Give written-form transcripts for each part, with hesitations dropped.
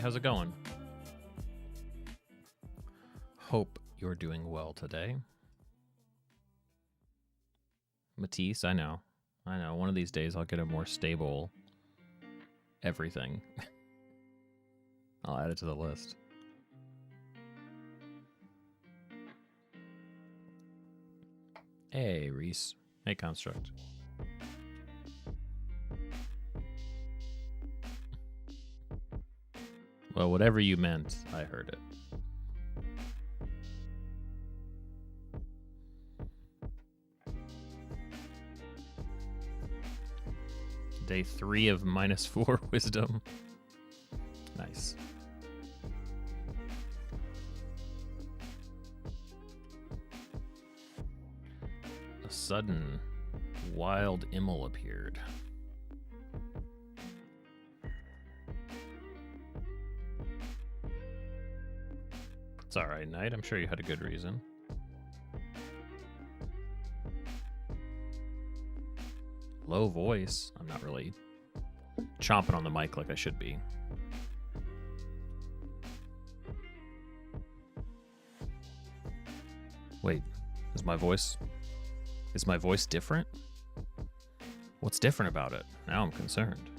How's it going? Hope you're doing well today. Matisse, I know. One of these days I'll get a more stable everything. I'll add it to the list. Hey, Reese. Hey, Construct. Well, whatever you meant, I heard it. Day 3 of -4 wisdom. Nice. A sudden wild Immel appeared. It's all right, Knight. I'm sure you had a good reason. Low voice. I'm not really chomping on the mic like I should be. Wait, is my voice different? What's different about it? Now I'm concerned.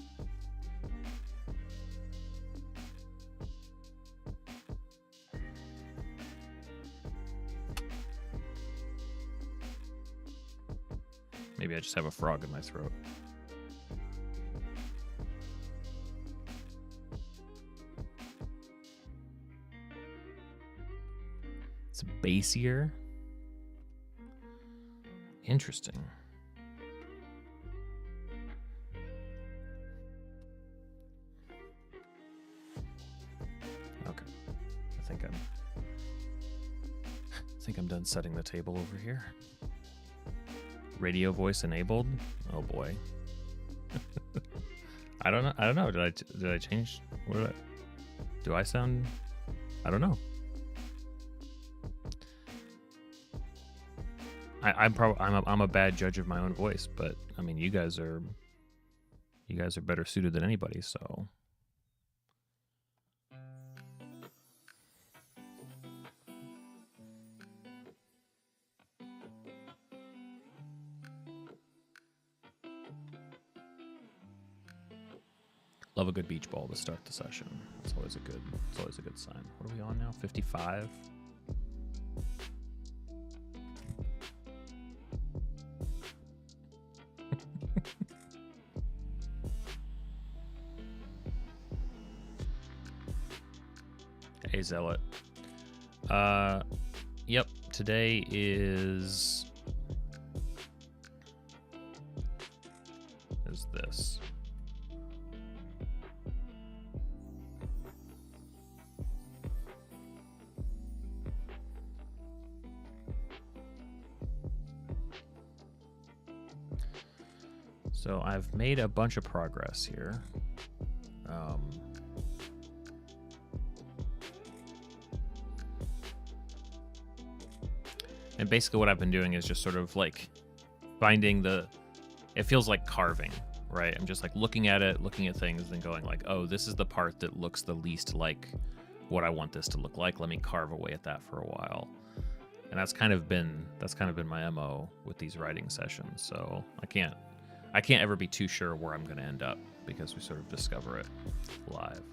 Maybe I just have a frog in my throat. It's bassier. Interesting. Okay. I think I'm done setting the table over here. Radio voice enabled? Oh boy. I don't know. Did I change? Do I sound? I don't know. I'm a bad judge of my own voice, but I mean you guys are better suited than anybody, so love a good beach ball to start the session. It's always a good sign. What are we on now? 55. Hey, Zealot. Yep. Today is this. So I've made a bunch of progress here. And basically what I've been doing is just sort of like finding it feels like carving, right? I'm just like looking at things and then going like, oh, this is the part that looks the least like what I want this to look like. Let me carve away at that for a while. And that's kind of been my MO with these writing sessions. So I can't ever be too sure where I'm going to end up because we sort of discover it live.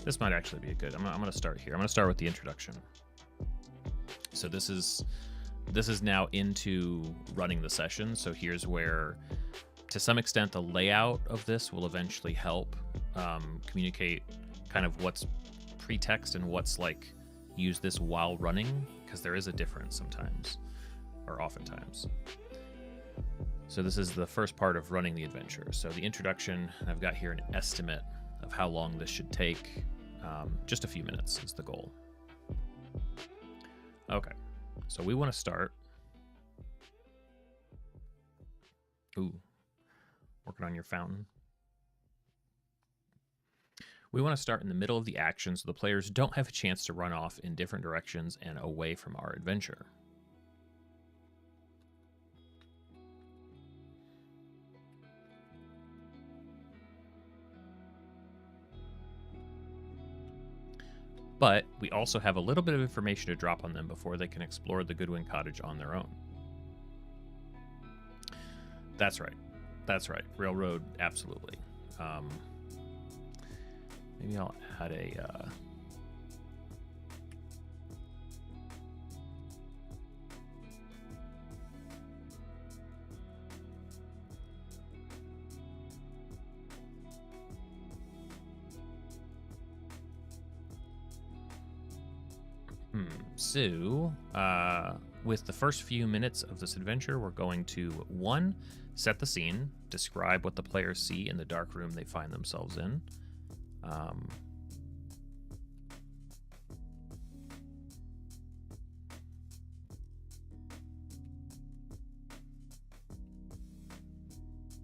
This might actually be a good. I'm going to start here. I'm going to start with the introduction. So this is now into running the session. So here's where, to some extent, the layout of this will eventually help communicate kind of what's pretext and what's like use this while running, because there is a difference sometimes, or oftentimes. So this is the first part of running the adventure. So the introduction, I've got here an estimate of how long this should take. Just a few minutes is the goal. Okay, so we want to start. Ooh, working on your fountain. We want to start in the middle of the action so the players don't have a chance to run off in different directions and away from our adventure. But we also have a little bit of information to drop on them before they can explore the Goodwin Cottage on their own. That's right. That's right. Railroad, absolutely. Maybe I'll add a... So, with the first few minutes of this adventure, we're going to, 1, set the scene, describe what the players see in the dark room they find themselves in.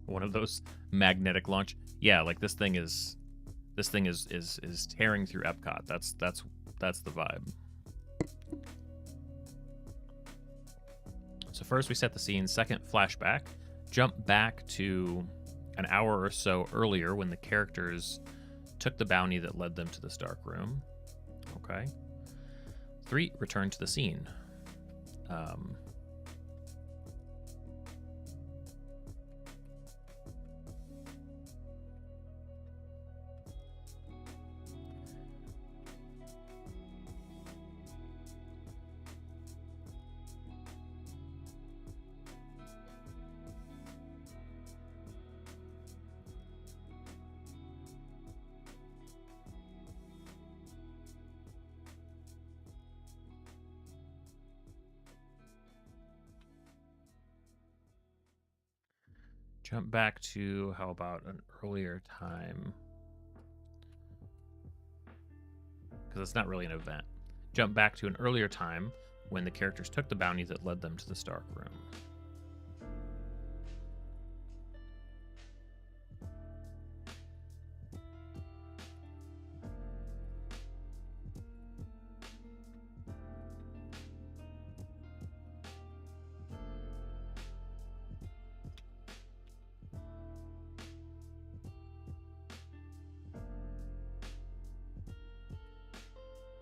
One of those magnetic launch. Yeah, like this thing is tearing through Epcot. That's the vibe. So first we set the scene, second flashback, jump back to an hour or so earlier when the characters took the bounty that led them to this dark room. Okay. 3, return to the scene. Jump back to, how about an earlier time? Because it's not really an event. Jump back to an earlier time when the characters took the bounty that led them to this dark room.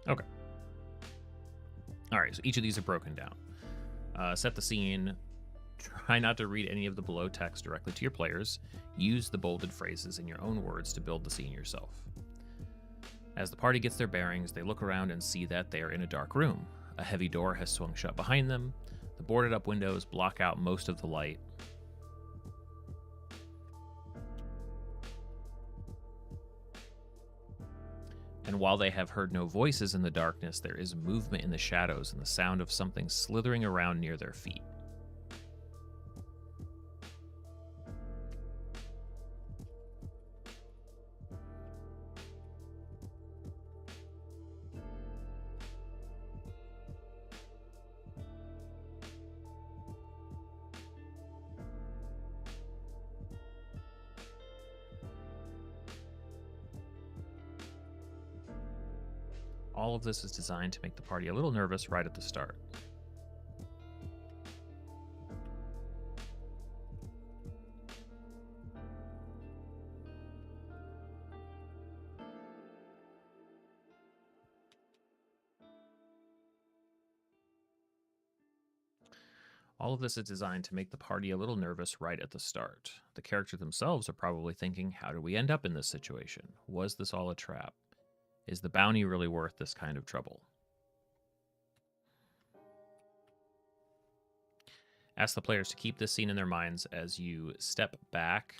Okay. All right, so each of these are broken down. Set the scene. Try not to read any of the below text directly to your players. Use the bolded phrases in your own words to build the scene yourself. As the party gets their bearings, they look around and see that they are in a dark room. A heavy door has swung shut behind them. The boarded up windows block out most of the light. And while they have heard no voices in the darkness, there is movement in the shadows and the sound of something slithering around near their feet. All of this is designed to make the party a little nervous right at the start. All of this is designed to make the party a little nervous right at the start. The characters themselves are probably thinking, how did we end up in this situation? Was this all a trap? Is the bounty really worth this kind of trouble? Ask the players to keep this scene in their minds as you step back.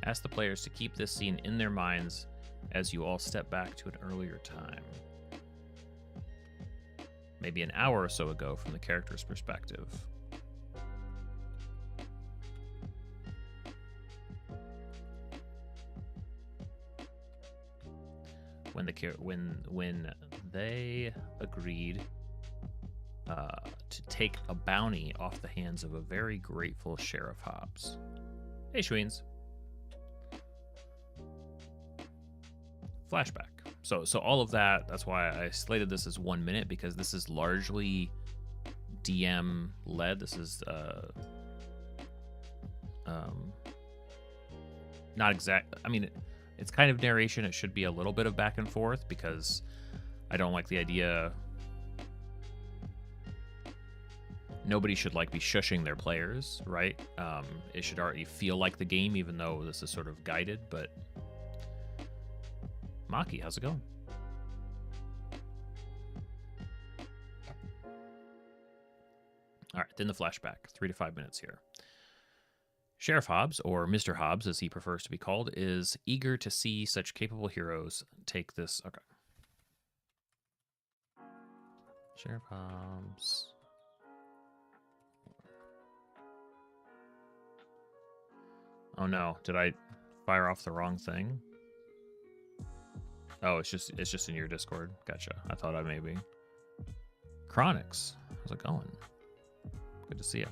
Ask the players to keep this scene in their minds as you all step back to an earlier time. Maybe an hour or so ago from the character's perspective. When they agreed to take a bounty off the hands of a very grateful Sheriff Hobbs. Hey, Schweens. Flashback. So all of that, that's why I slated this as 1 minute, because this is largely DM led. This is not exact. I mean, it's kind of narration. It should be a little bit of back and forth, because I don't like the idea. Nobody should be shushing their players, right? It should already feel like the game, even though this is sort of guided. But Maki, how's it going? All right, then the flashback, 3 to 5 minutes here. Sheriff Hobbs, or Mr. Hobbs as he prefers to be called, is eager to see such capable heroes take this. Okay. Sheriff Hobbs. Oh no, did I fire off the wrong thing? Oh, it's just in your Discord. Gotcha. I thought I maybe. Chronics, how's it going? Good to see you.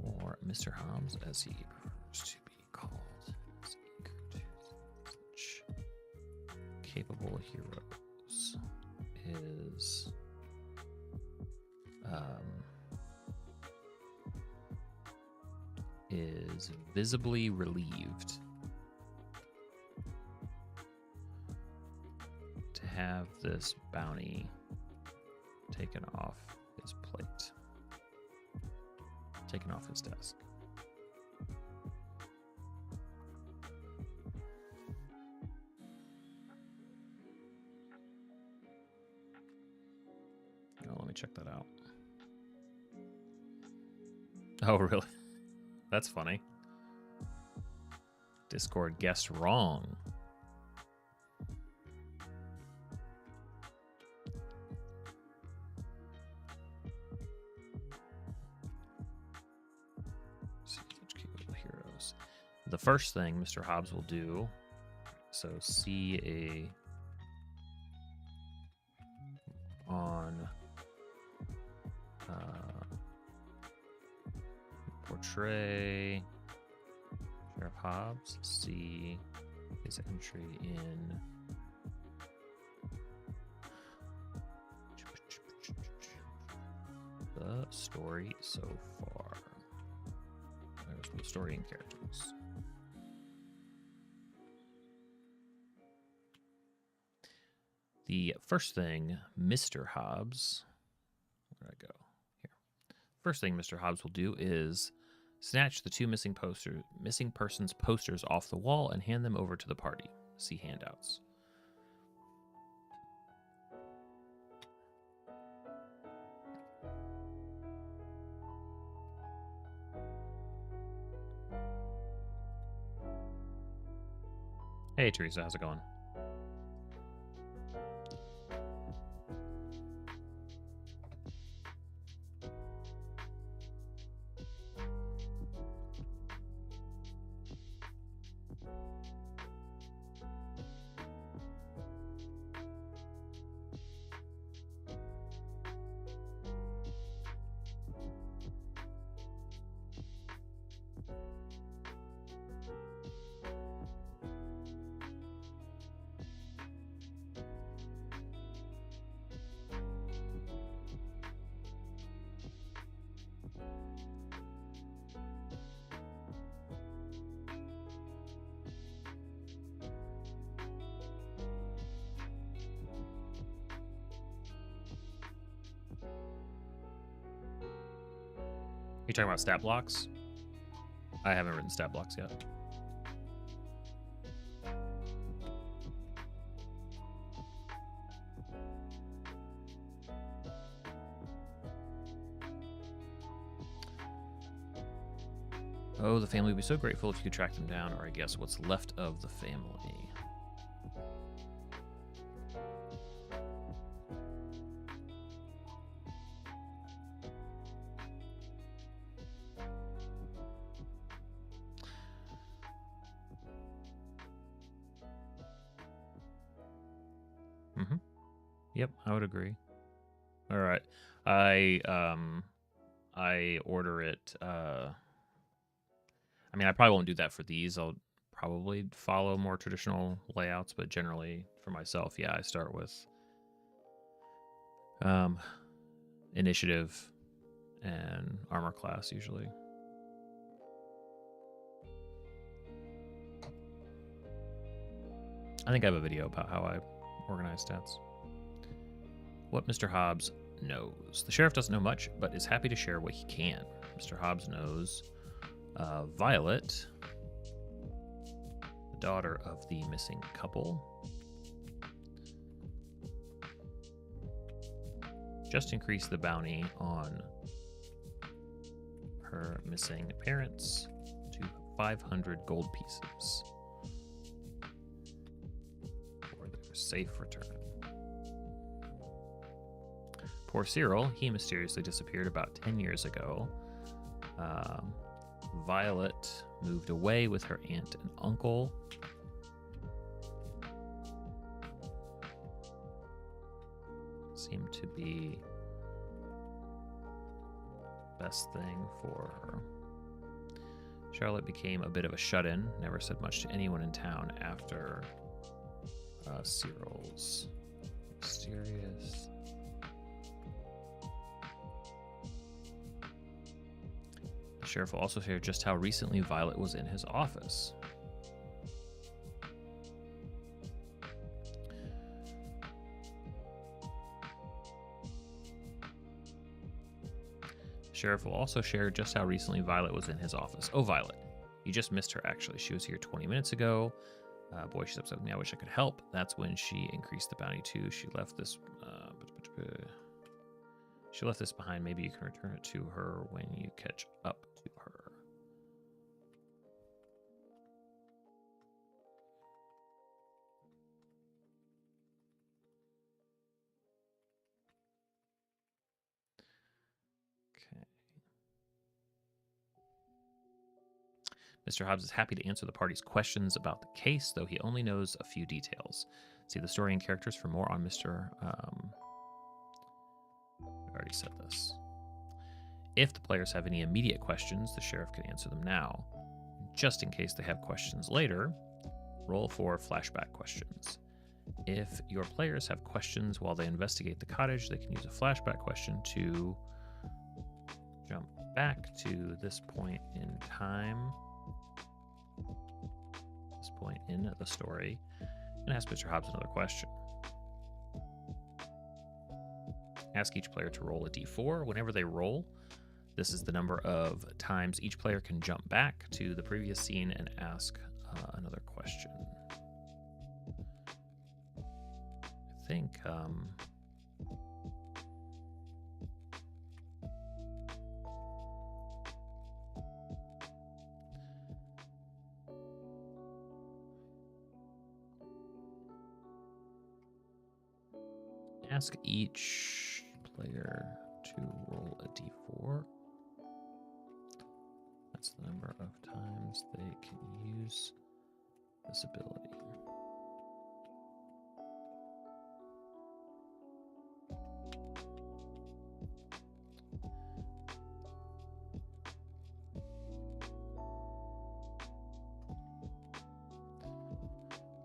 Or Mr. Hobbs, as he prefers to be called, is eager to such capable heroes. Is visibly relieved to have this bounty taken off his plate, taken off his desk. Oh, let me check that out. Oh, really? That's funny. Discord guessed wrong. Such capable heroes. The first thing Mr. Hobbs will do, so see on portray Sheriff Hobbs, see his entry in the story so far. There's the story and characters. The first thing Mr. Hobbs, where'd I go? Here. First thing Mr. Hobbs will do is snatch the two missing persons posters off the wall and hand them over to the party. See handouts. Hey Teresa, how's it going? You talking about stat blocks? I haven't written stat blocks yet. Oh, the family would be so grateful if you could track them down, or I guess what's left of the family. Mm-hmm. Yep, I would agree. All right. I order it. I mean, I probably won't do that for these. I'll probably follow more traditional layouts, but generally for myself, yeah, I start with initiative and armor class usually. I think I have a video about how I organize stats. What Mr. Hobbs knows. The sheriff doesn't know much, but is happy to share what he can. Mr. Hobbs knows Violet, the daughter of the missing couple, just increased the bounty on her missing parents to 500 gold pieces for their safe return. Poor Cyril, he mysteriously disappeared about 10 years ago. Violet moved away with her aunt and uncle. Seemed to be best thing for her. Charlotte became a bit of a shut-in, never said much to anyone in town after Cyril's mysterious... The sheriff will also share just how recently Violet was in his office. The sheriff will also share just how recently Violet was in his office. Oh, Violet. You just missed her, actually. She was here 20 minutes ago. Boy, she's upset with me. I wish I could help. That's when she increased the bounty, too. She left this... She left this behind. Maybe you can return it to her when you catch up to her. Okay. Mr. Hobbs is happy to answer the party's questions about the case, though he only knows a few details. See the story and characters for more on Mr. I already said this. If the players have any immediate questions, the sheriff can answer them now. Just in case they have questions later, roll for flashback questions. If your players have questions while they investigate the cottage, they can use a flashback question to jump back to this point in time, this point in the story, and ask Mr. Hobbs another question. Ask each player to roll a d4. Whenever they roll, this is the number of times each player can jump back to the previous scene and ask another question. I think ask each player to roll a d4. That's the number of times they can use this ability.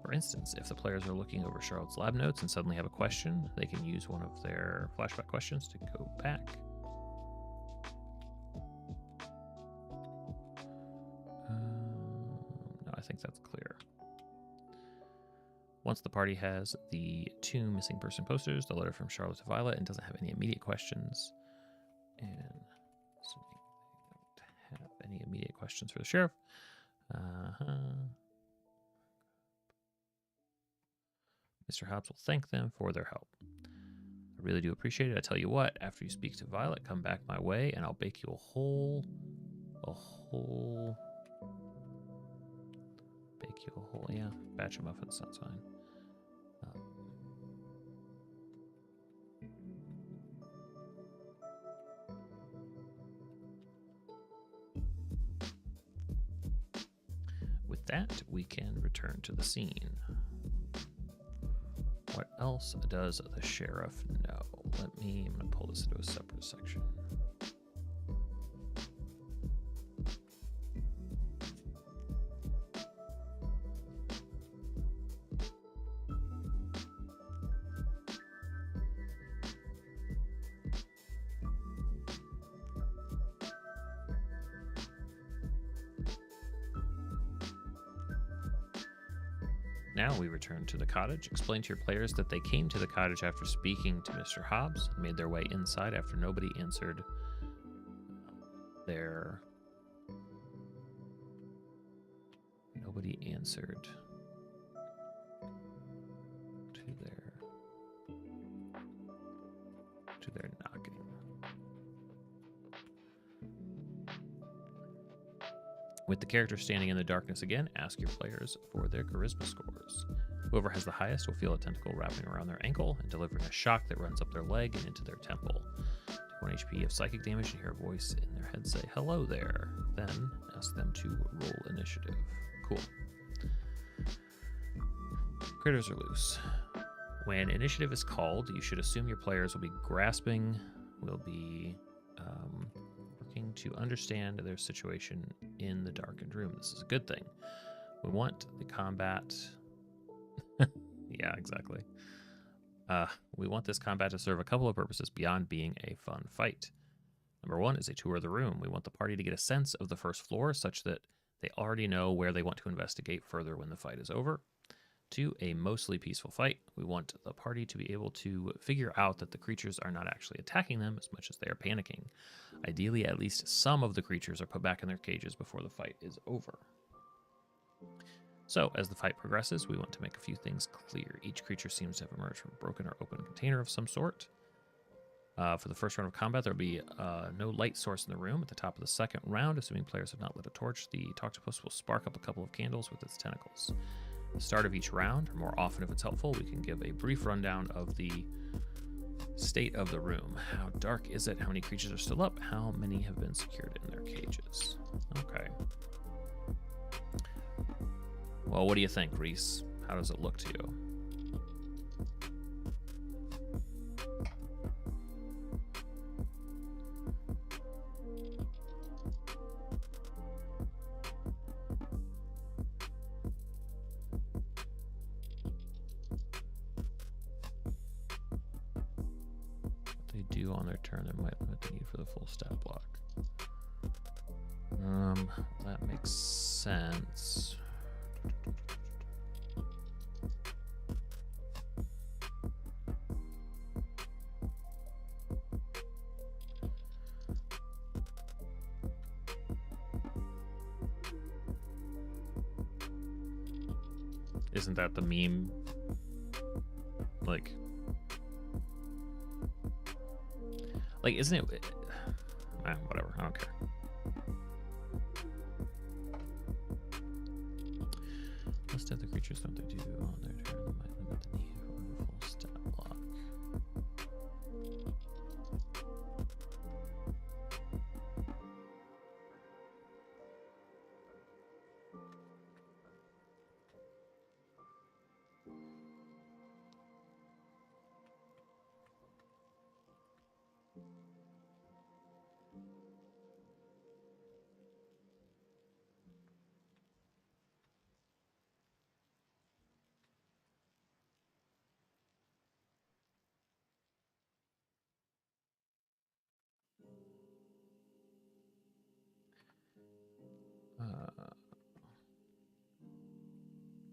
For instance, if the players are looking over Charlotte's lab notes and suddenly have a question, they can use one of their flashback questions to go back. No, I think that's clear. Once the party has the 2 missing person posters, the letter from Charlotte to Violet, and doesn't have any immediate questions, and assuming questions for the sheriff. Mr. Hobbs will thank them for their help. I really do appreciate it. I tell you what, after you speak to Violet, come back my way and I'll bake you a whole batch of muffins. Sounds fine. With that, we can return to the scene. What else does the sheriff know? I'm going to pull this into a separate section. Now we return to the cottage. Explain to your players that they came to the cottage after speaking to Mr. Hobbs and made their way inside after nobody answered their... to their knocking. With the character standing in the darkness again, ask your players for their charisma scores. Whoever has the highest will feel a tentacle wrapping around their ankle and delivering a shock that runs up their leg and into their temple. Take 1 HP of psychic damage and hear a voice in their head say, "Hello there." Then ask them to roll initiative. Cool. Critters are loose. When initiative is called, you should assume your players will be working to understand their situation in the darkened room. This is a good thing. We want the combat... yeah, exactly. We want this combat to serve a couple of purposes beyond being a fun fight. Number 1 is a tour of the room. We want the party to get a sense of the first floor such that they already know where they want to investigate further when the fight is over. 2, a mostly peaceful fight. We want the party to be able to figure out that the creatures are not actually attacking them as much as they are panicking. Ideally, at least some of the creatures are put back in their cages before the fight is over. So, as the fight progresses, we want to make a few things clear. Each creature seems to have emerged from a broken or open container of some sort. For the first round of combat, there will be no light source in the room. At the top of the second round, assuming players have not lit a torch, the Toctopus will spark up a couple of candles with its tentacles. At the start of each round, or more often if it's helpful, we can give a brief rundown of the state of the room. How dark is it? How many creatures are still up? How many have been secured in their cages? Okay. Well, what do you think, Reese? How does it look to you? On their turn, that might limit the need for the full stat block. That makes sense. Isn't that the meme? Like, isn't it? Whatever. I don't care. Most of the creatures don't they do on their turn that might limit the need for a full stat block.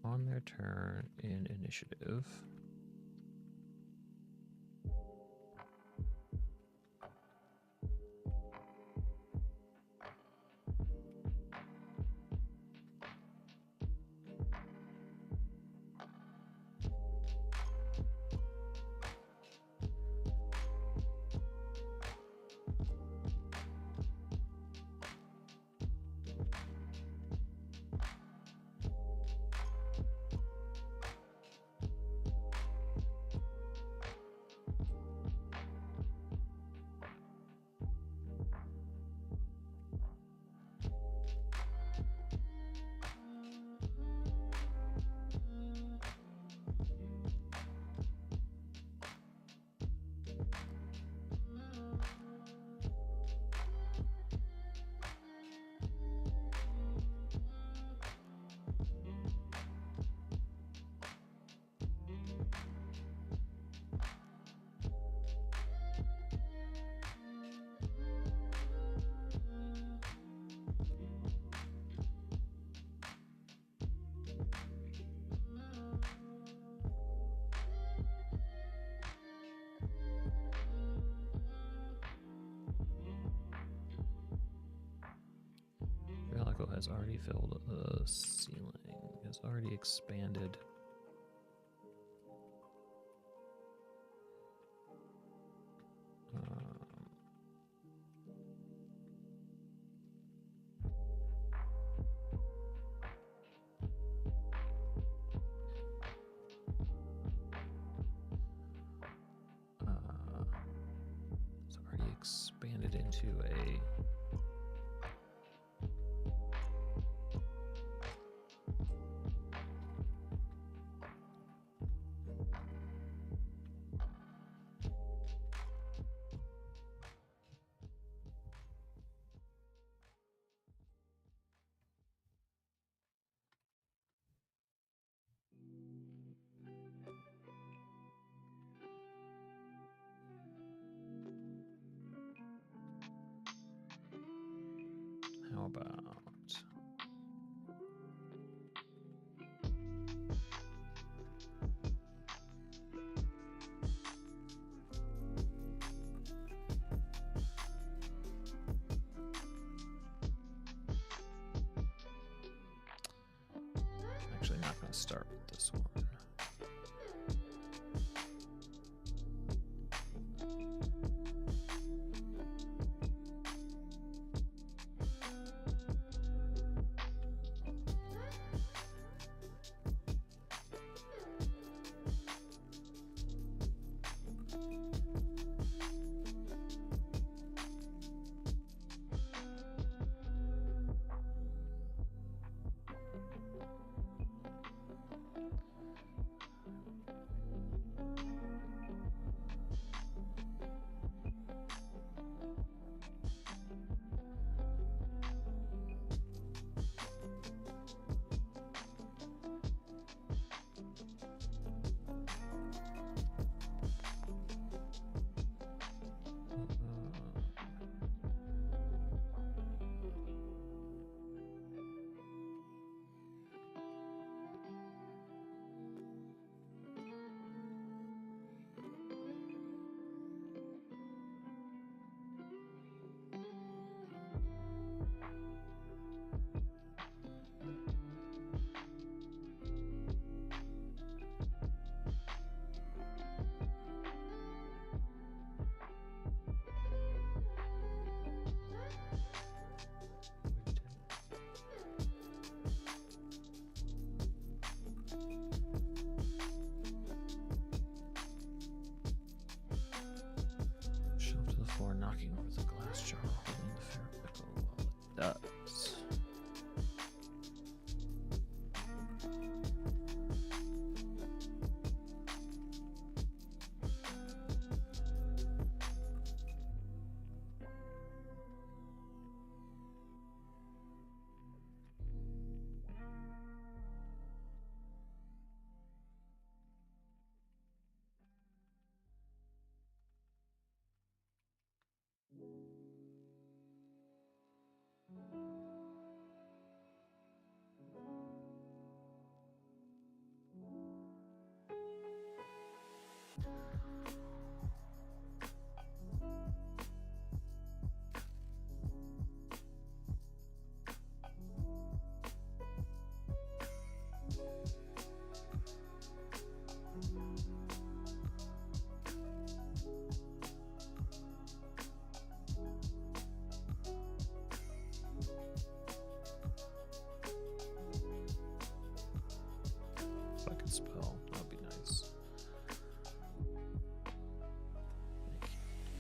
On their turn in initiative. has already filled the ceiling. Has already expanded. It's already expanded into a how about actually not going to start with this one. Shelf to the floor, knocking over the glass jar, holding the fair pickle while it does. If I could spell, that would be nice. Thank you.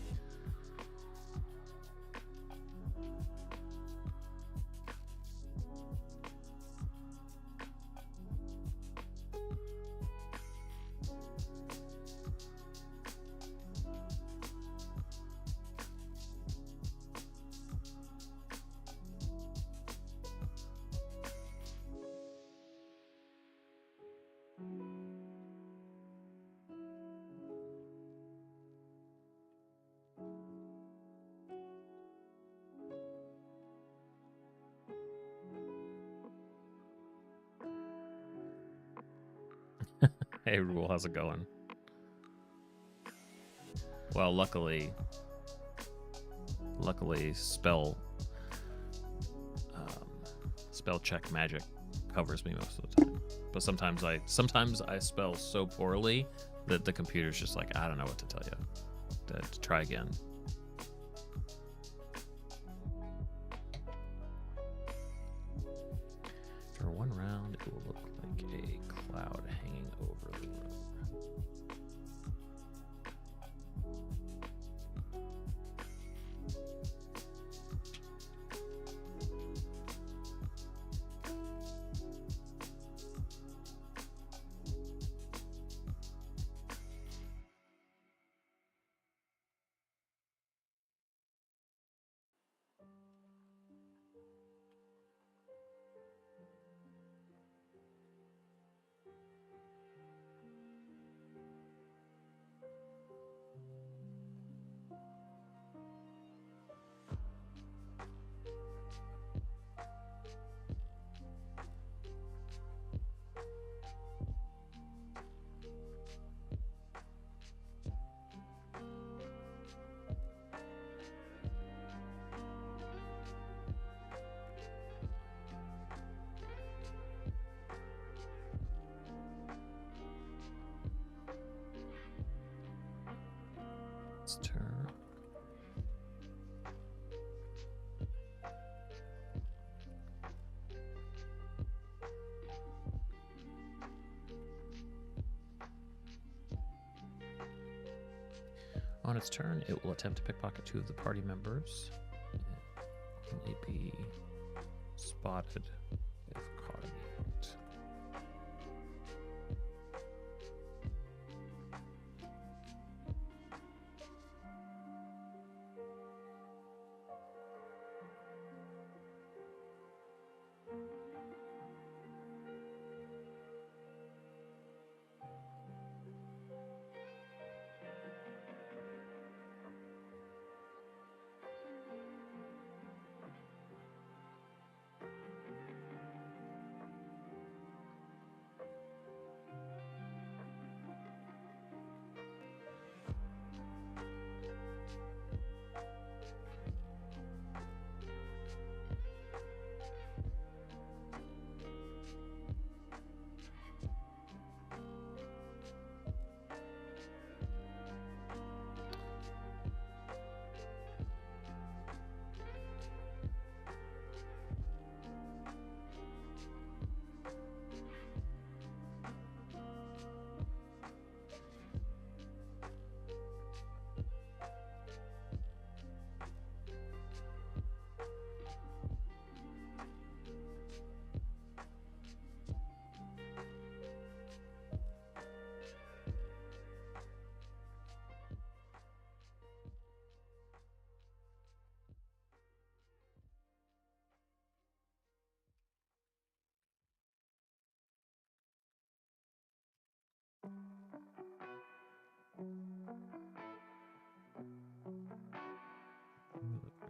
Hey, Rule, how's it going? Well, luckily, spell check magic covers me most of the time. But sometimes I spell so poorly that the computer's just like, I don't know what to tell you. To try again. For one round, it will look like a cloud hanging over the room. Turn. On its turn, it will attempt to pickpocket 2 of the party members. It may be spotted if caught in the act.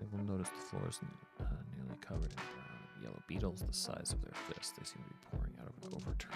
They will notice the floor is nearly covered in brown and yellow beetles the size of their fists. They seem to be pouring out of an overturned.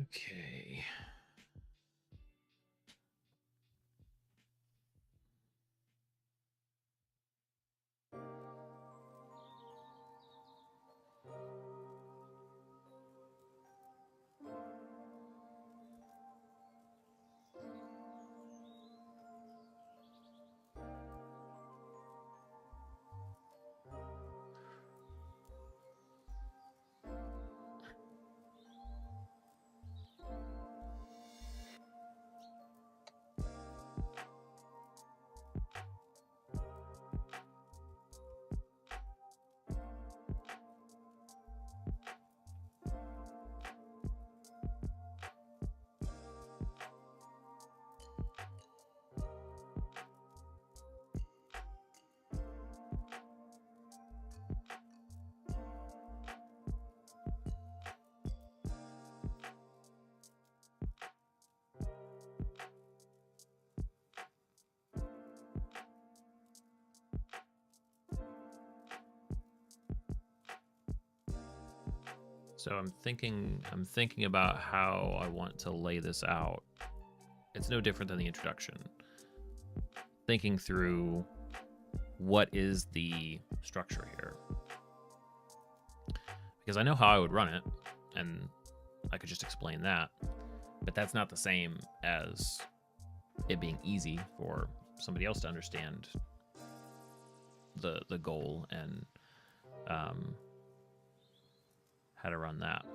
Okay. So I'm thinking about how I want to lay this out. It's no different than the introduction. Thinking through what is the structure here. Because I know how I would run it, and I could just explain that. But that's not the same as it being easy for somebody else to understand the goal and how to run that.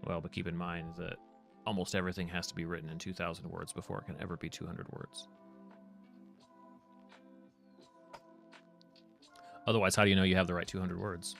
Well, but keep in mind that almost everything has to be written in 2,000 words before it can ever be 200 words. Otherwise, how do you know you have the right 200 words?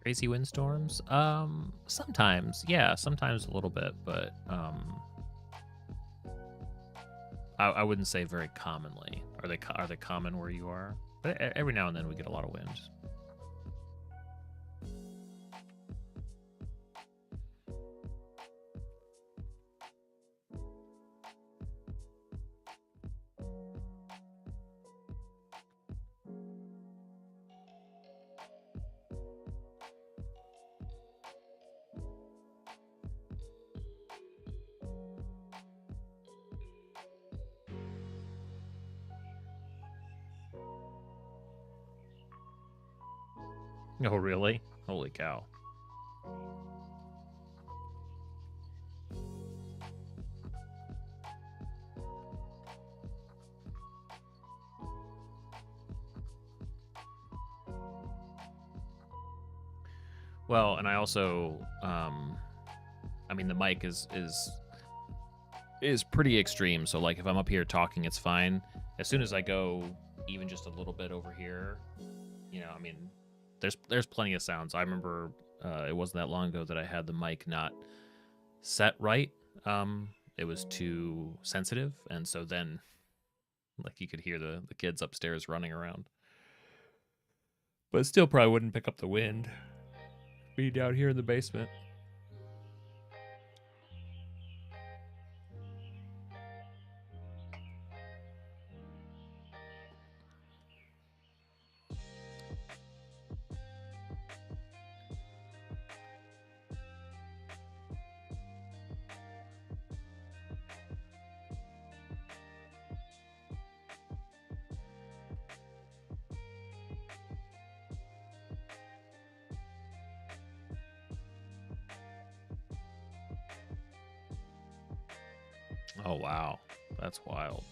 Crazy windstorms? Sometimes, yeah, sometimes a little bit, but I wouldn't say very commonly. Are they common where you are? But every now and then we get a lot of wind. Oh, really? Holy cow. Well, and I also, I mean, the mic is pretty extreme. So like, if I'm up here talking, it's fine. As soon as I go even just a little bit over here, you know, I mean, there's plenty of sounds. I remember it wasn't that long ago that I had the mic not set right. It was too sensitive, and so then, like, you could hear the kids upstairs running around. But it still probably wouldn't pick up the wind. Be down here in the basement. Oh, wow. That's wild.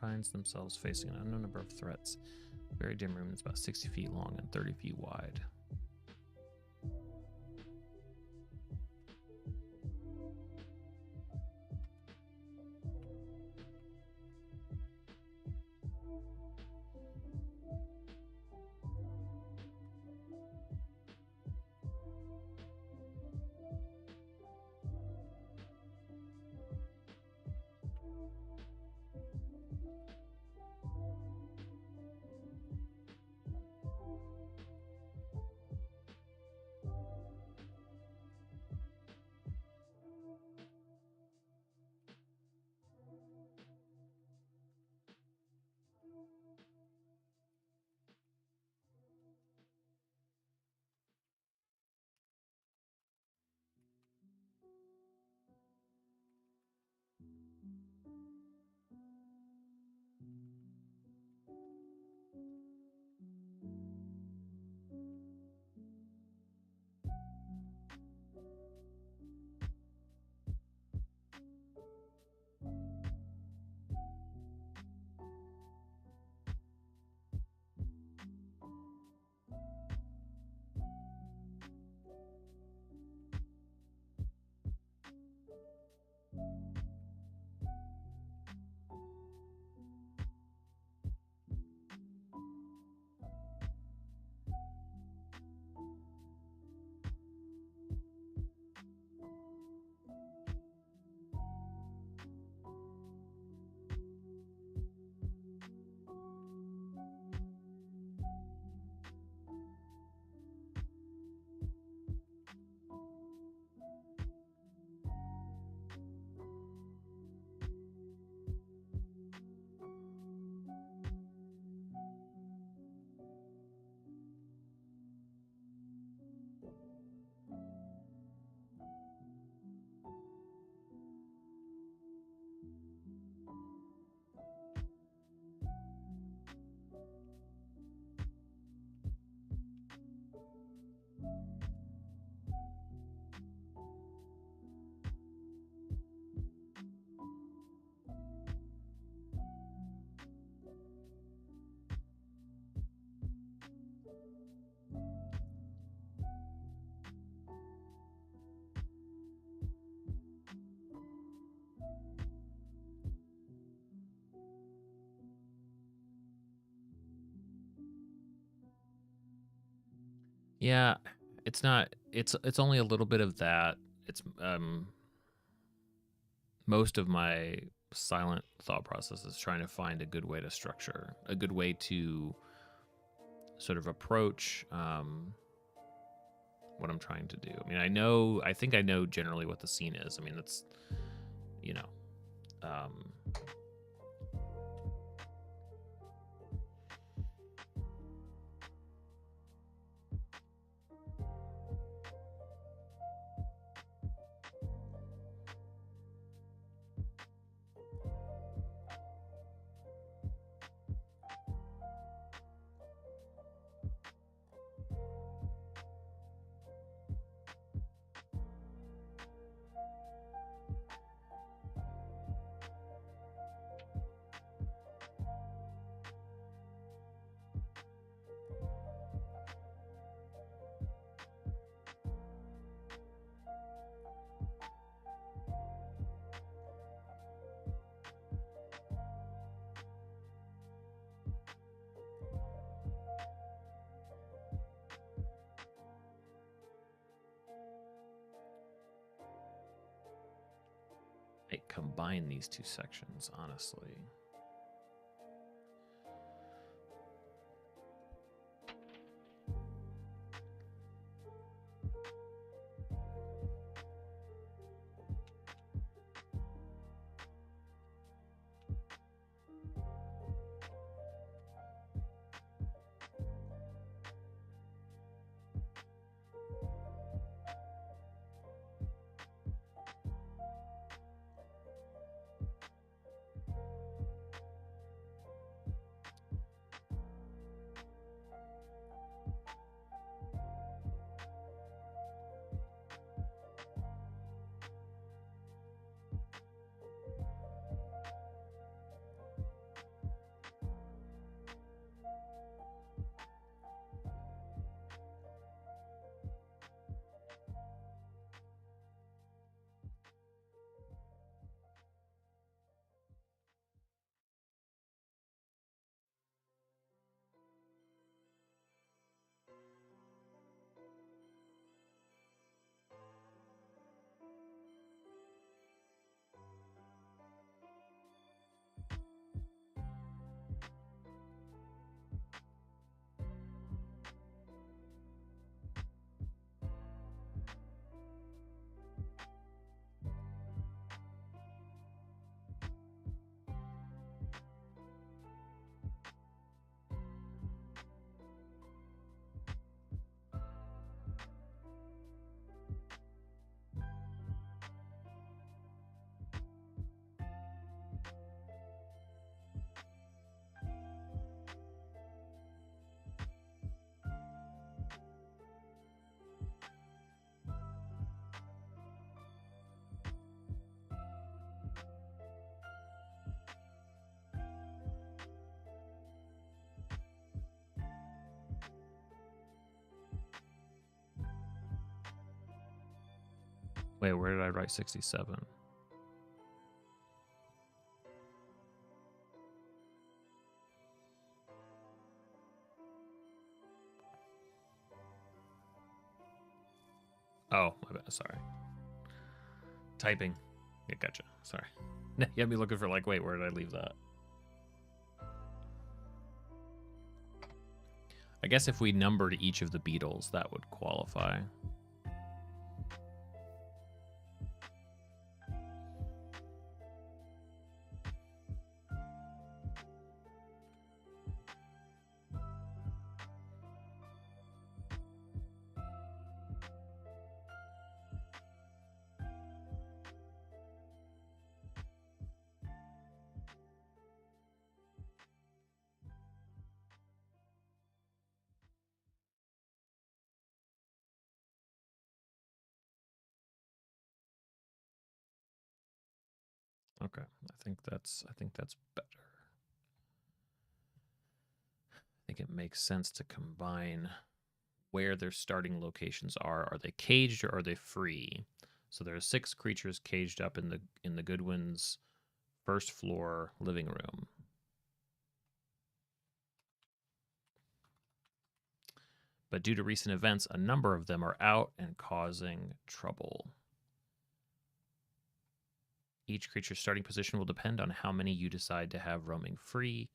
finds themselves facing an unknown number of threats. A very dim room that's about 60 feet long and 30 feet wide. Yeah, it's not. It's only a little bit of that. It's most of my silent thought process is trying to find a good way to structure, a good way to sort of approach what I'm trying to do. I mean, I think I know generally what the scene is. I mean, that's, you know, um, I combine these two sections, honestly. Wait, where did I write 67? Oh, my bad. Sorry. Typing. Yeah, gotcha. Sorry. You had me looking for like, wait, where did I leave that? I guess if we numbered each of the beetles, that would qualify. Okay, I think that's better. I think it makes sense to combine where their starting locations are. Are they caged or are they free? So there are 6 creatures caged up in the Goodwin's first floor living room. But due to recent events, a number of them are out and causing trouble. Each creature's starting position will depend on how many you decide to have roaming free.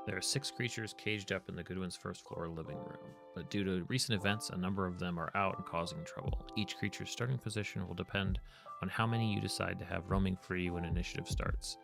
There are 6 creatures caged up in the Goodwin's first floor living room, but due to recent events, a number of them are out and causing trouble. Each creature's starting position will depend on how many you decide to have roaming free when initiative starts.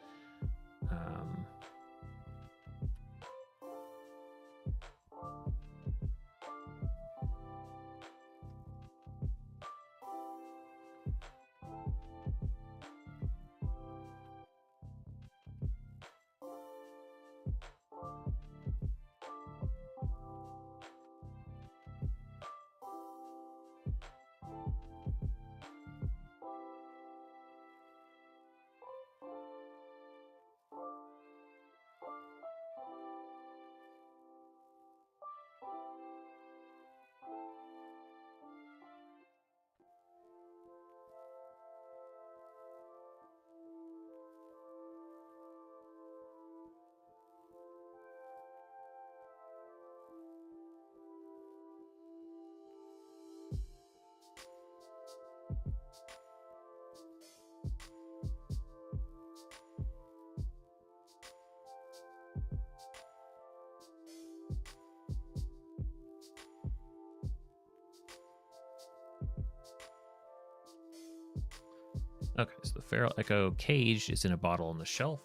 Okay, so the Feral Echo caged is in a bottle on the shelf,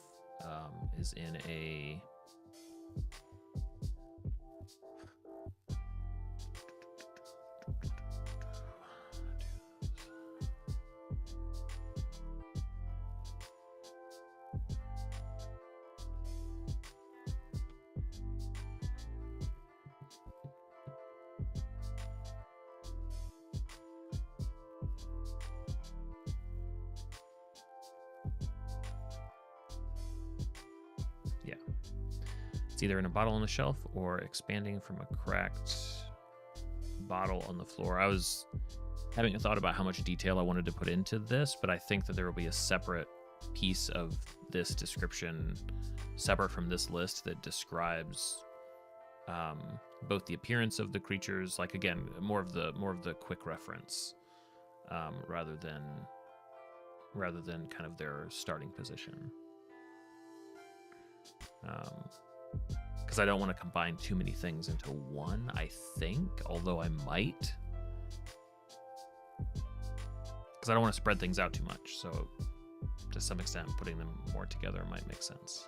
is in a... It's either in a bottle on the shelf or expanding from a cracked bottle on the floor. I was having a thought about how much detail I wanted to put into this, but I think that there will be a separate piece of this description, separate from this list, that describes both the appearance of the creatures, like again, more of the quick reference, rather than kind of their starting position. Because I don't want to combine too many things into one, I think, although I might. Because I don't want to spread things out too much, so to some extent, putting them more together might make sense.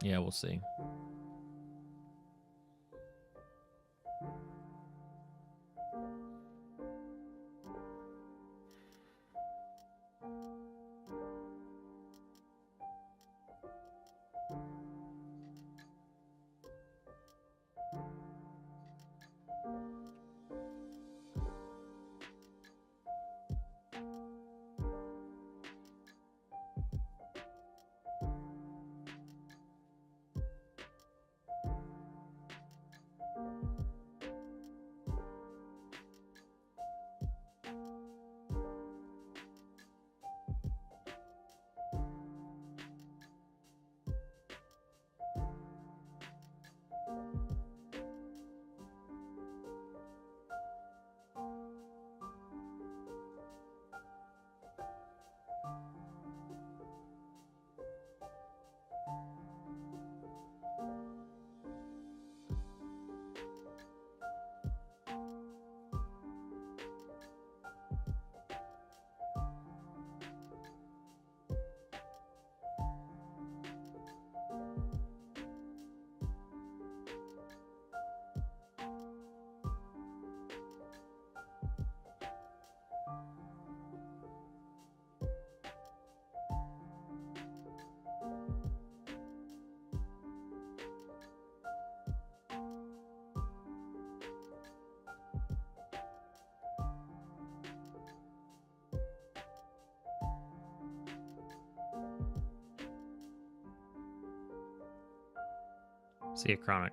Yeah, we'll see. See you, Chronic.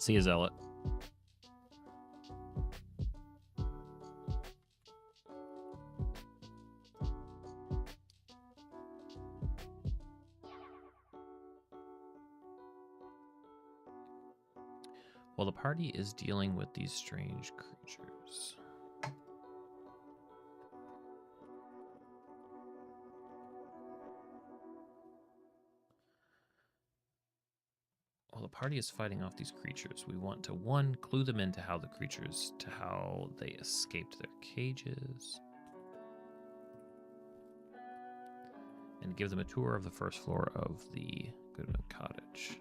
See you, Zealot. While the party is dealing with these strange creatures. While the party is fighting off these creatures, we want to, 1, clue them into how they escaped their cages, and give them a tour of the first floor of the Goodwin Cottage.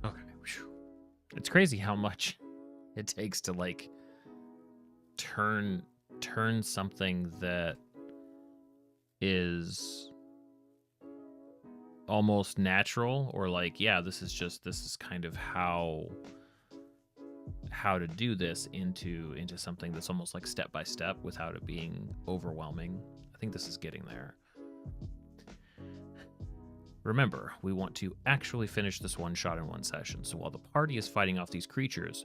Okay. It's crazy how much it takes to like turn something that is almost natural, or like, yeah, this is kind of how to do this, into something that's almost like step by step without it being overwhelming. I think this is getting there. Remember, we want to actually finish this one shot in one session. So while the party is fighting off these creatures,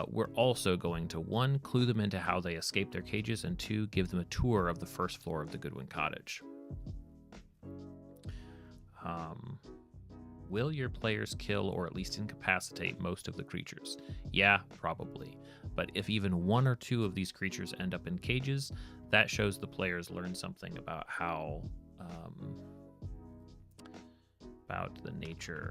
we're also going to, 1, clue them into how they escaped their cages, and 2, give them a tour of the first floor of the Goodwin Cottage. Will your players kill or at least incapacitate most of the creatures? Yeah, probably. But if even 1 or 2 of these creatures end up in cages, that shows the players learn something about how, about the nature.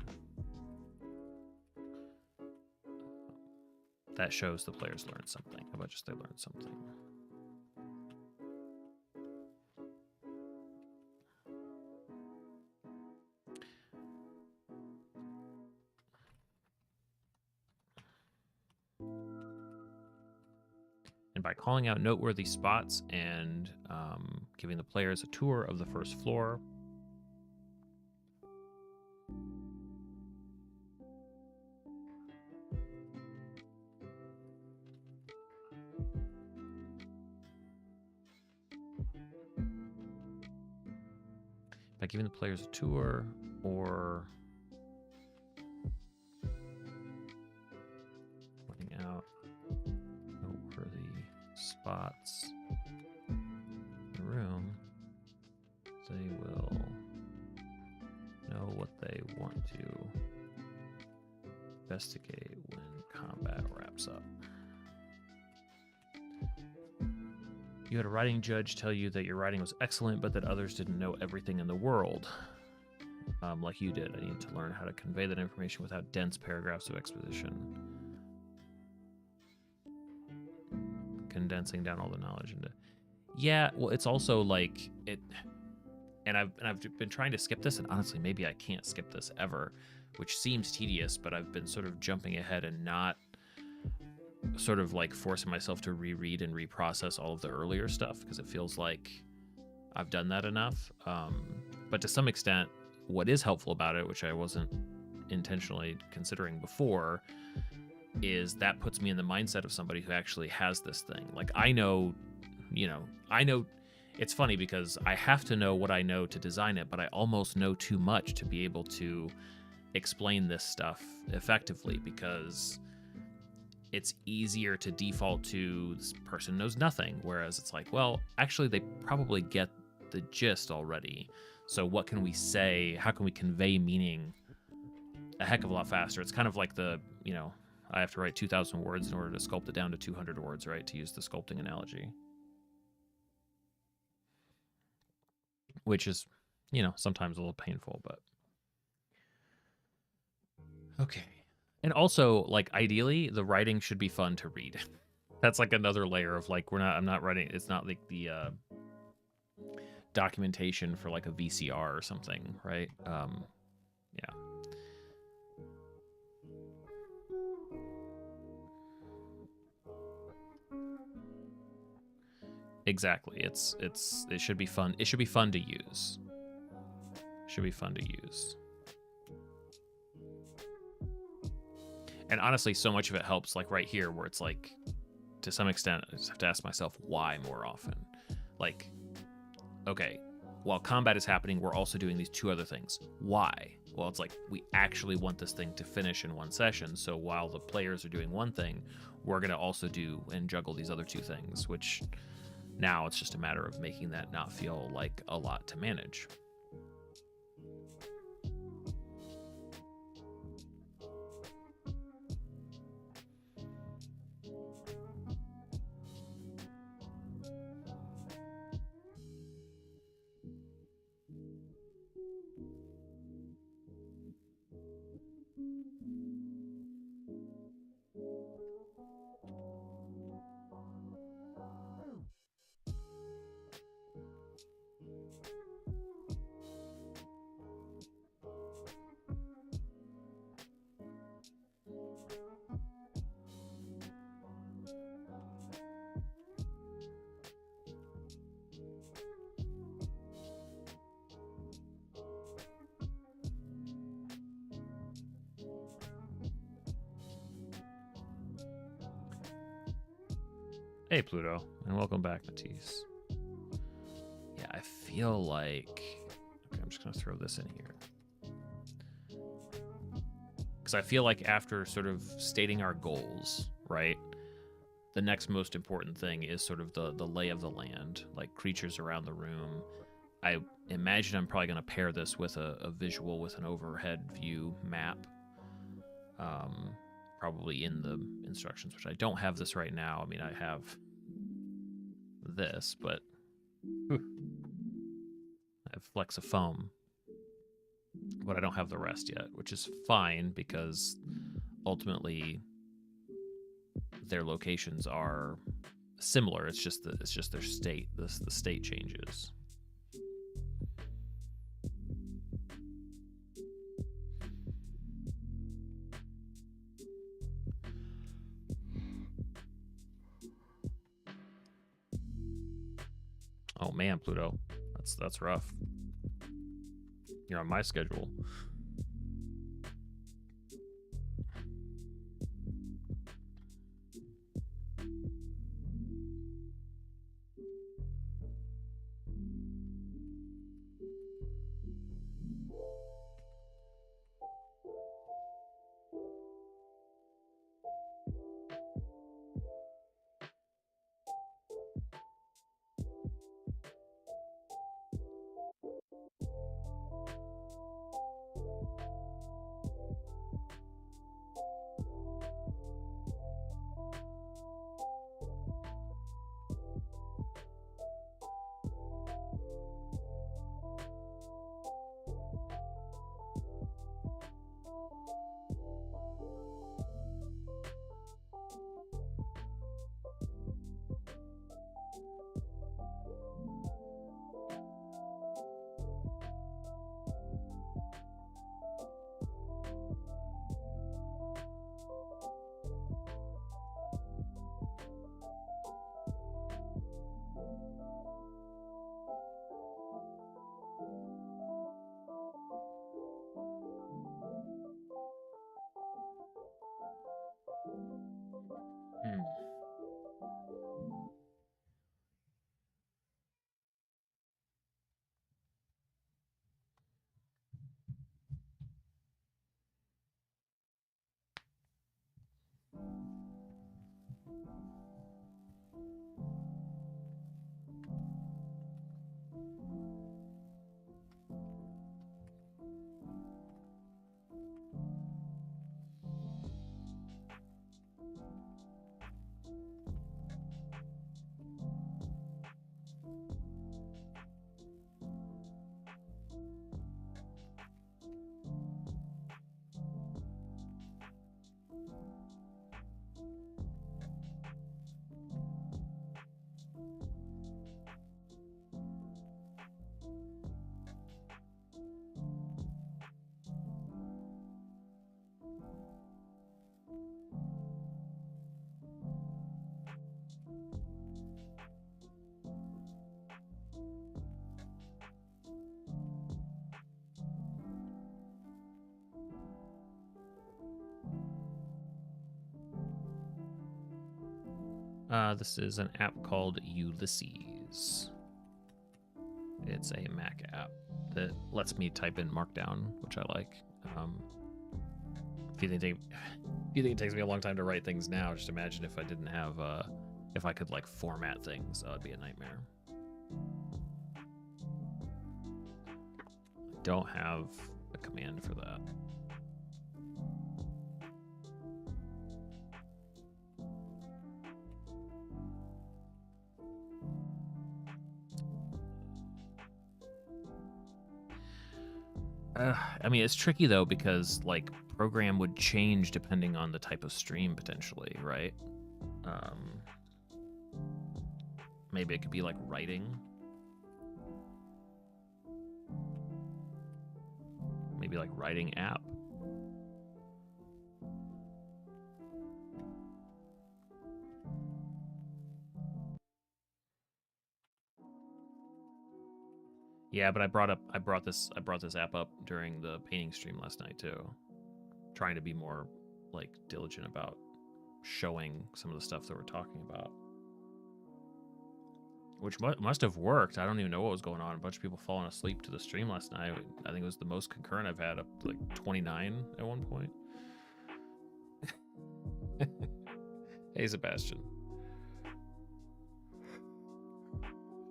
That shows the players learn something. How about just they learn something? And by calling out noteworthy spots and giving the players a tour of the first floor. By giving the players a tour, or pointing out noteworthy spots in the room, they will know what they want to investigate when combat wraps up. You had a writing judge tell you that your writing was excellent, but that others didn't know everything in the world. Like you did. I need to learn how to convey that information without dense paragraphs of exposition. Condensing down all the knowledge into... Yeah, well, it's also like it... And I've been trying to skip this, and honestly, maybe I can't skip this ever, which seems tedious, but I've been sort of jumping ahead and not sort of like forcing myself to reread and reprocess all of the earlier stuff, because it feels like I've done that enough. But to some extent, what is helpful about it, which I wasn't intentionally considering before, is that puts me in the mindset of somebody who actually has this thing. Like, I know it's funny because I have to know what I know to design it, but I almost know too much to be able to explain this stuff effectively, because it's easier to default to this person knows nothing, whereas it's like, well, actually they probably get the gist already. So what can we say? How can we convey meaning a heck of a lot faster? It's kind of like the, I have to write 2,000 words in order to sculpt it down to 200 words, right? To use the sculpting analogy. Which is, sometimes a little painful, but okay. And also, like, ideally, the writing should be fun to read. That's like another layer of like, I'm not writing. It's not like the documentation for like a VCR or something, right? Yeah. Exactly. It should be fun. It should be fun to use. Should be fun to use. And honestly, so much of it helps, like right here, where it's like, to some extent, I just have to ask myself why more often. Like, okay, while combat is happening, we're also doing these two other things. Why? Well, it's like, we actually want this thing to finish in one session, so while the players are doing one thing, we're going to also do and juggle these other two things, which now it's just a matter of making that not feel like a lot to manage. Hey, Pluto, and welcome back, Matisse. Yeah, I feel like... Okay, I'm just going to throw this in here. Because I feel like after sort of stating our goals, right, the next most important thing is sort of the lay of the land, like creatures around the room. I imagine I'm probably going to pair this with a visual with an overhead view map. Probably in the instructions, which I don't have this right now. I mean, I have this, but I have Flexifoam, but I don't have the rest yet, which is fine because ultimately their locations are similar. It's just their state. The state changes. Oh man, Pluto, that's rough. You're on my schedule. This is an app called Ulysses. It's a Mac app that lets me type in Markdown, which I like. If you think it takes me a long time to write things now, just imagine if I didn't have, if I could like format things, that would be a nightmare. I don't have a command for that. I mean, it's tricky though, because like program would change depending on the type of stream potentially, right? Maybe it could be like writing. Maybe like writing app. Yeah, but I brought this app up during the painting stream last night too, trying to be more like diligent about showing some of the stuff that we're talking about, which must have worked. I don't even know what was going on. A bunch of people falling asleep to the stream last night. I think it was the most concurrent I've had, up to like 29 at one point. Hey, Sebastian.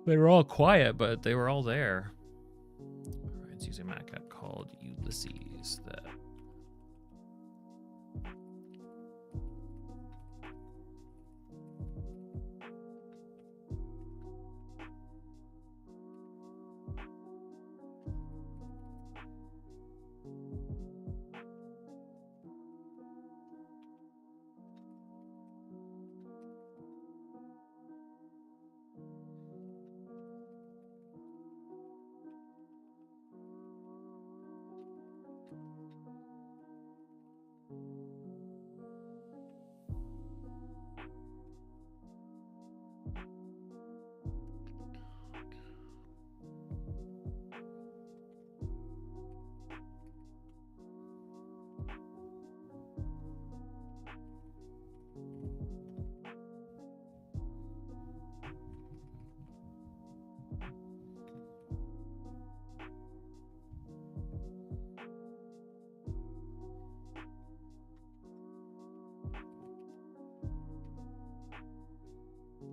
They were all quiet, but they were all there. All right, it's using a Mac app called Ulysses that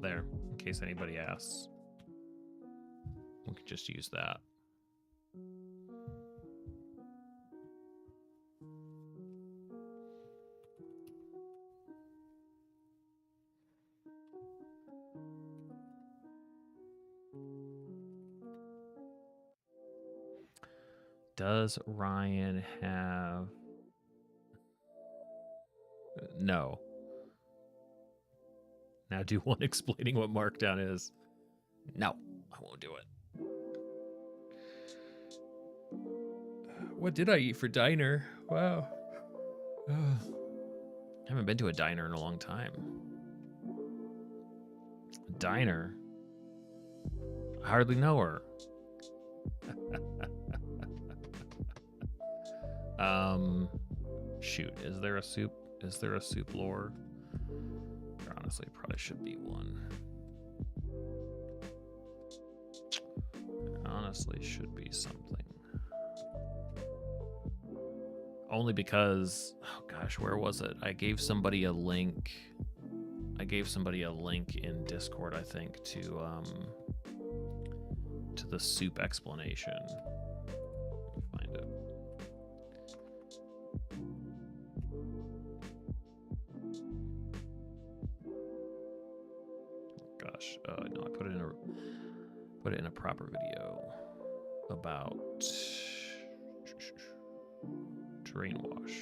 there, in case anybody asks. We could just use that. Does Ryan have... No. Now do one explaining what Markdown is. No, I won't do it. What did I eat for diner? Wow. I haven't been to a diner in a long time. A diner? I hardly know her. Shoot, is there a soup? Is there a soup lore? There honestly probably should be one. There honestly should be something. Only because, oh gosh, where was it? I gave somebody a link. I gave somebody a link in Discord, I think, to the soup explanation. Let me find it. Gosh, no, I put it in a proper video about drain wash.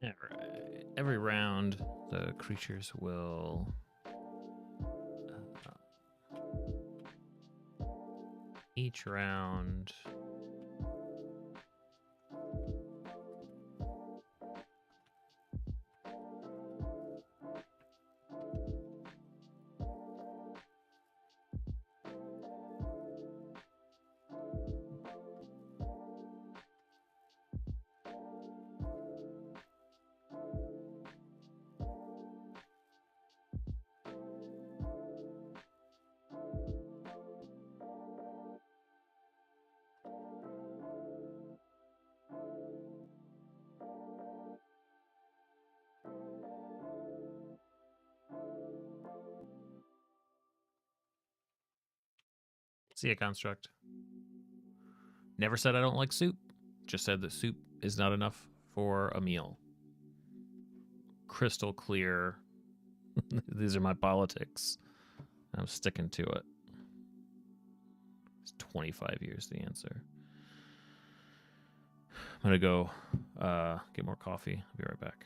All right. Every round, the creatures will each round see a construct. Never said I don't like soup. Just said that soup is not enough for a meal. Crystal clear. These are my politics. I'm sticking to it. It's 25 years the answer. gonna go get more coffee. I'll be right back.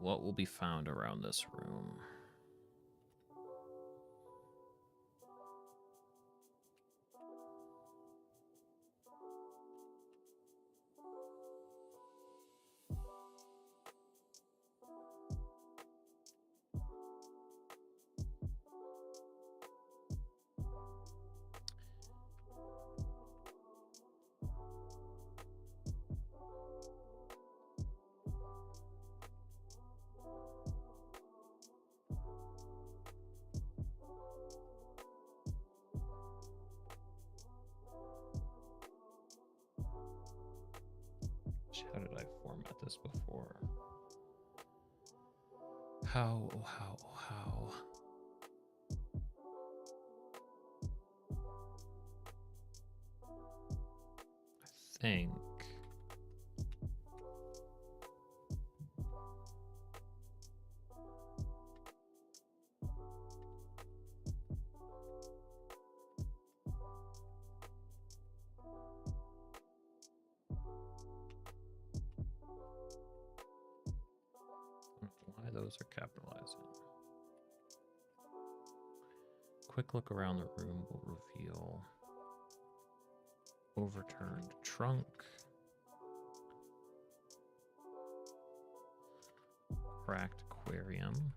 what will be found around this room? How did I format this before? How? I think. Why those are capitalizing. Quick look around the room will reveal overturned trunk, cracked aquarium,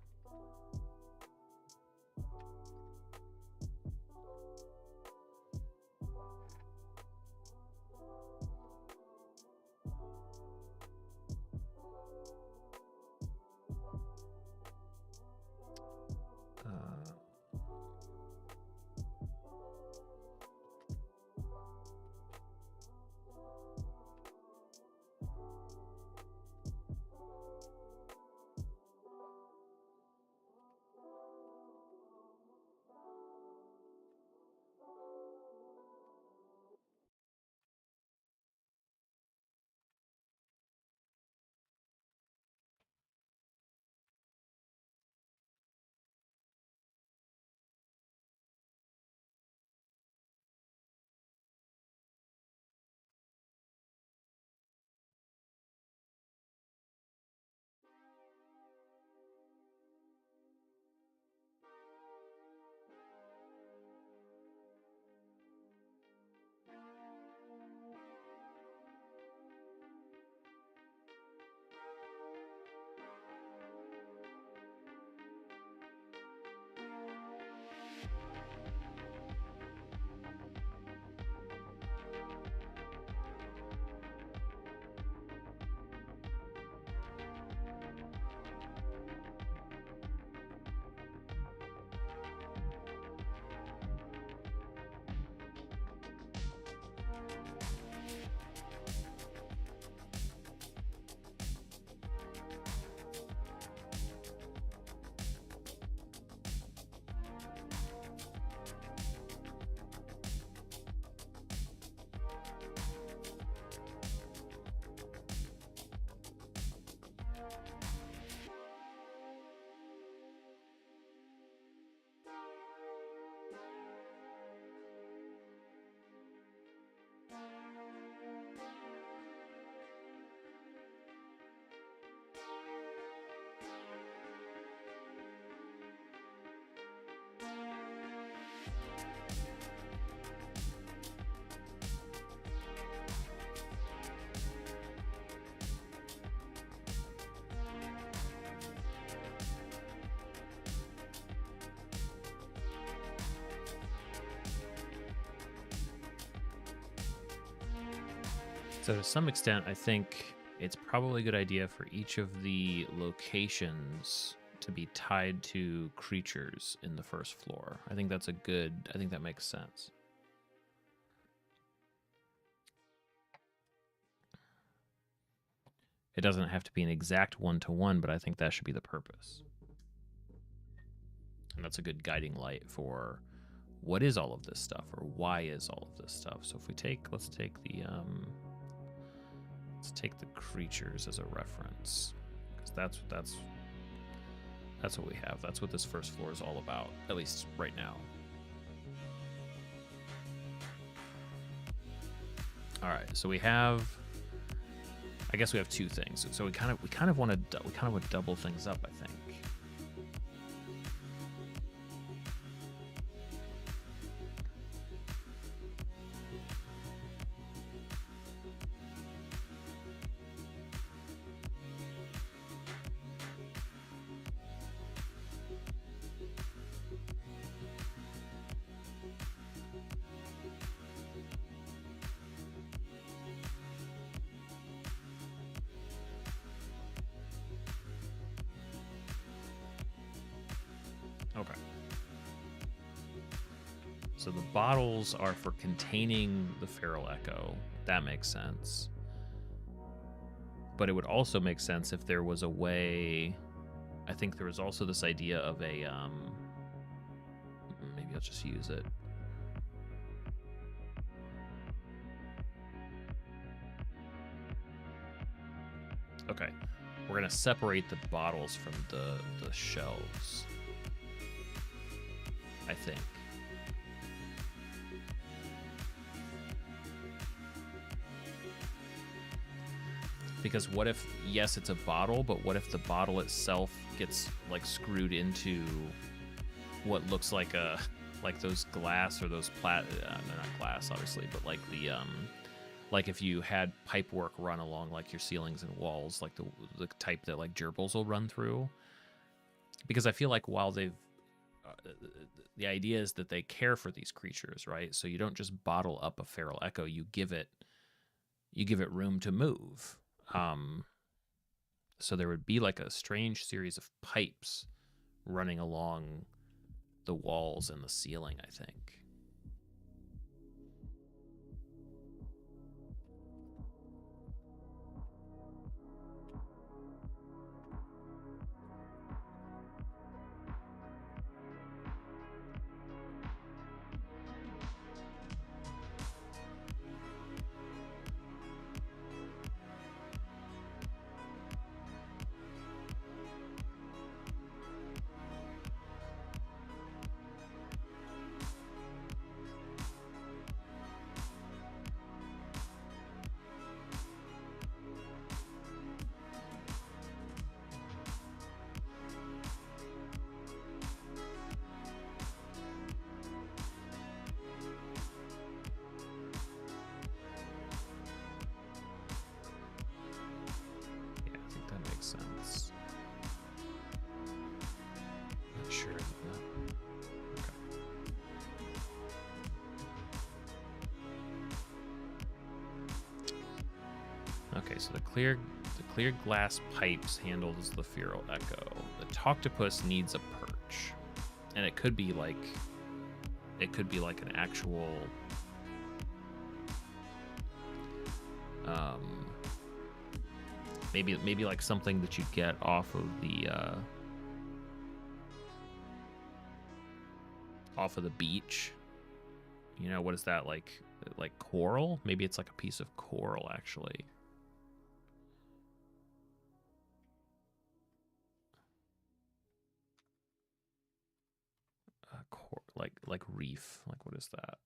So to some extent, I think it's probably a good idea for each of the locations to be tied to creatures in the first floor. I think that's I think that makes sense. It doesn't have to be an exact one-to-one, but I think that should be the purpose. And that's a good guiding light for what is all of this stuff, or why is all of this stuff. So if we let's take the creatures as a reference, because that's what we have. That's what this first floor is all about, at least right now. All right, so we have I guess we have two things. So we kind of want to double things up, I think. Okay. So the bottles are for containing the feral echo. That makes sense. But it would also make sense if there was a way. I think there was also this idea of a maybe I'll just use it. Okay. We're going to separate the bottles from the shelves, I think. Because what if, yes, it's a bottle, but what if the bottle itself gets like screwed into what looks like those glass or those they're not glass, obviously, but like the like if you had pipework run along like your ceilings and walls, like the type that like gerbils will run through. Because I feel like while they've the idea is that they care for these creatures, right? So you don't just bottle up a feral echo, you give it room to move. So there would be like a strange series of pipes running along the walls and the ceiling, I think. Sense. Not sure. Okay, so the clear glass pipes handles the feral echo. The Toctopus needs a perch, and it could be like an actual maybe like something that you get off of the beach. You know, what is that, like coral? Maybe it's like a piece of coral, actually. Like reef. Like, what is that?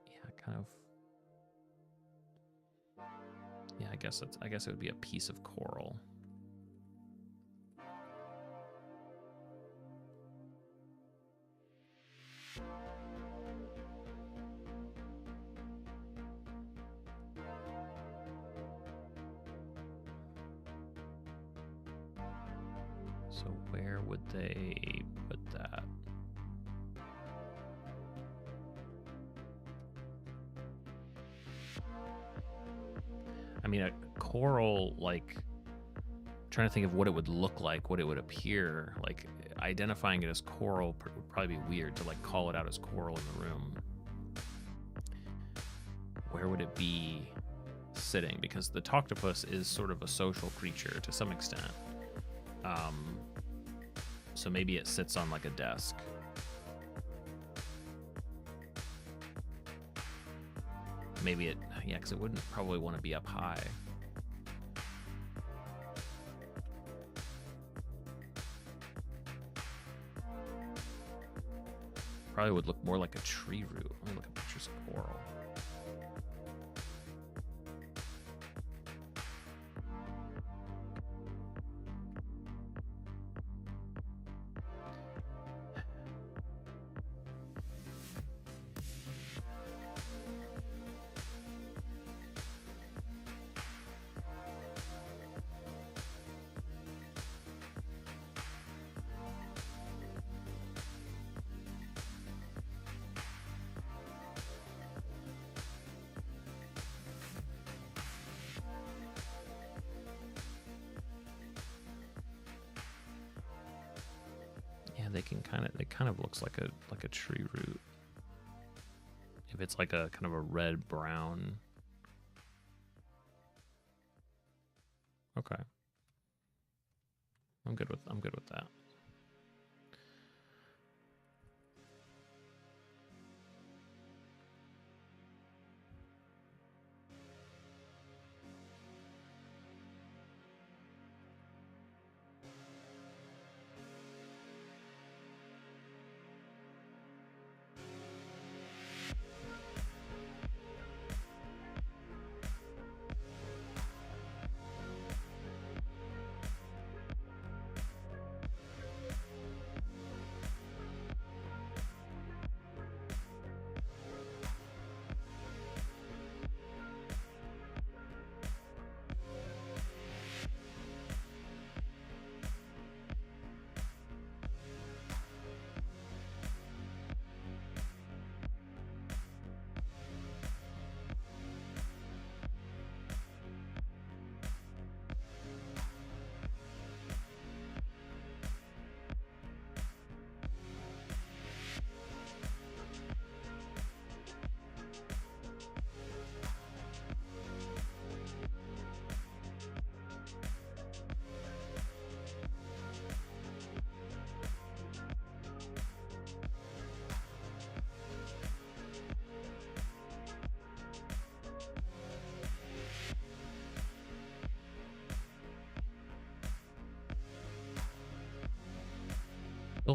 Yeah, kind of. Yeah, I guess it would be a piece of coral. So where would they put that? I mean, a coral, like, trying to think of what it would look like, what it would appear, like identifying it as coral would probably be weird to like call it out as coral in the room. Where would it be sitting? Because the Toctopus is sort of a social creature to some extent. So maybe it sits on like a desk. Maybe yeah, because it wouldn't probably want to be up high. probably would look more like a tree root. Let me look at pictures of coral. It kind of looks like a tree root. If it's like a kind of a red brown. Okay. I'm good with that.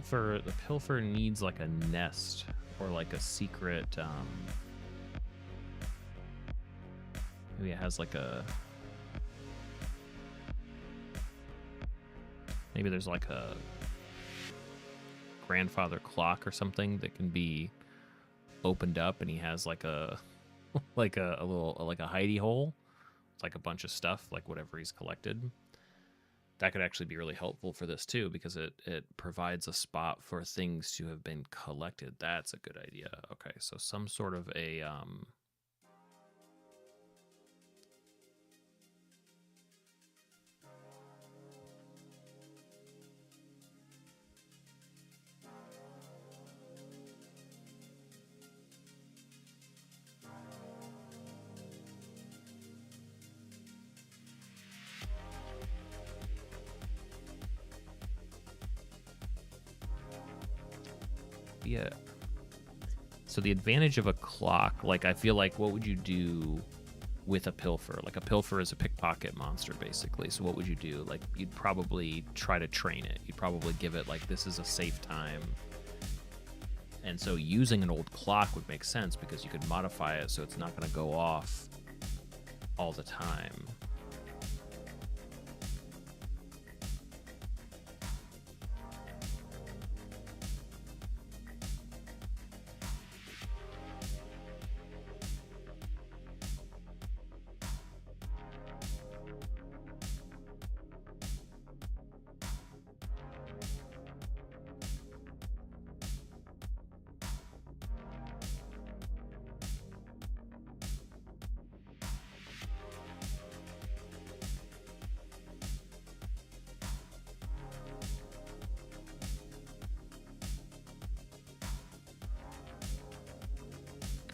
The pilfer needs like a nest or like a secret. Maybe it has like a. Maybe there's like a grandfather clock or something that can be opened up, and he has like a like a little like a hidey hole. It's like a bunch of stuff, like whatever he's collected. That could actually be really helpful for this too, because it provides a spot for things to have been collected. That's a good idea. Okay, so some sort of a yeah. So the advantage of a clock, like I feel like what would you do with a pilfer? Like a pilfer is a pickpocket monster basically. So what would you do? Like you'd probably try to train it. You'd probably give it like this is a safe time. And so using an old clock would make sense because you could modify it so it's not going to go off all the time.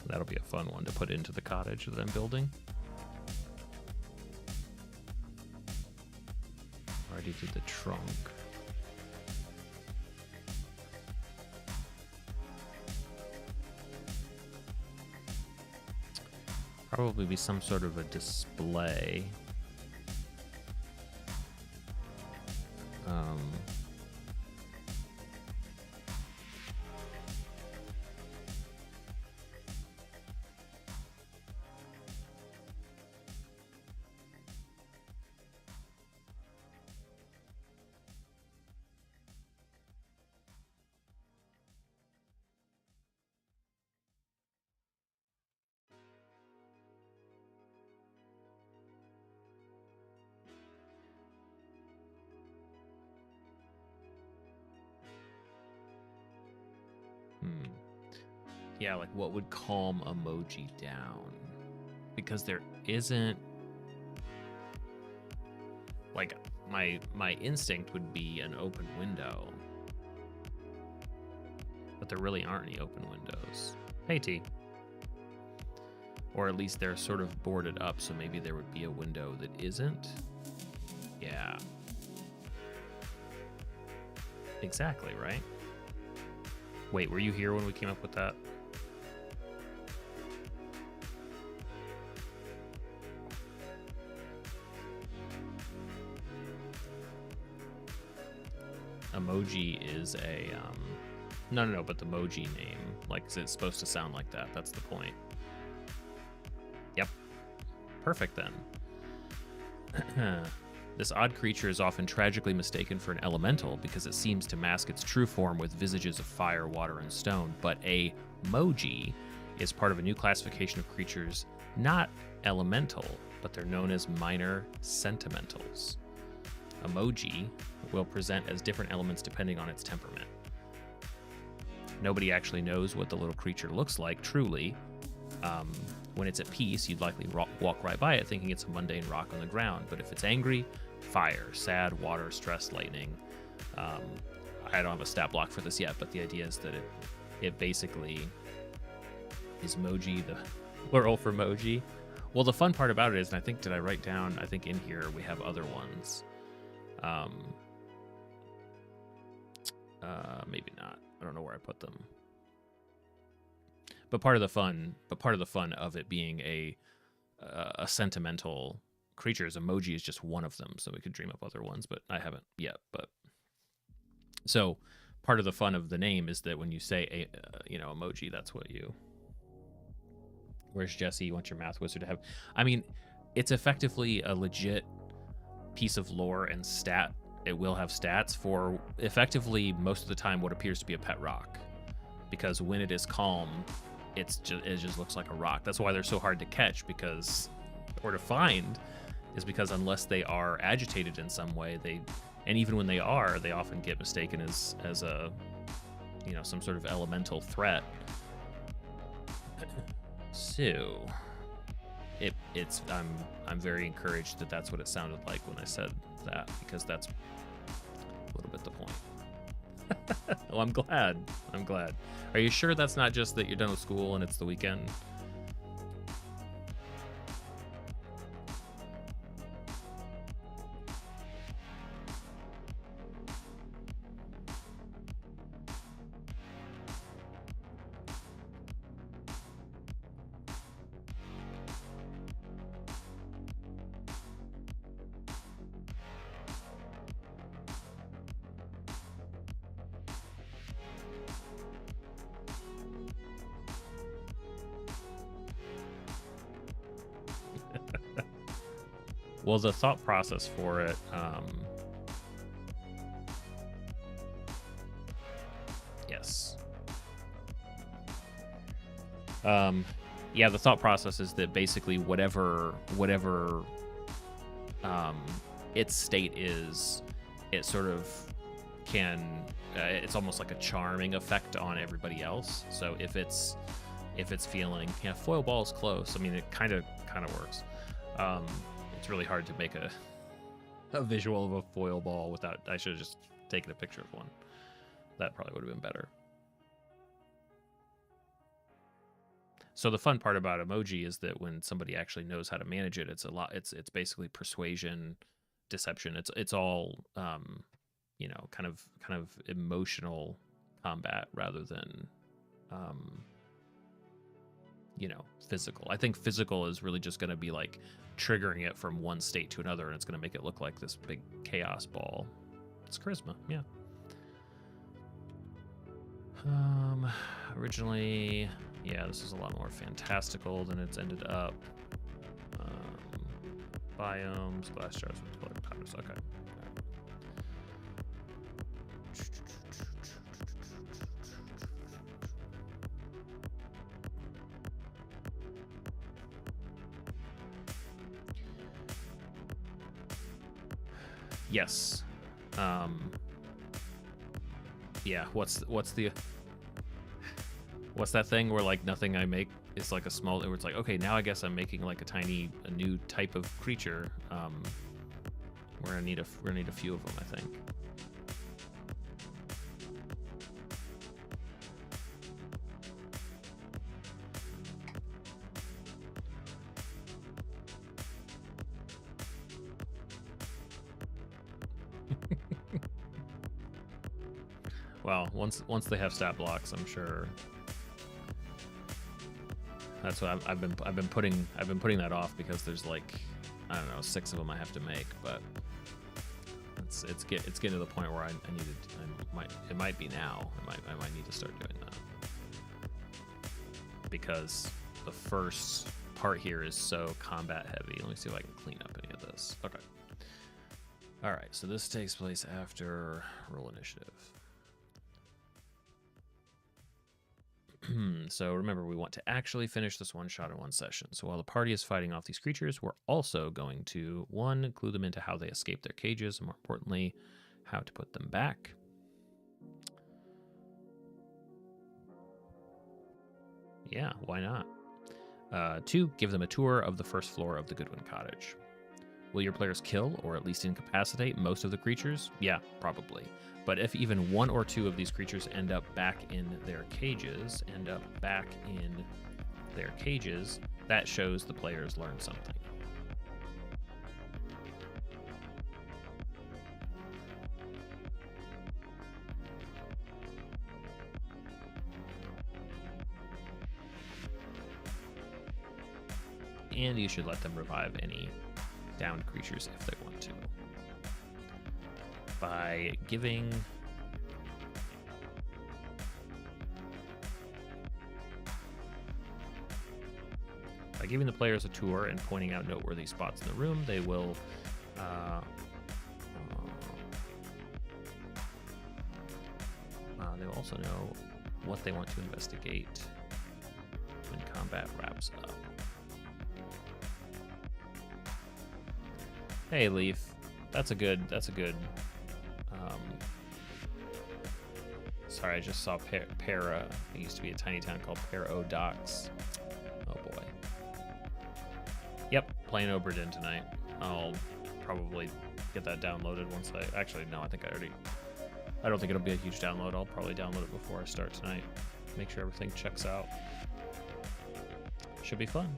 That'll be a fun one to put into the cottage that I'm building. Already did the trunk. Probably be some sort of a display. Yeah, like what would calm emoji down? Because there isn't, like, my instinct would be an open window, but there really aren't any open windows. Hey, T. Or at least they're sort of boarded up, so maybe there would be a window that isn't. Yeah. Exactly, right? Wait, were you here when we came up with that? Emoji is a no, but the emoji name, like, is it supposed to sound like that? That's the point. Yep. Perfect then. This odd creature is often tragically mistaken for an elemental because it seems to mask its true form with visages of fire, water, and stone, but a moji is part of a new classification of creatures not elemental, but they're known as minor sentimentals. Emoji will present as different elements depending on its temperament. Nobody actually knows what the little creature looks like truly. When it's at peace, you'd likely walk right by it thinking it's a mundane rock on the ground, but if it's angry, fire, sad, water, stress, lightning. I don't have a stat block for this yet, but the idea is that it basically is moji, the plural for moji. Well, the fun part about it is, and I think, did I write down, I think in here we have other ones. Maybe not. I don't know where I put them. But part of the fun of it being a sentimental creature is emoji is just one of them. So we could dream up other ones, but I haven't yet. But so part of the fun of the name is that when you say emoji, that's what you. Where's Jesse? You want your math wizard to have? I mean, it's effectively a legit piece of lore and stat. It will have stats for effectively most of the time what appears to be a pet rock, because when it is calm, it just looks like a rock. That's why they're so hard to catch, because, or to find, is because unless they are agitated in some way, and even when they are, they often get mistaken as a, some sort of elemental threat. So I'm very encouraged that that's what it sounded like when I said that, because that's a little bit the point. Oh, I'm glad. Are you sure that's not just that you're done with school and it's the weekend? Well, the thought process for it, yes. Yeah, the thought process is that basically whatever its state is, it sort of can, it's almost like a charming effect on everybody else. So if it's feeling, foil ball's close. I mean, it kind of works. It's really hard to make a visual of a foil ball without, I should have just taken a picture of one. That probably would have been better. So the fun part about emoji is that when somebody actually knows how to manage it, it's basically persuasion, deception. It's all kind of emotional combat rather than physical. I think physical is really just going to be like triggering it from one state to another, and it's going to make it look like this big chaos ball. It's charisma, yeah. Originally, yeah, this is a lot more fantastical than it's ended up. Biomes, glass jars with colored powders. Okay. Yes. Yeah. What's What's that thing where like nothing I make is like a small, where it's like, okay, now I guess I'm making like a new type of creature. We're gonna need a few of them, I think. Well, once they have stat blocks, I'm sure. That's what I've been putting that off because there's like, I don't know, 6 of them I have to make, but it's getting to the point where it might be now. I might need to start doing that because the first part here is so combat heavy. Let me see if I can clean up any of this. Okay. All right. So this takes place after roll initiative. So remember, we want to actually finish this one shot in one session. So while the party is fighting off these creatures, we're also going to, 1, clue them into how they escape their cages, and more importantly, how to put them back. Yeah, why not? 2, give them a tour of the first floor of the Goodwin Cottage. Will your players kill or at least incapacitate most of the creatures? Yeah, probably. But if even 1 or 2 of these creatures end up back in their cages, that shows the players learned something. And you should let them revive any downed creatures if they want to. By giving the players a tour and pointing out noteworthy spots in the room, they will they will also know what they want to investigate when combat wraps up. Hey, Leaf, that's a good. Sorry, I just saw Para. It used to be a tiny town called Paradox. Oh boy. Yep, playing Oberdin tonight. I'll probably get that downloaded once actually, no, I don't think it'll be a huge download. I'll probably download it before I start tonight. Make sure everything checks out. Should be fun.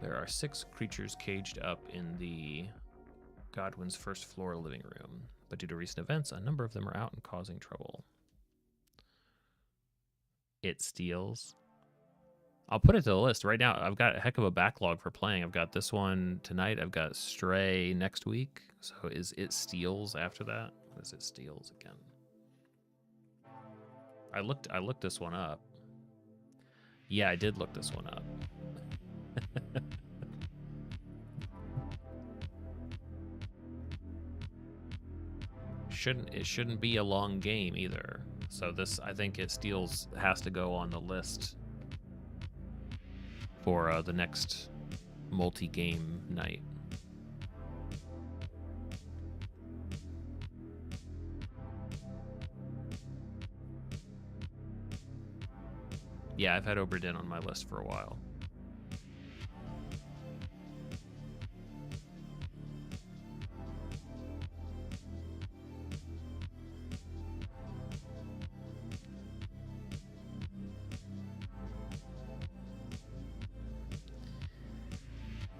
There are 6 creatures caged up in the Godwin's first floor living room, but due to recent events, a number of them are out and causing trouble. It steals. I'll put it to the list right now. I've got a heck of a backlog for playing. I've got this one tonight. I've got Stray next week. So is It Steals after that? What is It Steals again? I looked this one up. Yeah, I did look this one up. It shouldn't be a long game either. So this, I think It Steals has to go on the list for the next multi-game night. Yeah, I've had Oberdin on my list for a while.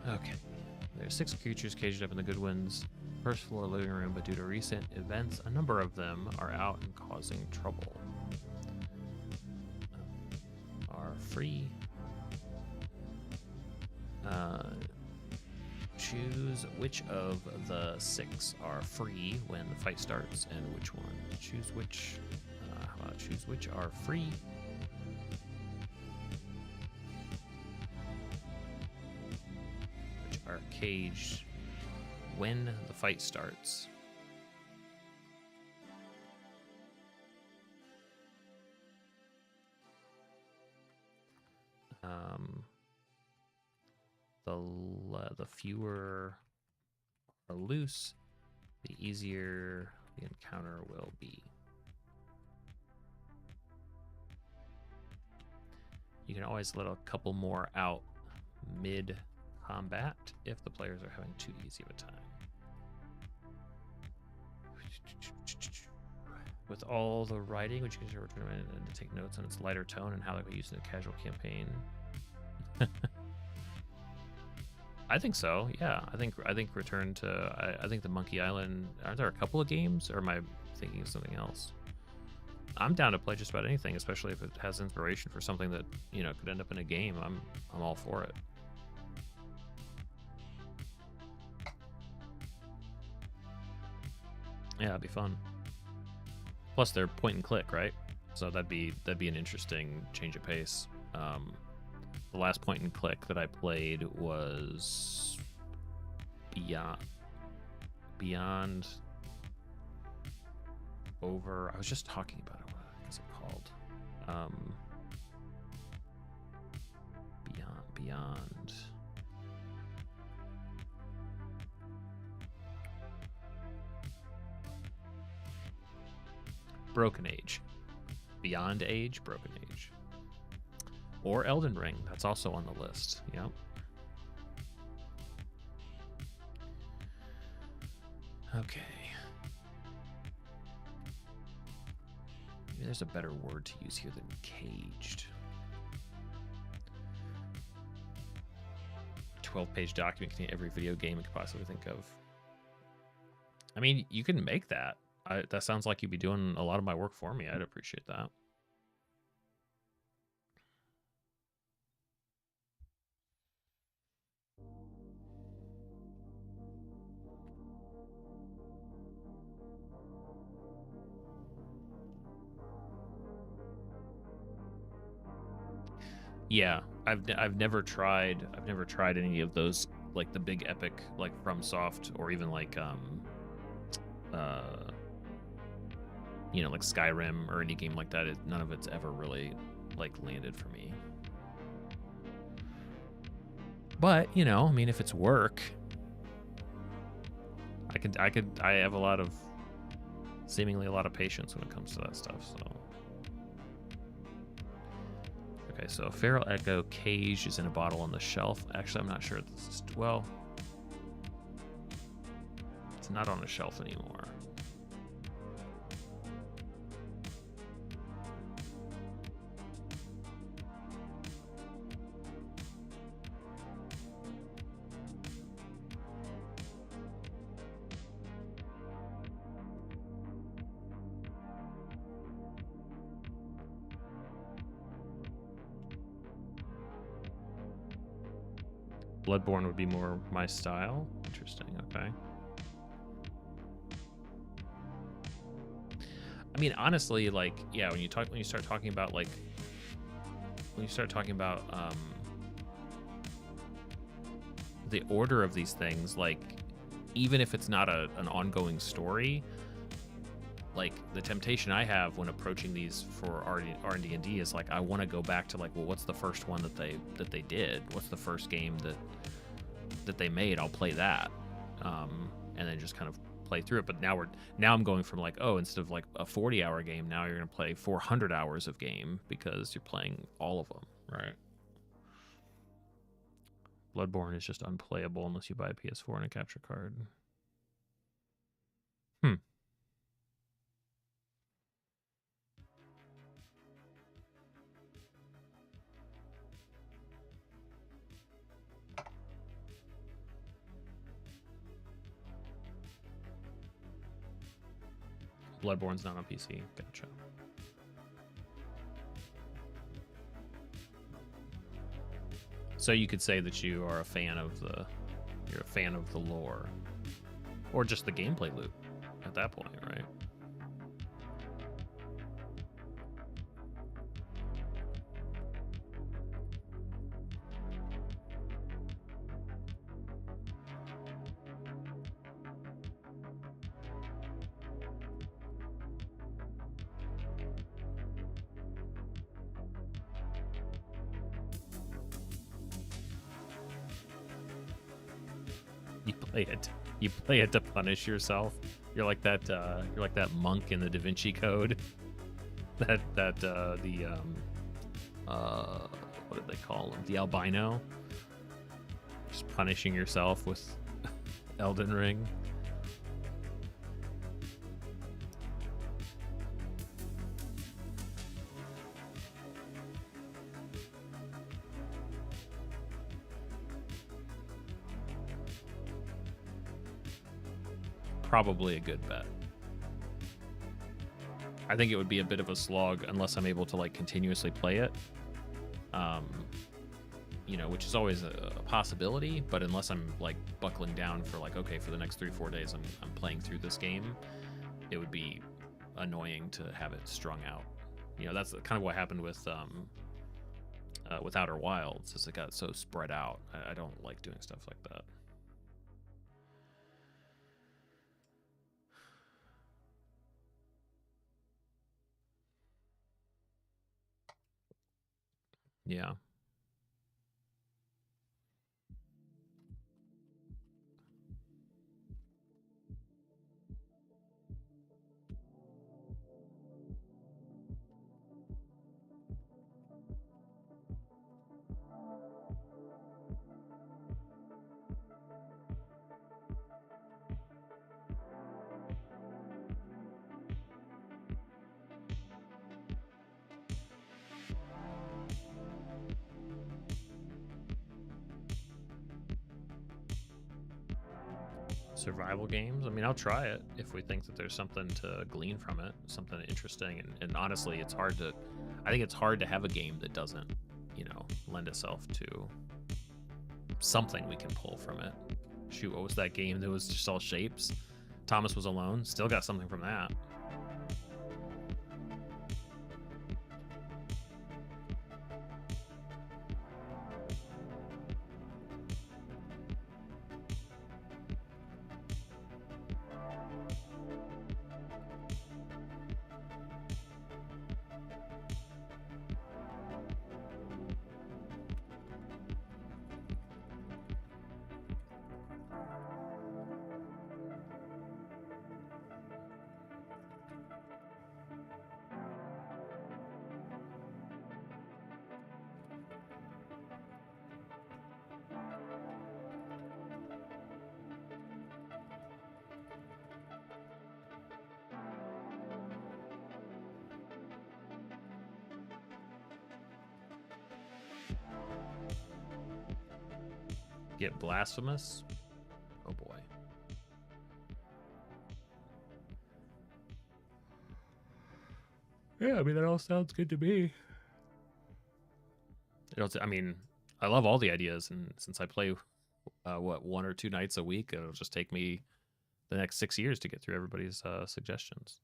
Okay. There's 6 creatures caged up in the Goodwin's first floor living room, but due to recent events, a number of them are out and causing trouble. Are free. Choose which of the 6 are free when the fight starts, and which one. Choose which. How about choose which are free. Are caged when the fight starts. The fewer are loose, the easier the encounter will be. You can always let a couple more out mid-combat if the players are having too easy of a time. With all the writing, which you can recommend to take notes on its lighter tone and how they'll be used in a casual campaign. I think so. Yeah, I think Return to I think the Monkey Island. Aren't there a couple of games, or am I thinking of something else? I'm down to play just about anything, especially if it has inspiration for something that could end up in a game. I'm all for it. Yeah, it'd be fun. Plus, they're point and click, right? So that'd be an interesting change of pace. The last point and click that I played was Beyond Over. I was just talking about it. What is it called? Beyond. Broken Age. Beyond Age, Broken Age. Or Elden Ring. That's also on the list. Yep. Okay. Maybe there's a better word to use here than caged. 12-page document containing every video game you could possibly think of. I mean, you can make that. That sounds like you'd be doing a lot of my work for me. I'd appreciate that. Yeah, I've never tried any of those, like the big epic like FromSoft, or even like like Skyrim or any game like that. None of it's ever really like landed for me. But I mean, if it's work, I have seemingly a lot of patience when it comes to that stuff. So okay, so Feral Echo caged is in a bottle on the shelf. Actually, I'm not sure. It's not on a shelf anymore. Bloodborne would be more my style. Interesting. Okay. I mean, honestly, like, yeah, when you start talking about the order of these things, like, even if it's not an ongoing story, like the temptation I have when approaching these for R&D is like, I want to go back to like, well, what's the first one that they did? What's the first game that they made? I'll play that, and then just kind of play through it. But now I'm going from like, oh, instead of like a 40-hour game, now you're gonna play 400 hours of game because you're playing all of them, right? Bloodborne is just unplayable unless you buy a PS4 and a capture card. Bloodborne's not on PC. Gotcha. So you could say that you are a fan of the lore, or just the gameplay loop at that point, right? You play it to punish yourself. You're like that. You're like that monk in the Da Vinci Code. What did they call him? The albino. Just punishing yourself with Elden Ring. Probably a good bet. I think it would be a bit of a slog unless I'm able to like continuously play it. You know, which is always a possibility, but unless I'm like buckling down for like, okay, for the next 3-4 days I'm playing through this game, it would be annoying to have it strung out. You know, that's kind of what happened with Outer Wilds, is it got so spread out. I don't like doing stuff like that. Yeah. Survival games, I mean, I'll try it if we think that there's something to glean from it, something interesting. And honestly, I think it's hard to have a game that doesn't, you know, lend itself to something we can pull from it. Shoot, what was that game that was just all shapes? Thomas Was Alone. Still got something from that. Get blasphemous? Oh boy. Yeah, I mean, that all sounds good to me. I mean, I love all the ideas, and since I play, 1 or 2 nights a week, it'll just take me the next 6 years to get through everybody's suggestions.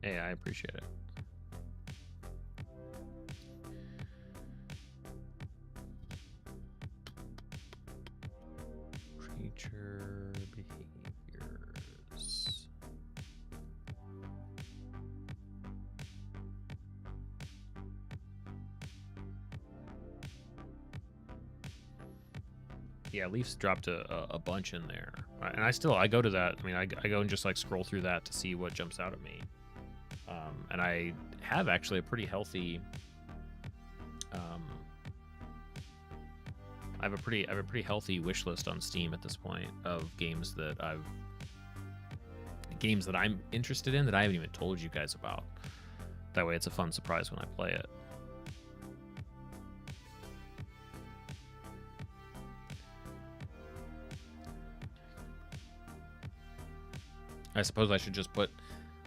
Hey, I appreciate it. Creature behaviors. Yeah, Leafs dropped a bunch in there, and I go to that. I mean, I go and just like scroll through that to see what jumps out at me. And I have actually a pretty healthy. I have a pretty healthy wish list on Steam at this point of games that I'm interested in that I haven't even told you guys about. That way, it's a fun surprise when I play it. I suppose I should just put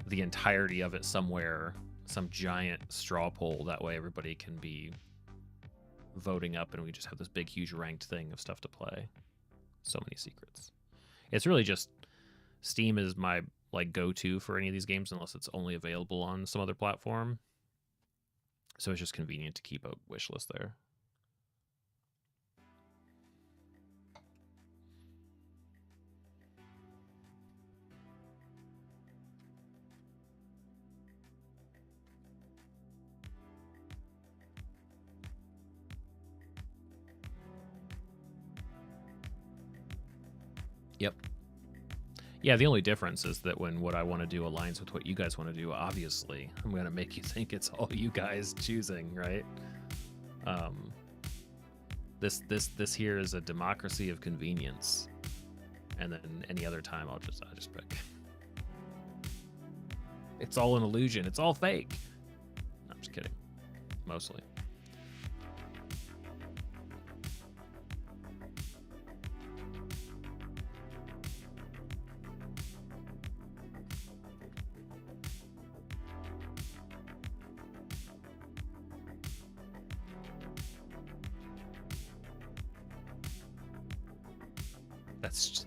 the entirety of it somewhere, some giant straw poll. That way everybody can be voting up and we just have this big, huge ranked thing of stuff to play. So many secrets. It's really just Steam is my like go-to for any of these games unless it's only available on some other platform. So it's just convenient to keep a wish list there. Yep. Yeah, the only difference is that when what I want to do aligns with what you guys want to do, obviously, I'm going to make you think it's all you guys choosing, right? This here is a democracy of convenience, and then any other time I just pick. It's all an illusion. It's all fake. No, I'm just kidding. Mostly.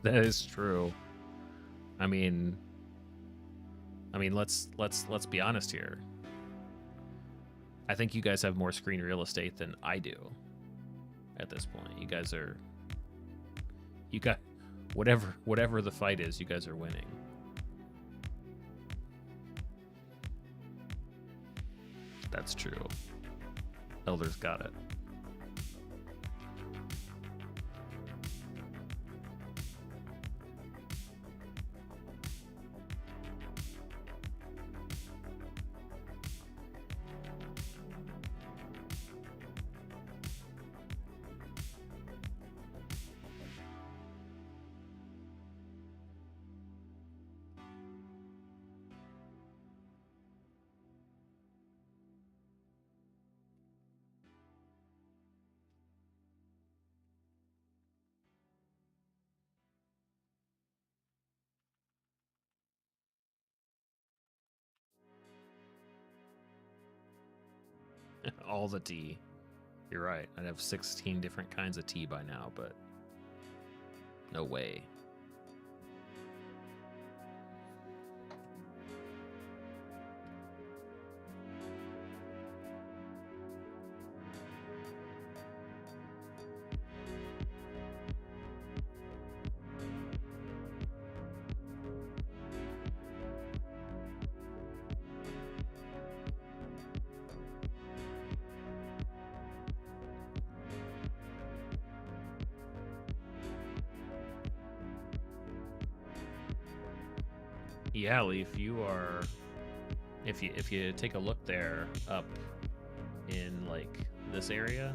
That is true. I mean, let's be honest here. I think you guys have more screen real estate than I do at this point. You got whatever the fight is, you guys are winning. That's true. Elder's got it. All the tea. You're right. I'd have 16 different kinds of tea by now, but no way. Yeah, Leaf, you are. If you take a look there up in like this area,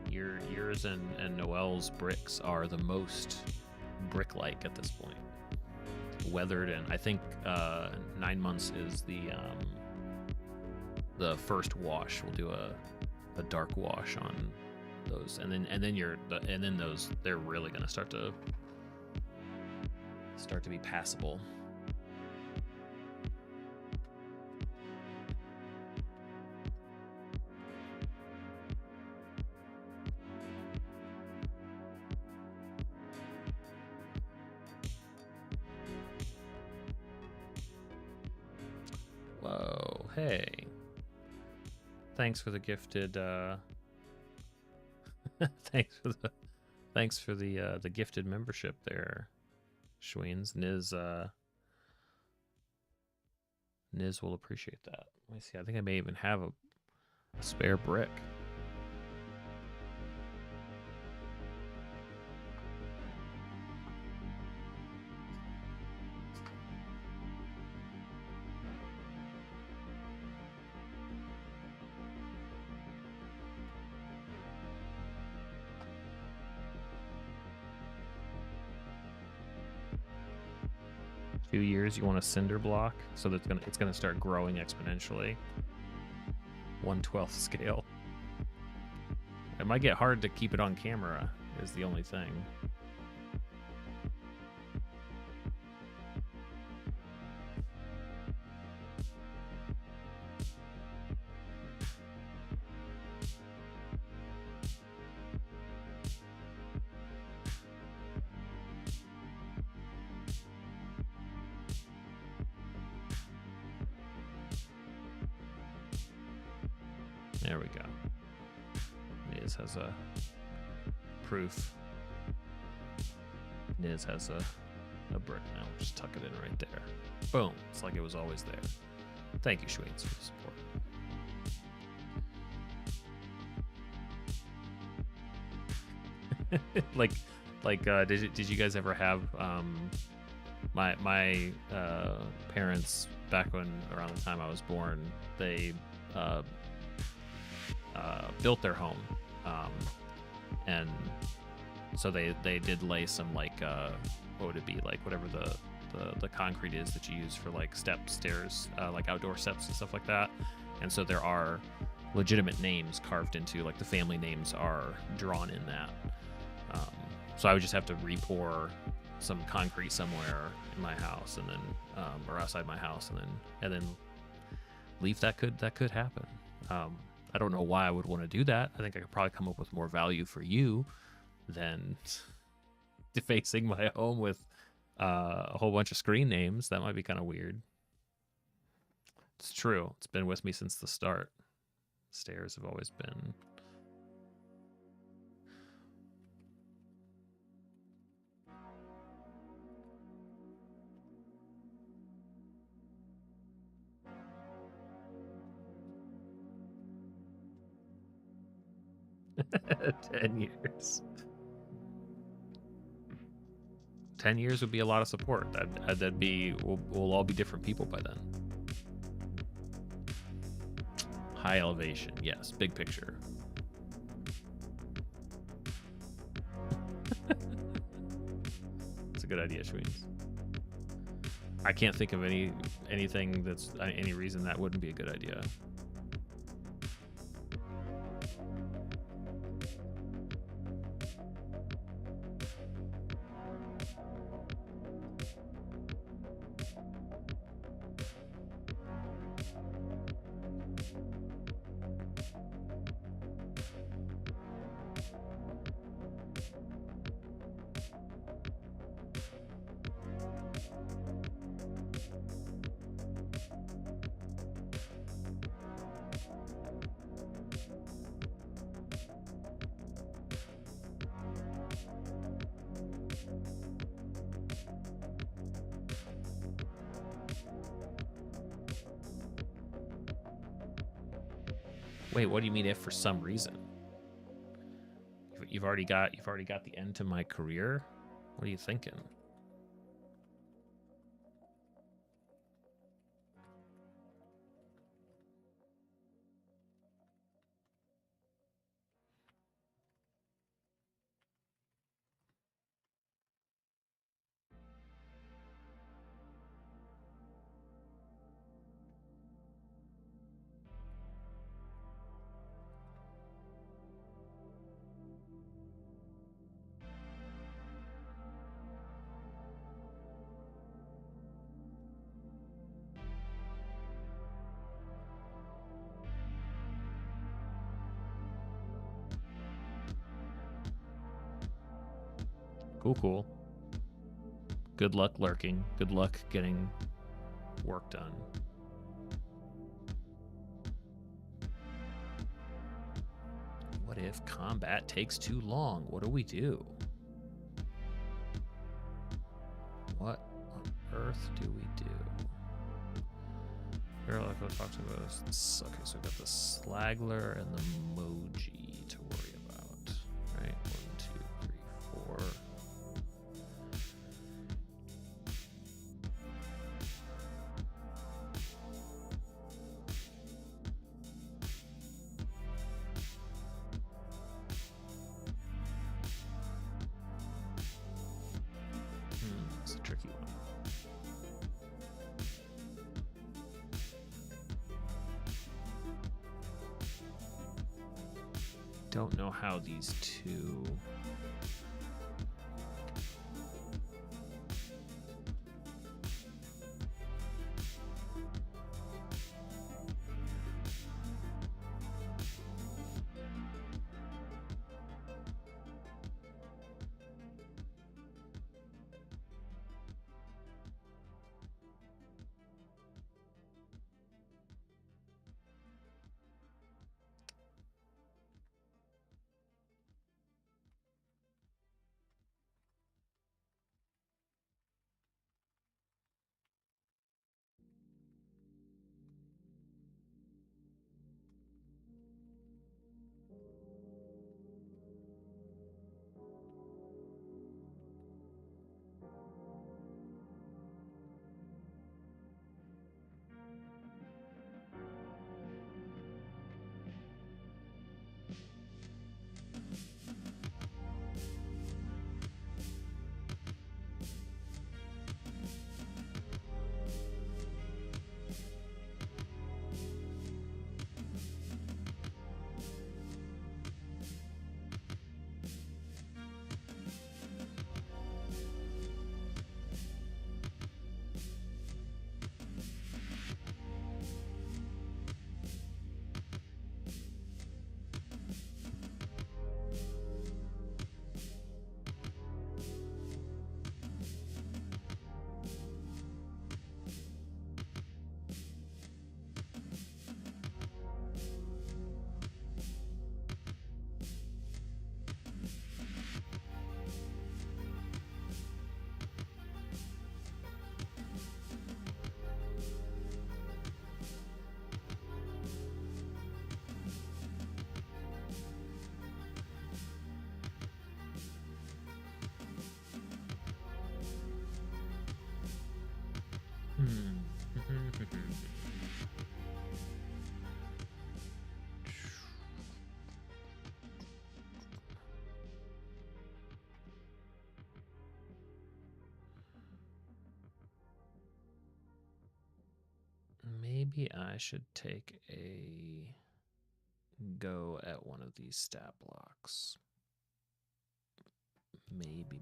yours and Noel's bricks are the most brick-like at this point. Weathered, and I think 9 months is the first wash. We'll do a dark wash on those, and then those, they're really gonna start to be passable. Whoa, hey. Thanks for the gifted thanks for the gifted membership there, Schweens. Niz will appreciate that. Let me see. I think I may even have a spare brick. Few years, you want a cinder block, so that it's gonna start growing exponentially. 1/12 scale. It might get hard to keep it on camera, is the only thing. There we go. Niz has a proof. Niz has a brick now. Just tuck it in right there. Boom. It's like it was always there. Thank you, Schweens, for the support. Did you guys ever have my parents back when around the time I was born, they built their home, and so they did lay some like what would it be, like whatever the concrete is that you use for like stairs, like outdoor steps and stuff like that. And so there are legitimate names carved into, like the family names are drawn in that. So I would just have to re-pour some concrete somewhere in my house, and then or outside my house, and then leaf that could happen. I don't know why I would want to do that. I think I could probably come up with more value for you than defacing my home with a whole bunch of screen names. That might be kind of weird. It's true. It's been with me since the start. Stairs have always been. $10 years. 10 years would be a lot of support. That'd be, we'll all be different people by then. High elevation, yes. Big picture. It's a good idea, Schweens. I can't think of anything that's any reason that wouldn't be a good idea. Wait, what do you mean if for some reason? You've already got the end to my career? What are you thinking? Cool. Good luck lurking. Good luck getting work done. What if combat takes too long? What do we do? What on earth do we do? Here, like we'll talk to those. Okay, so we've got the Slagler and the Moji to worry about. Right? 1, 2, 3, 4. It's a tricky one. Don't know how these two. Maybe I should take a go at one of these stat blocks. Maybe.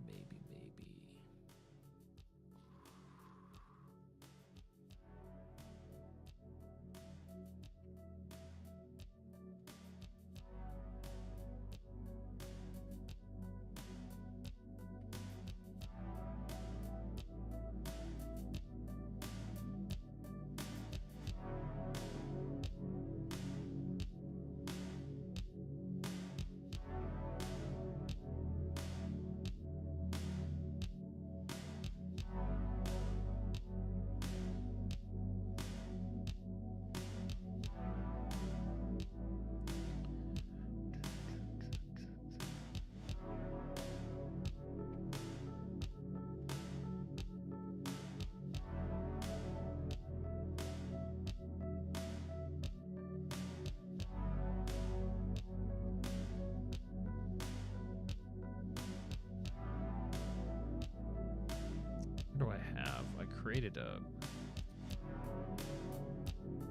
What do I have? I created a...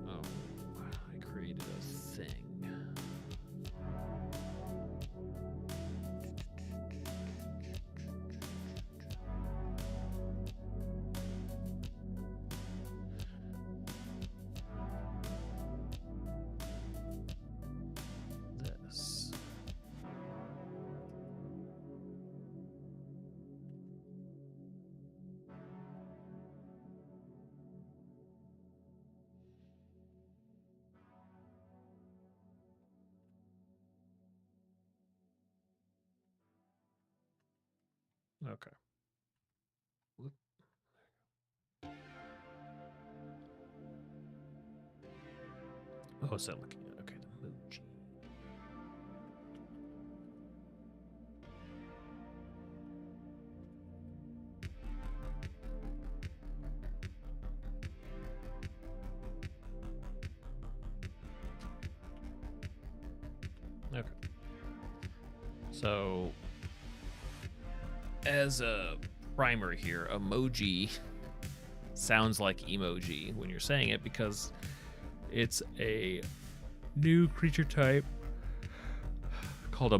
Oh, I created a thing. This. Okay. Whoop. Oh, is that looking at? Okay, the emoji. Okay. So, as a primer here, emoji sounds like emoji when you're saying it because it's a new creature type called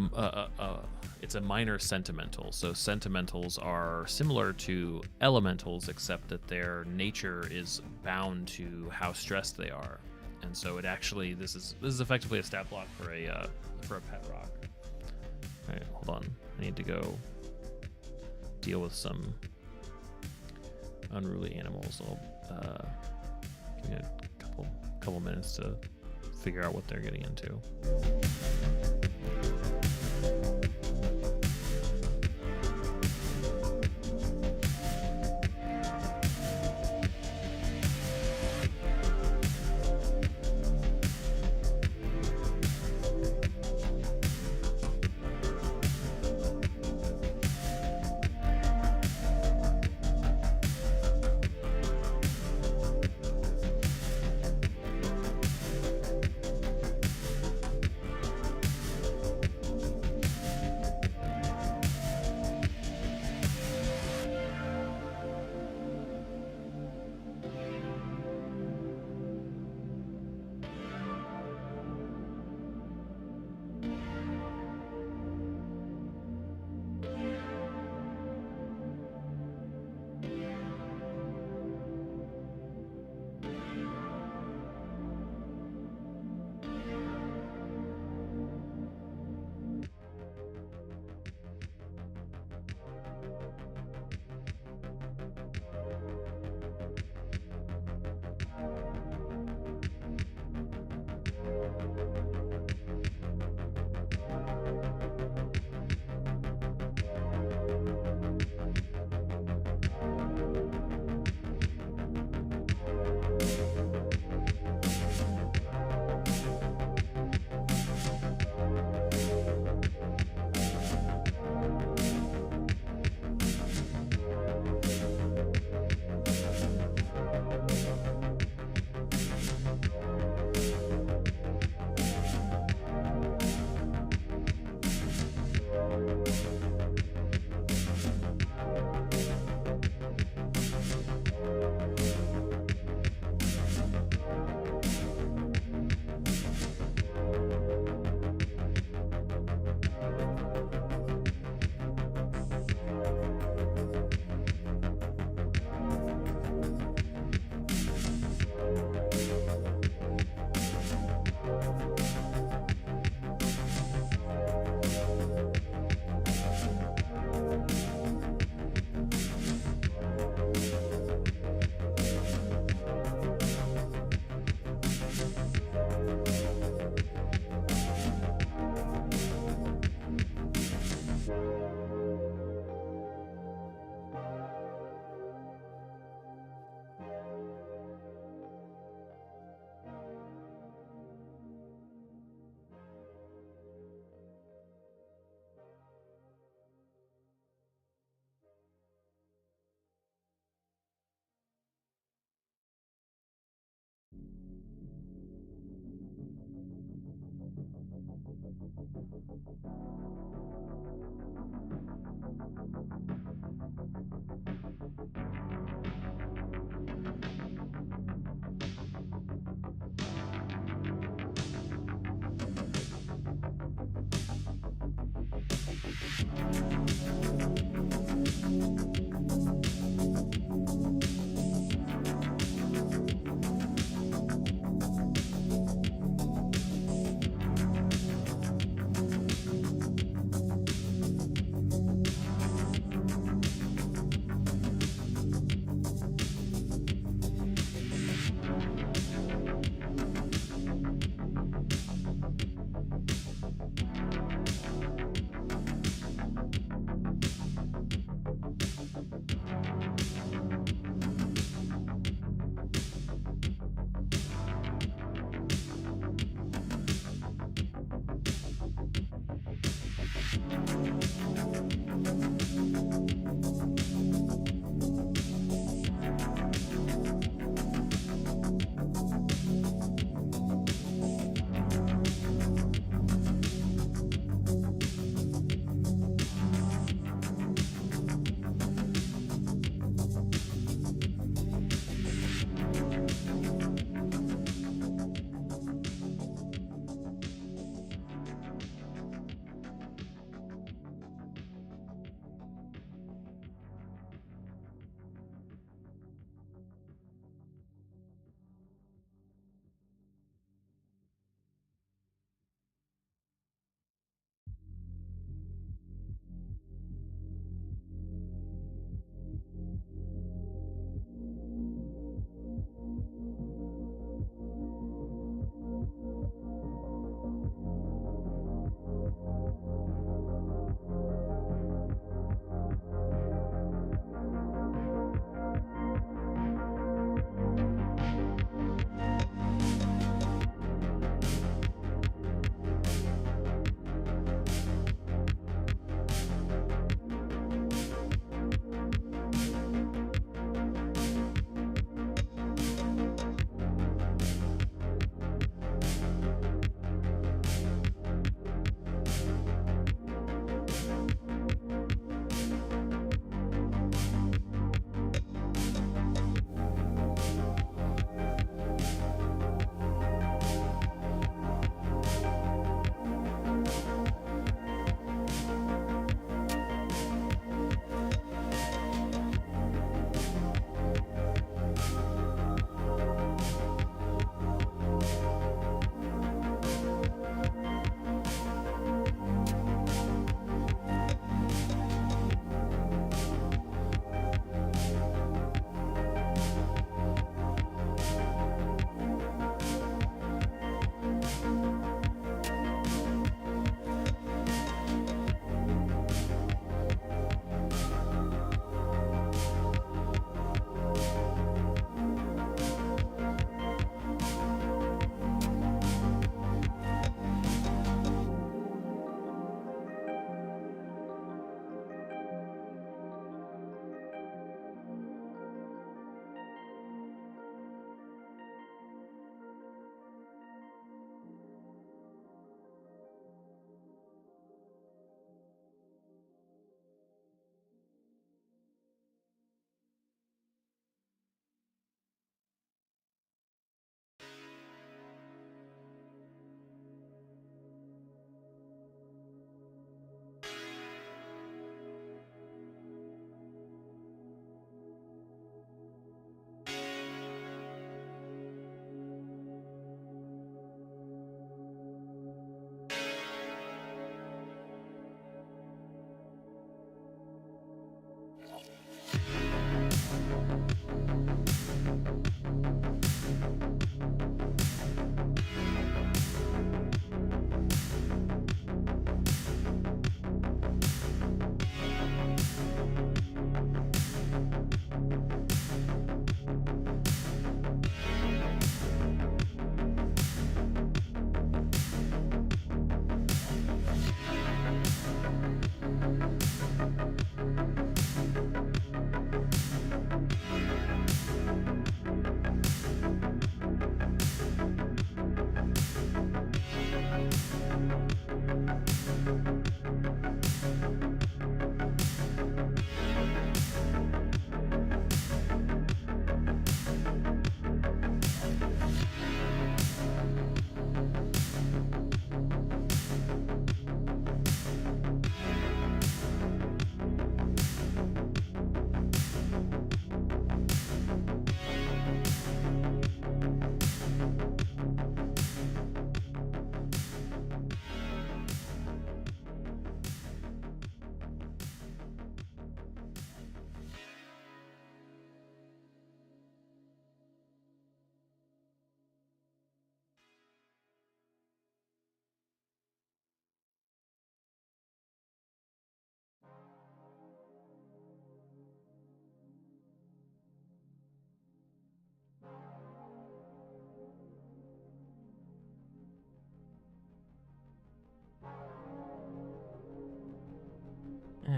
it's a minor sentimental. So sentimentals are similar to elementals, except that their nature is bound to how stressed they are. And so it actually, this is effectively a stat block for a pet rock. All right, hold on. I need to go deal with some unruly animals. I'll give me a couple minutes to figure out what they're getting into.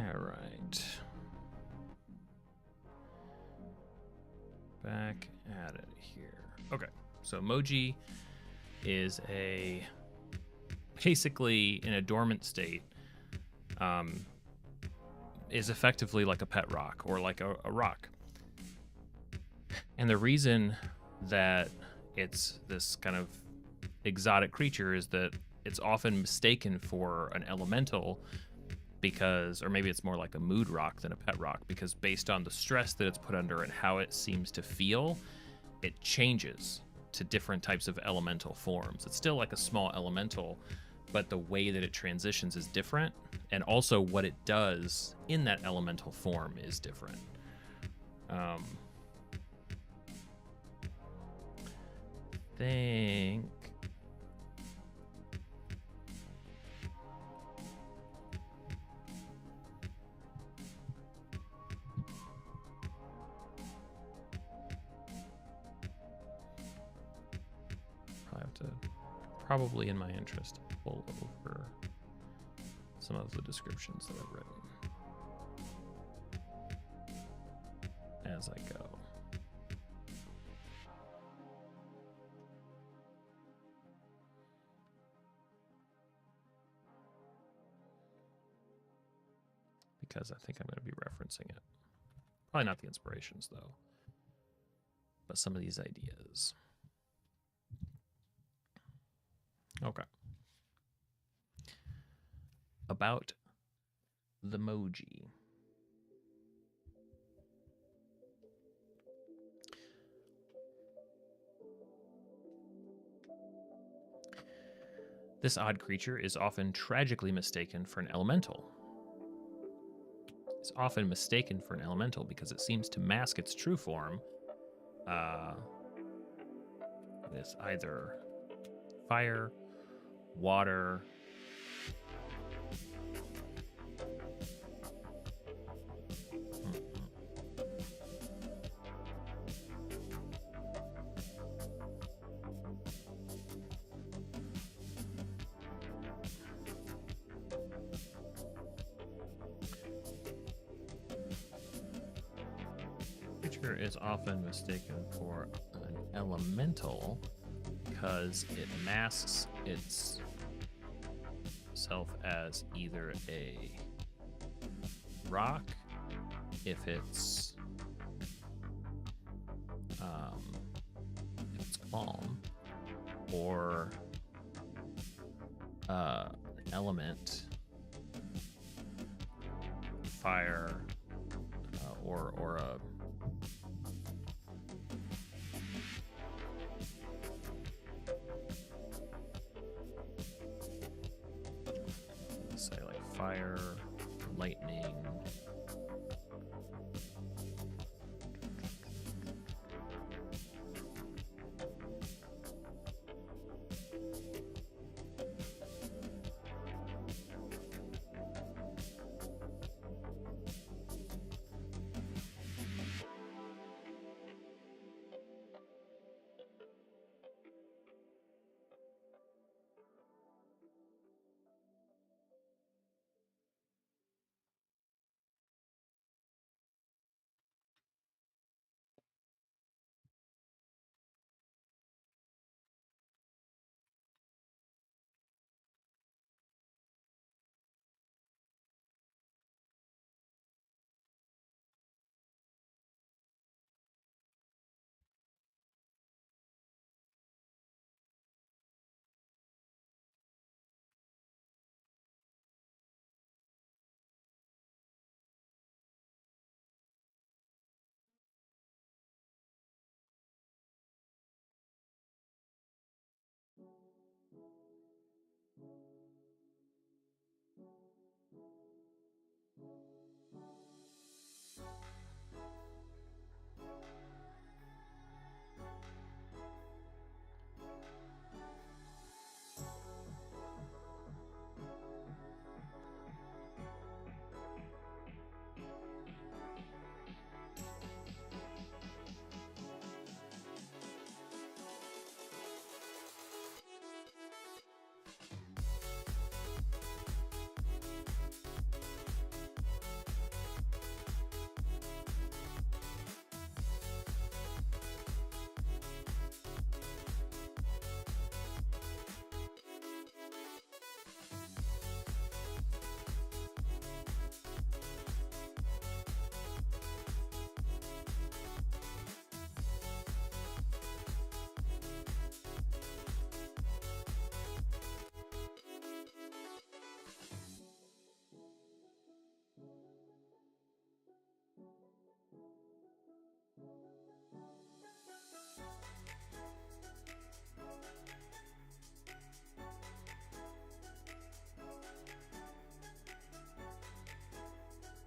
All right. Back at it here. Okay, so emoji is basically in a dormant state, is effectively like a pet rock or like a rock. And the reason that it's this kind of exotic creature is that it's often mistaken for an elemental because, or maybe it's more like a mood rock than a pet rock, because based on the stress that it's put under and how it seems to feel, it changes to different types of elemental forms. It's still like a small elemental, but the way that it transitions is different, and also what it does in that elemental form is different. Think probably in my interest to pull over some of the descriptions that I've written as I go. Because I think I'm going to be referencing it. Probably not the inspirations, though, but some of these ideas. Okay. About the emoji. This odd creature is often tragically mistaken for an elemental. It's often mistaken for an elemental because it seems to mask its true form with either fire, water, creature is often mistaken for an elemental because it masks itself as either a rock, if it's calm, or an element, fire, or a say like fire, lightning,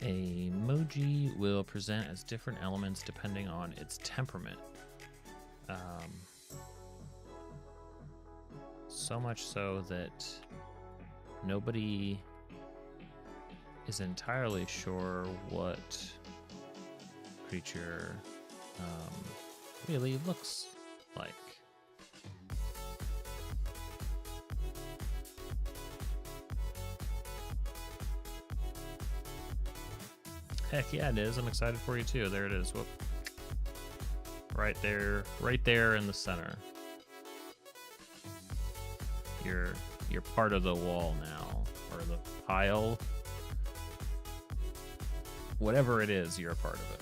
A emoji will present as different elements depending on its temperament. So much so that nobody is entirely sure what creature really looks like. Heck yeah, it is. I'm excited for you too. There it is. Whoop. Right there in the center. You're part of the wall now, or the pile. Whatever it is, you're a part of it.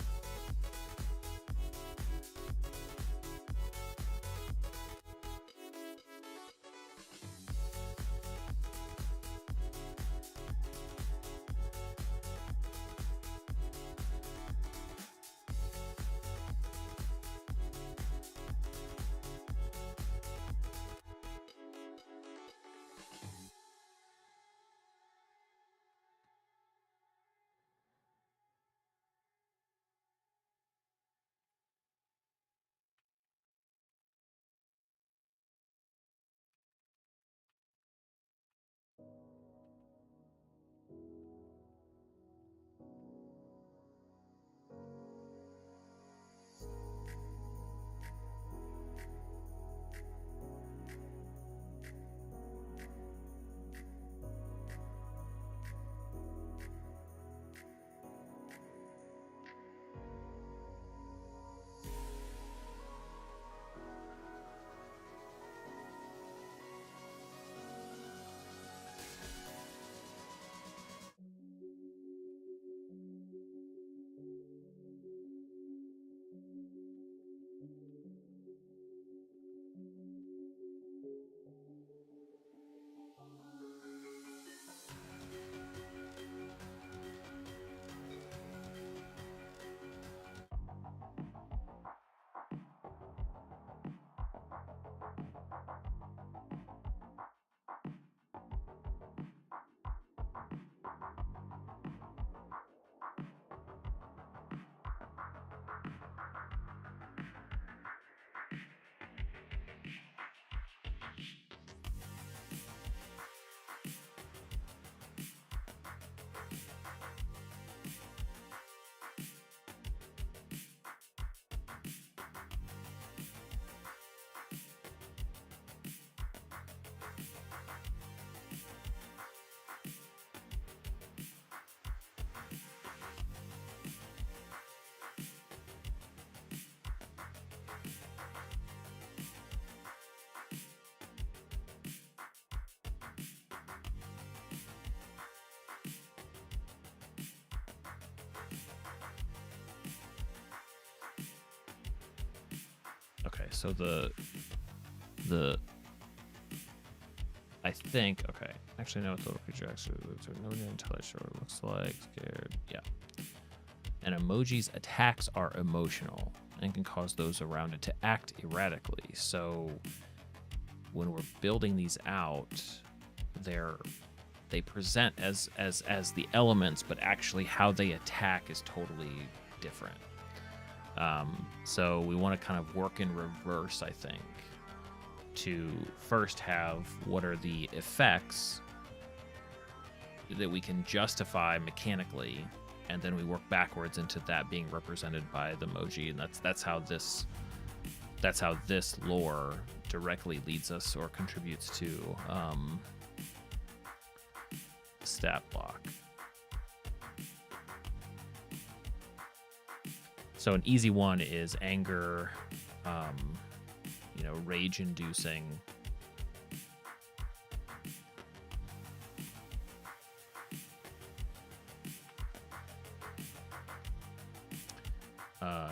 Okay, so I think, okay, actually no, it's a little creature actually looks like nobody entirely sure what it looks like. Scared, yeah. An emoji's attacks are emotional and can cause those around it to act erratically. So when we're building these out, they present as the elements, but actually how they attack is totally different. So we want to kind of work in reverse, I think, to first have what are the effects that we can justify mechanically, and then we work backwards into that being represented by the emoji, and that's how this lore directly leads us or contributes to stat block. So an easy one is anger, rage-inducing.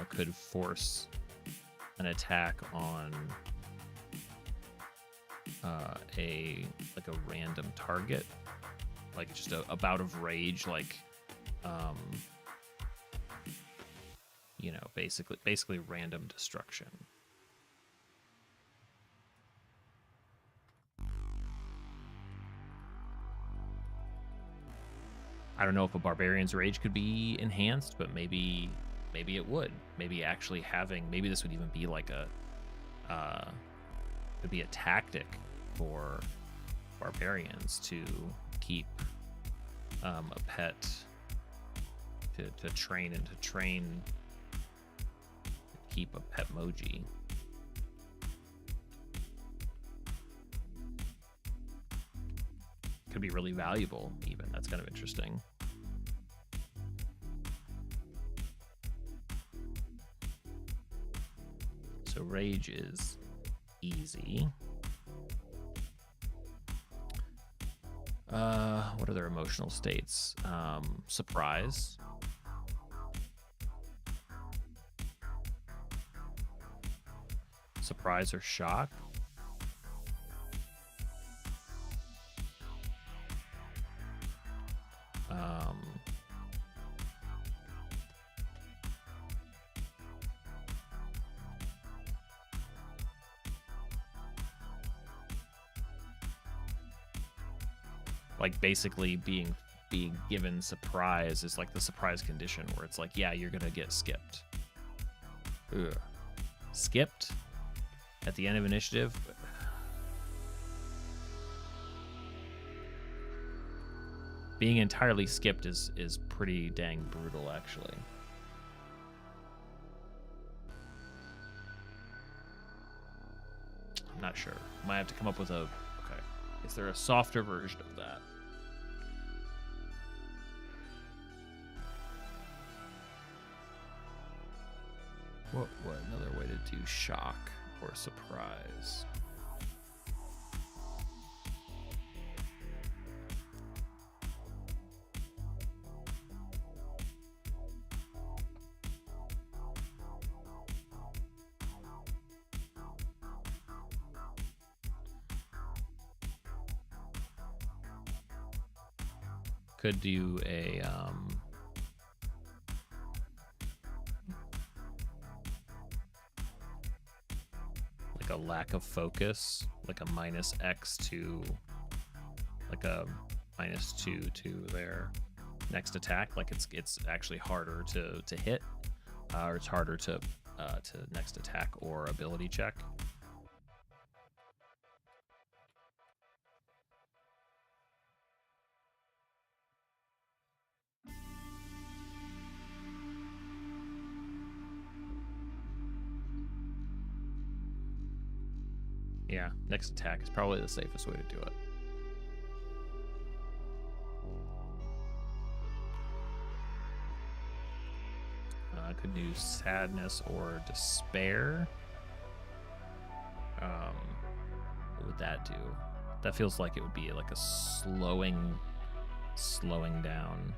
Could force an attack on a random target, like just a bout of rage, like basically random destruction. I don't know if a barbarian's rage could be enhanced, but maybe it would. Maybe actually maybe this would even be like could be a tactic for barbarians to keep a pet, to train keep a pet moji. Could be really valuable even. That's kind of interesting. So rage is easy. What are their emotional states? Surprise. Surprise or shock. Like basically being given surprise is like the surprise condition where it's like, yeah, you're gonna get skipped. Ugh. Skipped at the end of initiative. Being entirely skipped is pretty dang brutal, actually. I'm not sure. Might have to come up with a... Okay. Is there a softer version of that? What another way to do shock or surprise? Could do a like a lack of focus, like a -X to like a -2 to their next attack. Like it's actually harder to hit, or it's harder to next attack or ability check. Yeah, next attack is probably the safest way to do it. I could do sadness or despair. What would that do? That feels like it would be like a slowing down.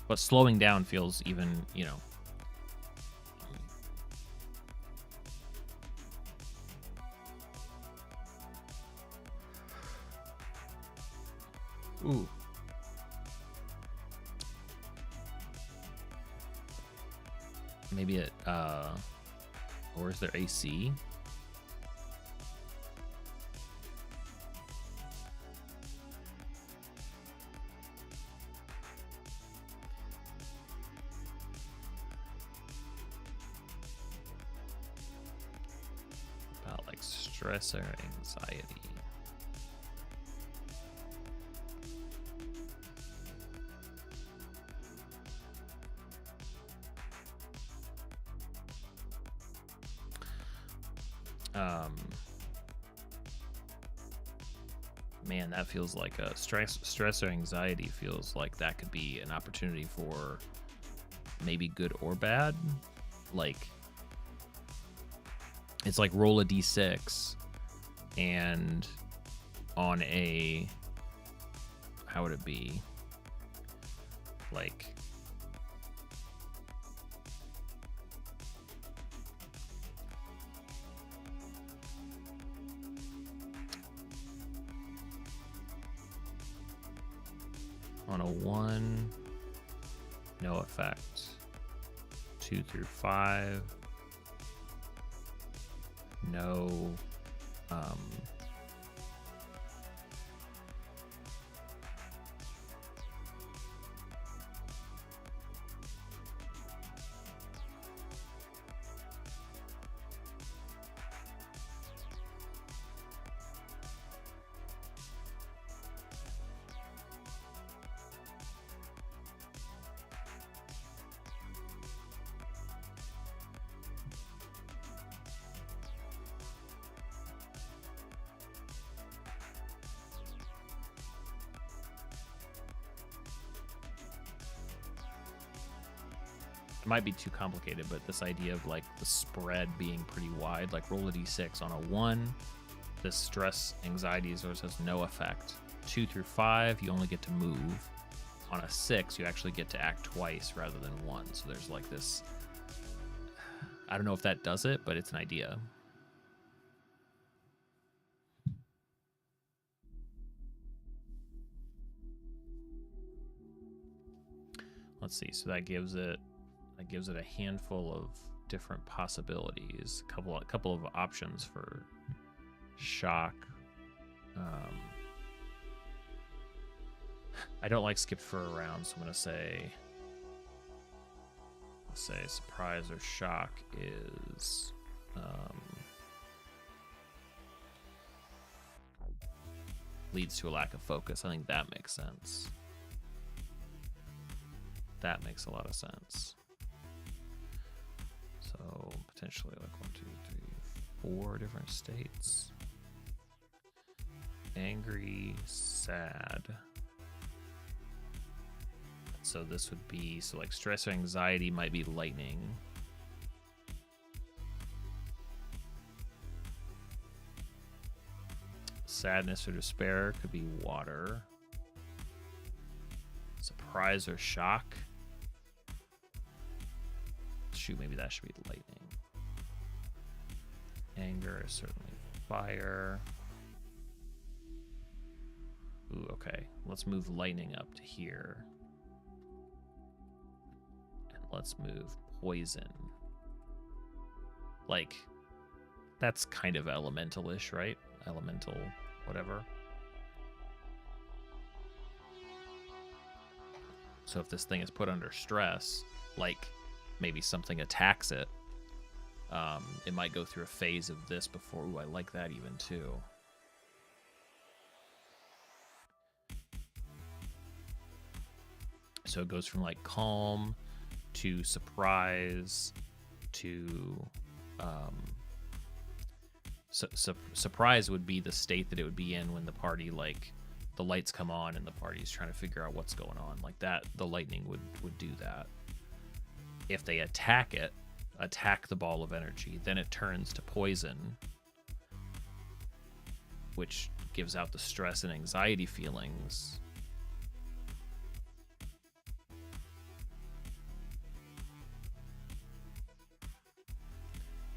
But slowing down feels even, you know. Ooh. Maybe it, or is there AC? Stress or anxiety. Man, that feels like a stress or anxiety feels like that could be an opportunity for maybe good or bad. Like, it's like roll a d6 and on a, how would it be? Like, On a 1, no effect. 2 through 5, no. It might be too complicated, but this idea of like the spread being pretty wide, like roll a d6. On a 1, this stress anxiety source has no effect. 2 through 5, you only get to move. On a 6, you actually get to act twice rather than 1. So there's like this, I don't know if that does it, but it's an idea. Let's see, so that gives it a handful of different possibilities, a couple of options for shock. I don't like skipped for a round, so I'm gonna say surprise or shock is leads to a lack of focus. I think that makes sense. That makes a lot of sense. So potentially like 1, 2, 3, 4 different states. Angry, sad. So this would be, so like stress or anxiety might be lightning. Sadness or despair could be water. Surprise or shock. Shoot, maybe that should be lightning. Anger is certainly fire. Ooh, okay. Let's move lightning up to here. And let's move poison. Like, that's kind of elemental-ish, right? Elemental, whatever. So if this thing is put under stress, like maybe something attacks it, it might go through a phase of this before. Ooh, I like that even too. So it goes from like calm to surprise to surprise would be the state that it would be in when the party, like the lights come on and the party's trying to figure out what's going on. Like that, the lightning would do that. If they attack the ball of energy, then it turns to poison, which gives out the stress and anxiety feelings.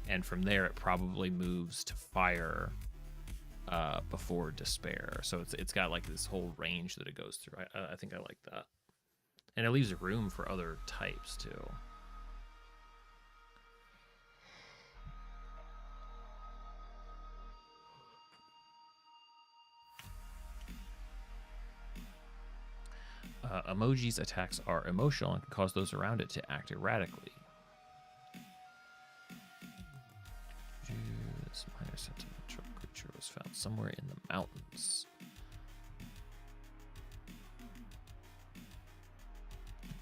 And from there, it probably moves to fire before despair. So it's got like this whole range that it goes through. I think I like that. And it leaves room for other types too. Emoji's attacks are emotional and can cause those around it to act erratically. This minor sentimental creature was found somewhere in the mountains.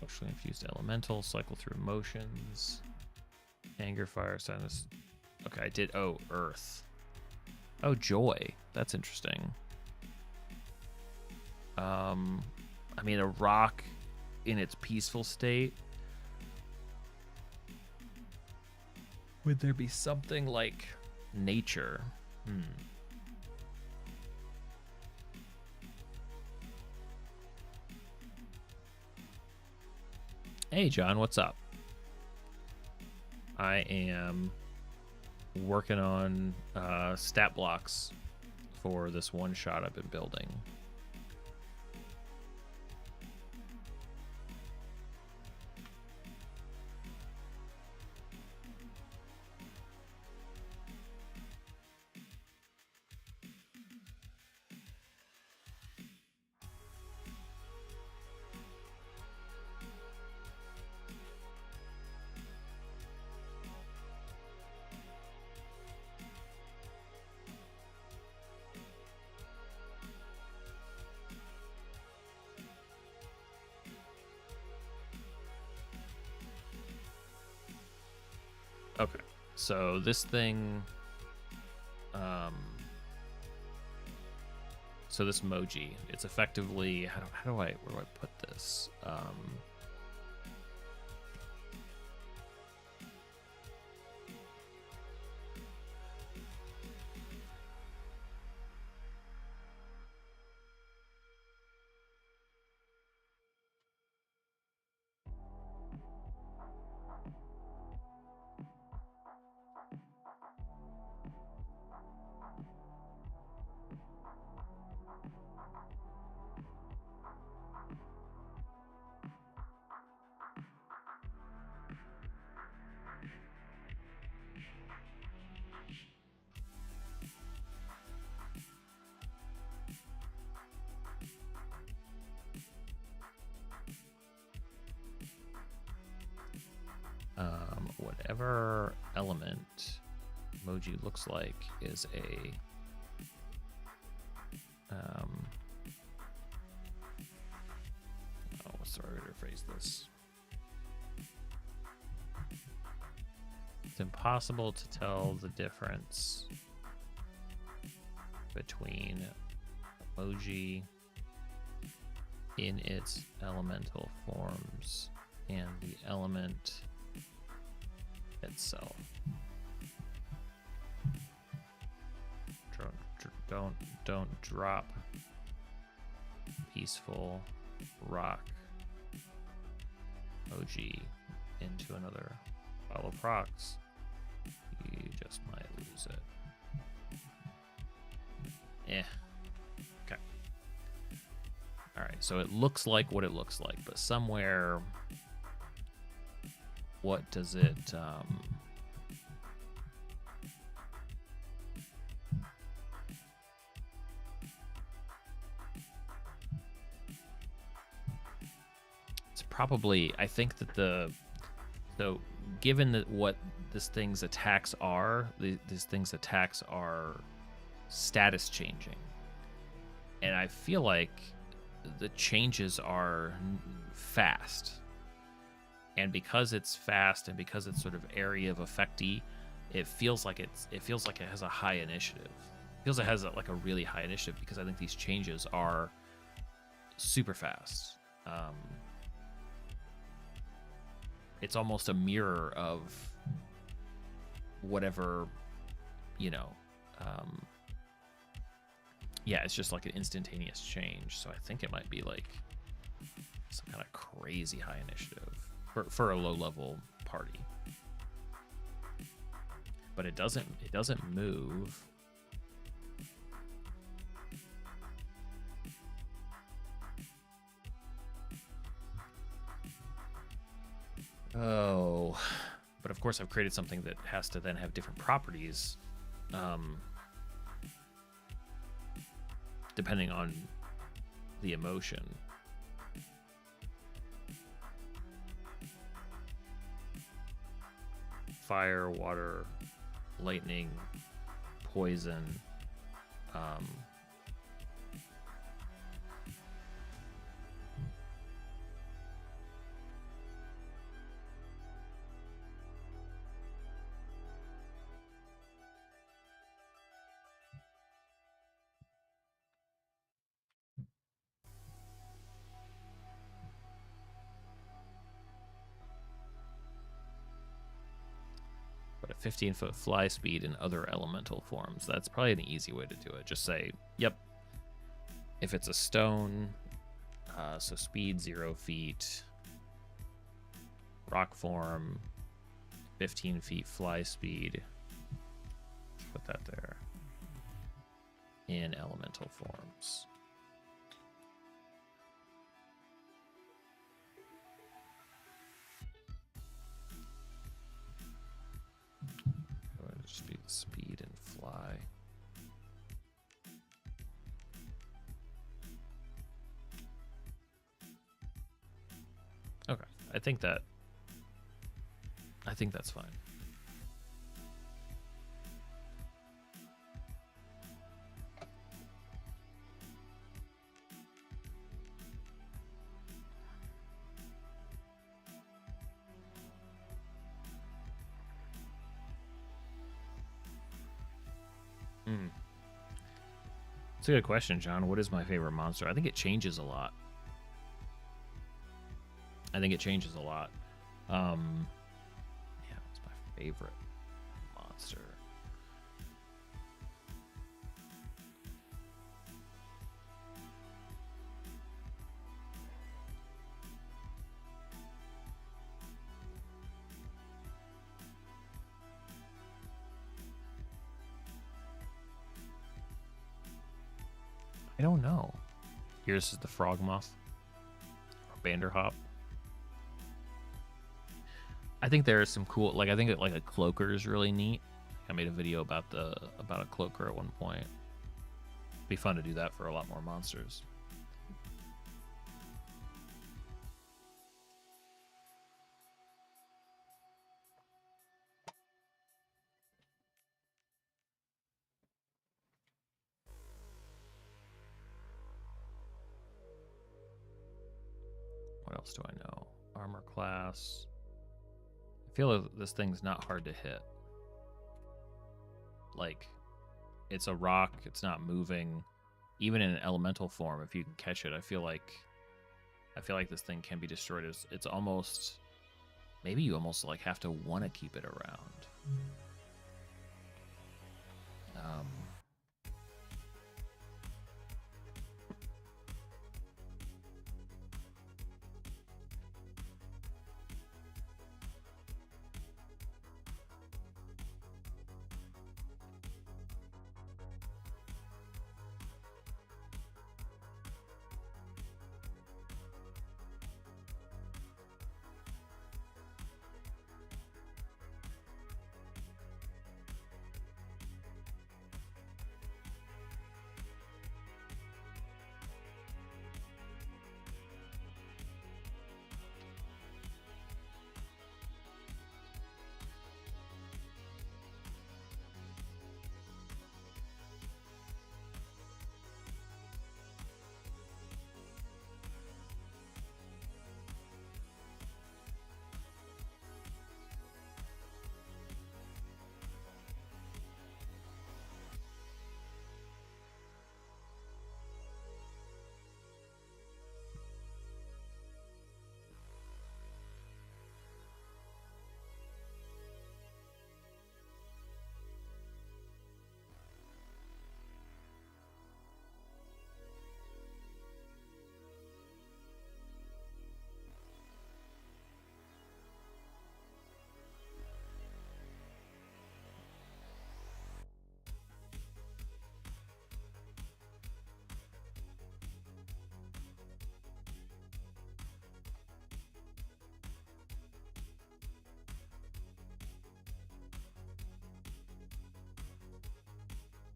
Emotionally infused elemental, cycle through emotions. Anger, fire, sadness. Okay, I did. Oh, earth. Oh, joy. That's interesting. I mean, a rock in its peaceful state. Would there be something like nature? Hey, John, what's up? I am working on stat blocks for this one shot I've been building. Okay, so this thing, so this emoji, it's effectively, where do I put this? Whatever element emoji looks like is a what's the right way to phrase this? It's impossible to tell the difference between emoji in its elemental forms and the element itself. Don't drop peaceful rock emoji into another pile of rocks. You just might lose it. Okay. All right, so it looks like what it looks like, but somewhere, what does it it's probably, I think that so given that what this thing's attacks are, these thing's attacks are status changing, and I feel like the changes are fast. And because it's fast and because it's sort of area of effecty, it feels like it has a high initiative. It feels it has like a really high initiative because I think these changes are super fast. It's almost a mirror of whatever, it's just like an instantaneous change. So I think it might be like some kind of crazy high initiative for a low level party. But it doesn't move. Oh, but of course I've created something that has to then have different properties, depending on the emotion. Fire, water, lightning, poison, but a 15-foot fly speed in other elemental forms. That's probably an easy way to do it. Just say, yep, if it's a stone, so speed 0 feet, rock form, 15 feet fly speed. Put that there. In elemental forms. Just be speed and fly. Okay, I think that's fine. It's a good question, John. What is my favorite monster? I think it changes a lot. Yeah, what's my favorite monster? I don't know. Here's the frog moth. Or Banderhop. I think there is some cool, like I think like a cloaker is really neat. I made a video about a cloaker at one point. It'd be fun to do that for a lot more monsters. What else do I know? Armor class. I feel like this thing's not hard to hit. Like, it's a rock, it's not moving. Even in an elemental form, if you can catch it, I feel like this thing can be destroyed. It's almost, maybe you almost like have to want to keep it around.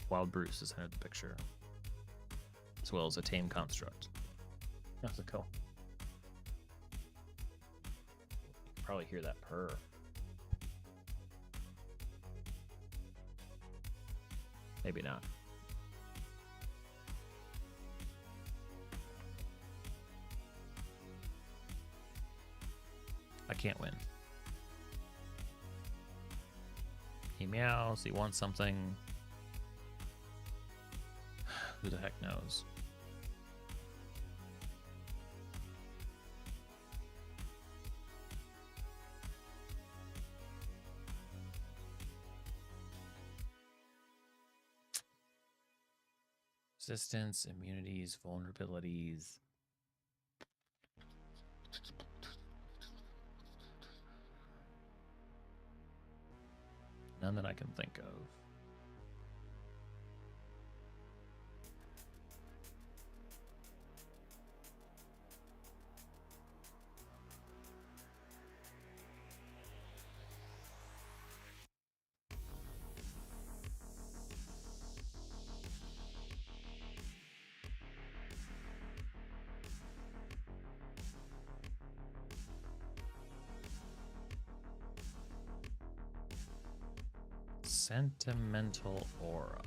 Wild Bruce is entered the picture, as well as a tame construct. That's cool. You can probably hear that purr. Maybe not. I can't win. He meows, he wants something. Who the heck knows? Resistance, immunities, vulnerabilities. None that I can think of. Sentimental aura.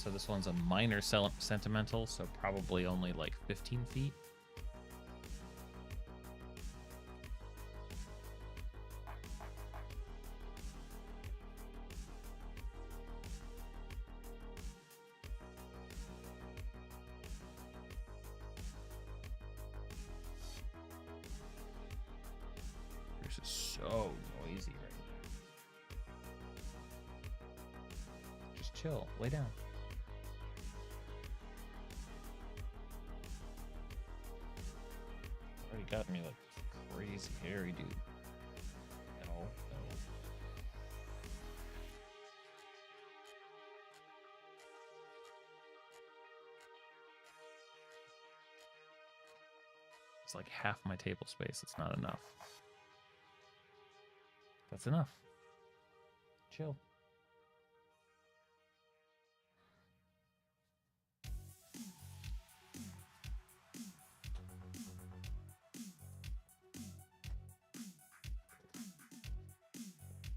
So this one's a minor sentimental, so probably only like 15 feet. This is so noisy right now. Just chill, lay down. Already got me like crazy hairy dude. No. It's like half my table space. It's not enough. That's enough. Chill.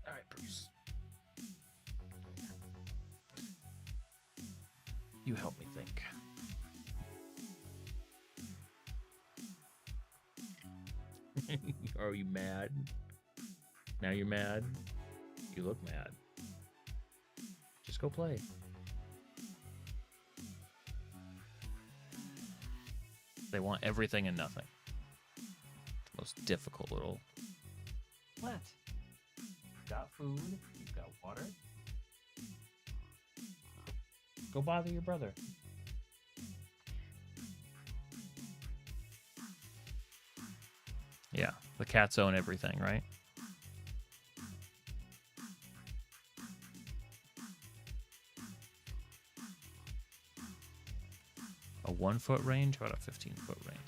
All right, Bruce. You help me think. Are you mad? Now you're mad? You look mad. Just go play. They want everything and nothing. It's the most difficult little... What? You've got food. You've got water. Go bother your brother. Yeah, the cats own everything, right? A 1 foot range or a 15 foot range?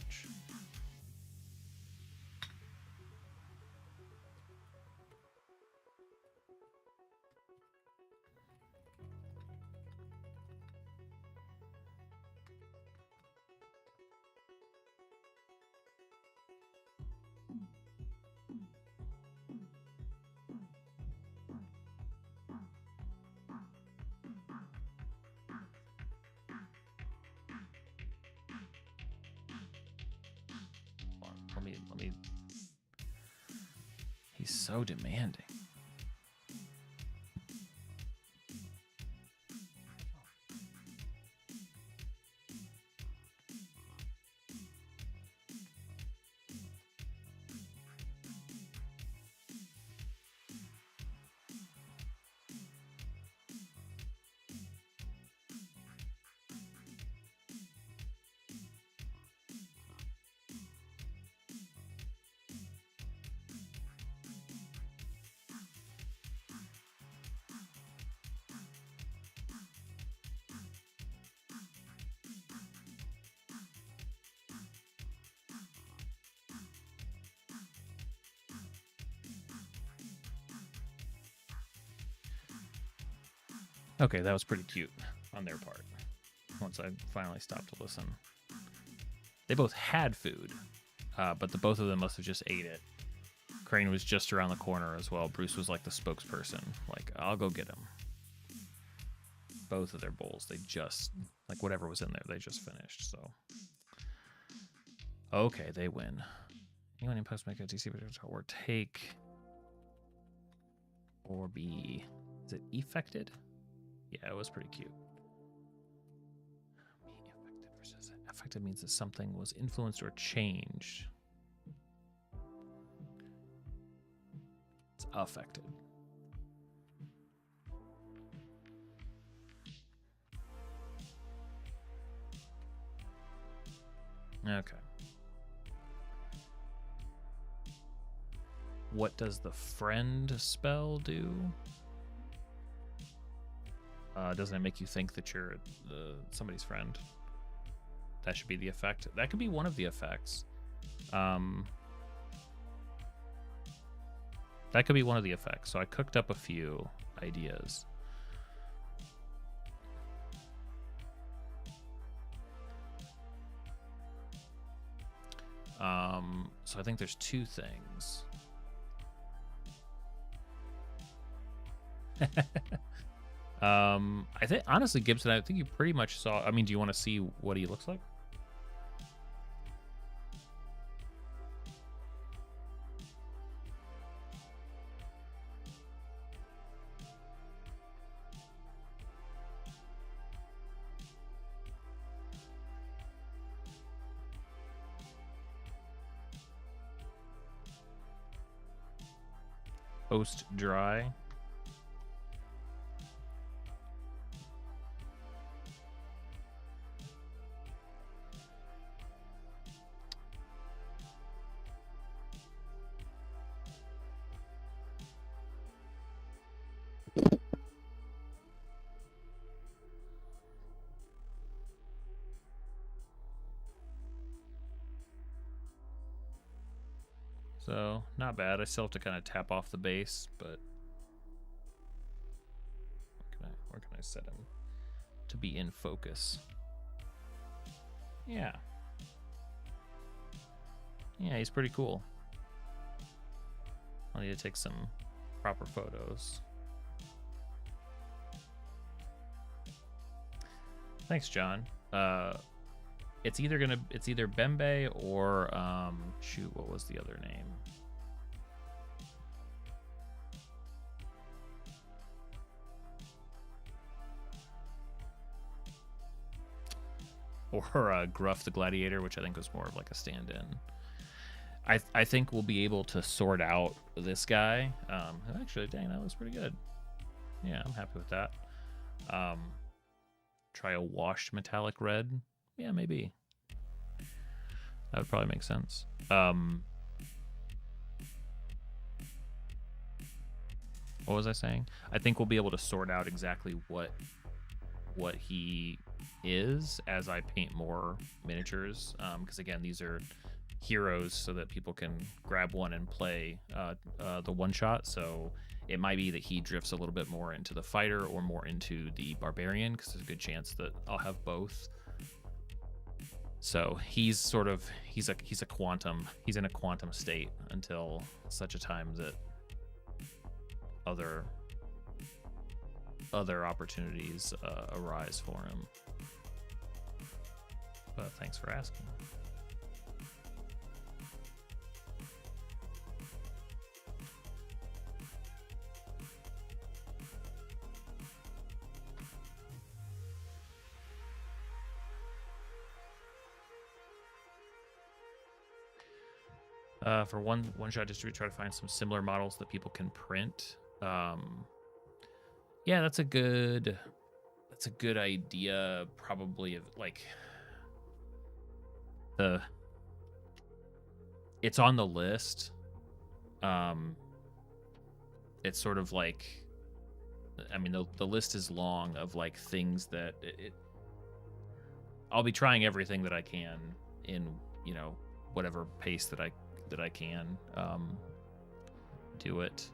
Let me. He's so demanding. Okay, that was pretty cute on their part. Once I finally stopped to listen. They both had food, but the both of them must have just ate it. Crane was just around the corner as well. Bruce was like the spokesperson. Like, I'll go get him. Both of their bowls, they just, like whatever was in there, they just finished, so. Okay, they win. Anyone in post make a DC or take or be, is it effected? Yeah, it was pretty cute. Affected versus affected means that something was influenced or changed. It's affected. Okay. What does the friend spell do? Doesn't it make you think that you're somebody's friend? That should be the effect. That could be one of the effects. That could be one of the effects. So I cooked up a few ideas. So I think there's two things. I think honestly, Gibson, I think you pretty much saw. I mean, do you want to see what he looks like? Post dry. So not bad. I still have to kind of tap off the base, but where can I set him to be in focus? Yeah. Yeah, he's pretty cool. I'll need to take some proper photos. Thanks, John. It's either Bembe or shoot, what was the other name? Or Gruff the Gladiator, which I think was more of like a stand-in. I think we'll be able to sort out this guy. Actually, dang, that looks pretty good. Yeah, I'm happy with that. Try a washed metallic red. Yeah, maybe. That would probably make sense. What was I saying? I think we'll be able to sort out exactly what he is as I paint more miniatures. Because again, these are heroes so that people can grab one and play the one shot. So it might be that he drifts a little bit more into the fighter or more into the barbarian, because there's a good chance that I'll have both. So he's a quantum. He's in a quantum state until such a time that other opportunities arise for him. But thanks for asking. For one shot distribute, try to find some similar models that people can print. Yeah, that's a good idea. Probably, of like, it's on the list. It's sort of like, I mean, the list is long of like things that I'll be trying everything that I can in, whatever pace that I can do it.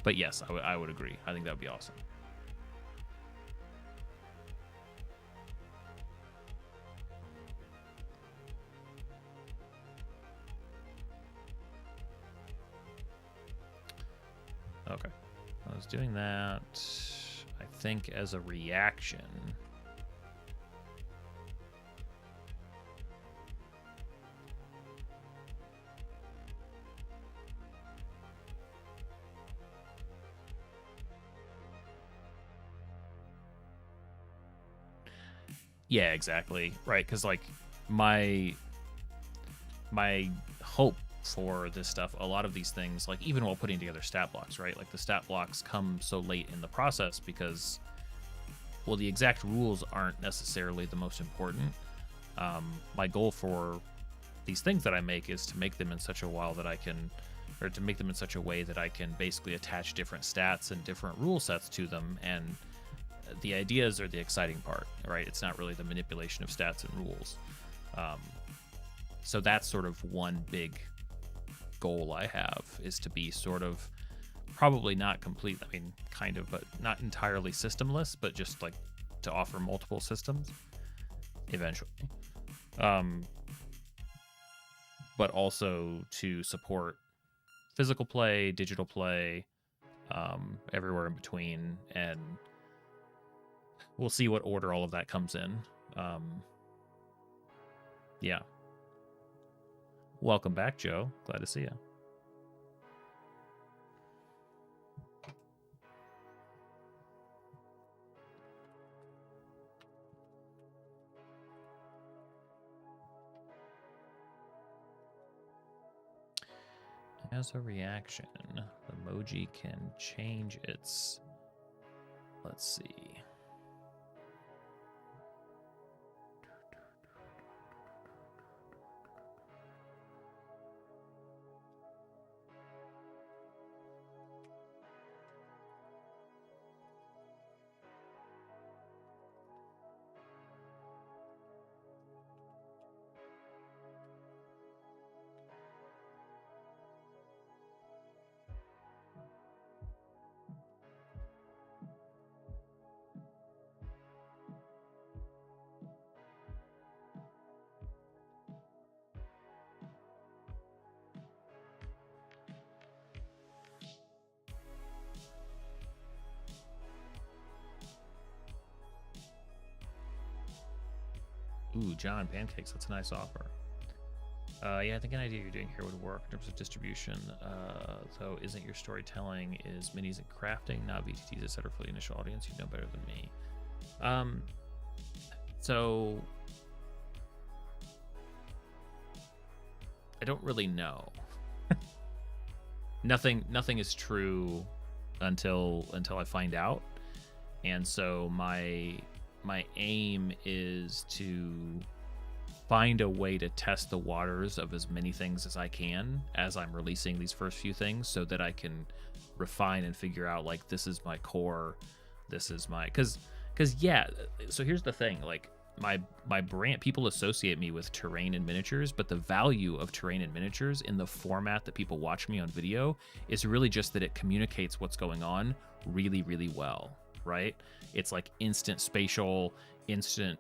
But yes, I would agree. I think that would be awesome. Okay, I was doing that, I think, as a reaction. Yeah, exactly. Right, because like my hope for this stuff, a lot of these things, like even while putting together stat blocks, right? Like the stat blocks come so late in the process because, well, the exact rules aren't necessarily the most important. My goal for these things that I make is to make them in such a while that I can, or to make them in such a way that I can basically attach different stats and different rule sets to them, and the ideas are the exciting part, right? It's not really the manipulation of stats and rules. So that's sort of one big goal I have, is to be sort of probably not complete, I mean, kind of, but not entirely systemless, but just like to offer multiple systems eventually. but also to support physical play, digital play, everywhere in between, and we'll see what order all of that comes in. Yeah. Welcome back, Joe. Glad to see you. As a reaction, the emoji can change its... Let's see. Ooh, John, pancakes. That's a nice offer. Yeah, I think an idea you're doing here would work in terms of distribution. So isn't your storytelling is minis and crafting, not VTTs, etc. for the initial audience? You know better than me. So I don't really know. Nothing is true until I find out. And so my aim is to find a way to test the waters of as many things as I can as I'm releasing these first few things, so that I can refine and figure out, like, this is my core, this is my, because yeah. So here's the thing, like, my brand, people associate me with terrain and miniatures, but the value of terrain and miniatures in the format that people watch me on video is really just that it communicates what's going on really, really well, right? It's like instant spatial, instant,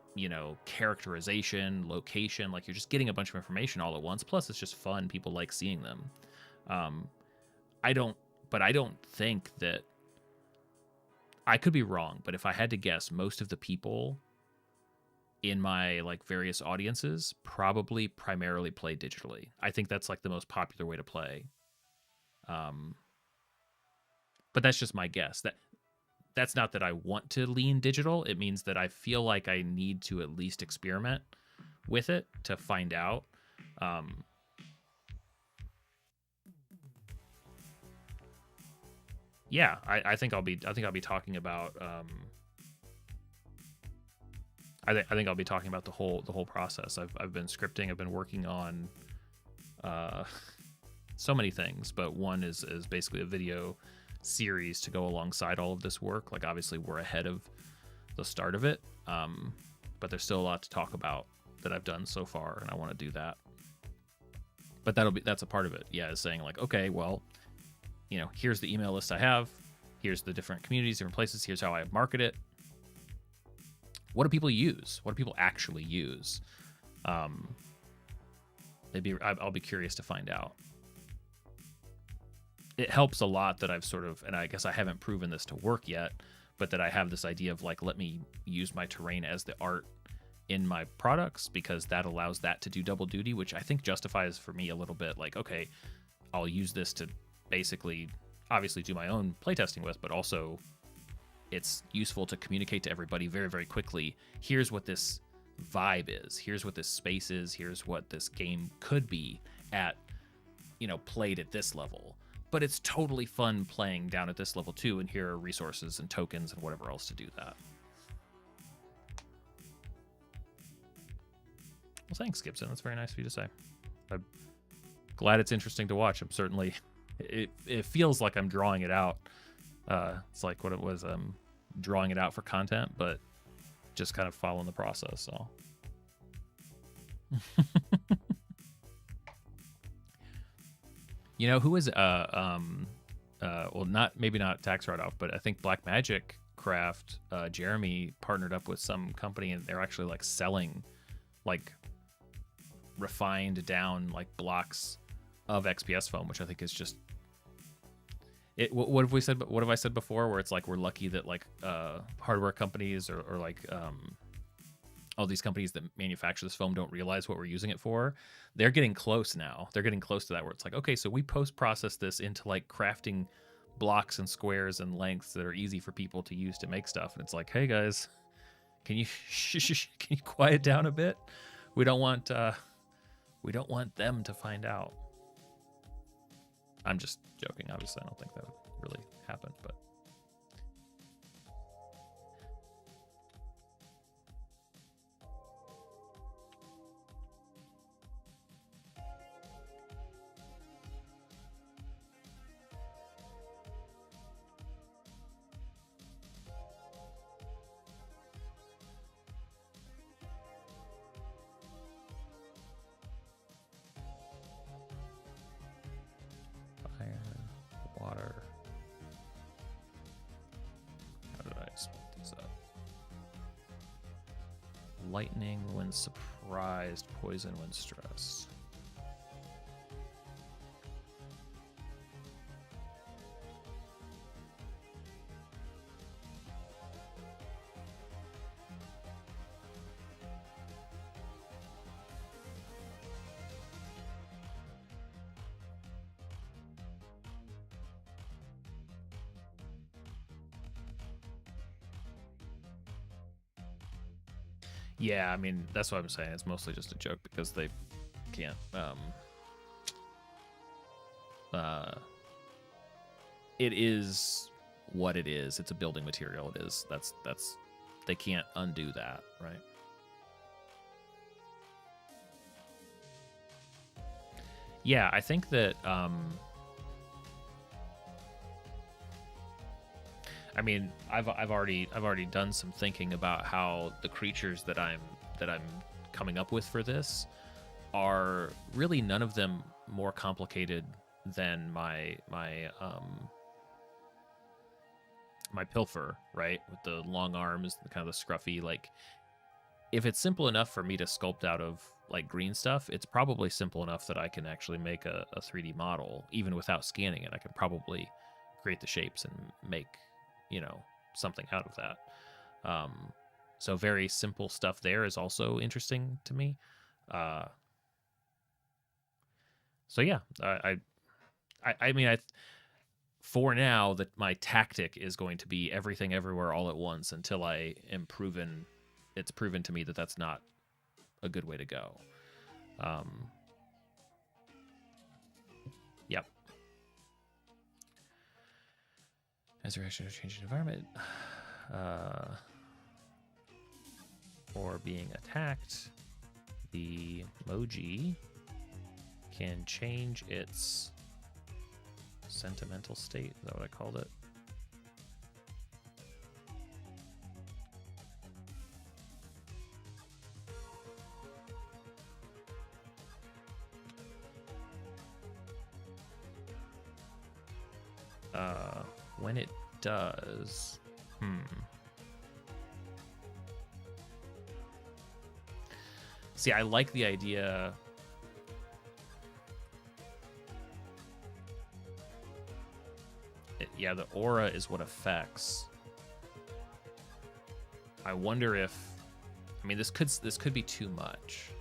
characterization, location. Like, you're just getting a bunch of information all at once. Plus, it's just fun. People like seeing them. I don't think that, I could be wrong, but if I had to guess, most of the people in my like various audiences probably primarily play digitally. I think that's like the most popular way to play. But that's just my guess. That's not that I want to lean digital. It means that I feel like I need to at least experiment with it to find out. Yeah, I think I'll be talking about. I think I'll be talking about the whole process. I've been scripting. I've been working on so many things, but one is basically a video series to go alongside all of this work. Like, obviously we're ahead of the start of it, but there's still a lot to talk about that I've done so far, and I want to do that. But that's a part of it. Yeah, is saying like, okay, well, here's the email list I have, here's the different communities, different places, here's how I market it. What do people use? What do people actually use? Maybe I'll be curious to find out. It helps a lot that I've sort of, and I guess I haven't proven this to work yet, but that I have this idea of like, let me use my terrain as the art in my products, because that allows that to do double duty, which I think justifies for me a little bit. Like, okay, I'll use this to basically, obviously, do my own playtesting with, but also it's useful to communicate to everybody very, very quickly. Here's what this vibe is. Here's what this space is. Here's what this game could be at, played at this level. But it's totally fun playing down at this level too, and here are resources and tokens and whatever else to do that. Well, thanks, Gibson. That's very nice of you to say. I'm glad it's interesting to watch. I'm certainly... It feels like I'm drawing it out. It's like what it was, drawing it out for content, but just kind of following the process, so... Who is well, maybe not tax write-off, but I think Black Magic Craft, Jeremy partnered up with some company, and they're actually like selling like refined down like blocks of XPS foam, which I think is just it. What have we said? What have I said before? Where it's like we're lucky that like hardware companies or like all these companies that manufacture this foam don't realize what we're using it for. They're getting close now. They're getting close to that where it's like, okay, so we post-process this into like crafting blocks and squares and lengths that are easy for people to use to make stuff. And it's like, hey guys, can you can you quiet down a bit? We don't want them to find out. I'm just joking. Obviously, I don't think that would really happen, but water. How did I split these up? Lightning when surprised, poison when stressed. Yeah, I mean, that's what I'm saying. It's mostly just a joke because they can't it is what it is. It's a building material. It is. That's they can't undo that, right? Yeah, I think that I mean, I've already done some thinking about how the creatures that I'm coming up with for this are really none of them more complicated than my pilfer, right? With the long arms, the kind of the scruffy. Like, if it's simple enough for me to sculpt out of like green stuff, it's probably simple enough that I can actually make a 3D model even without scanning it. I can probably create the shapes and make, you know, something out of that. So very simple stuff there is also interesting to me. So yeah, I mean, for now that my tactic is going to be everything everywhere all at once until I am proven, it's proven to me that that's not a good way to go. Yep. As a reaction to changing environment, or being attacked, the emoji can change its sentimental state. Is that what I called it? When it does, See, I like the idea. Yeah, the aura is what affects. I wonder if, I mean, this could be too much.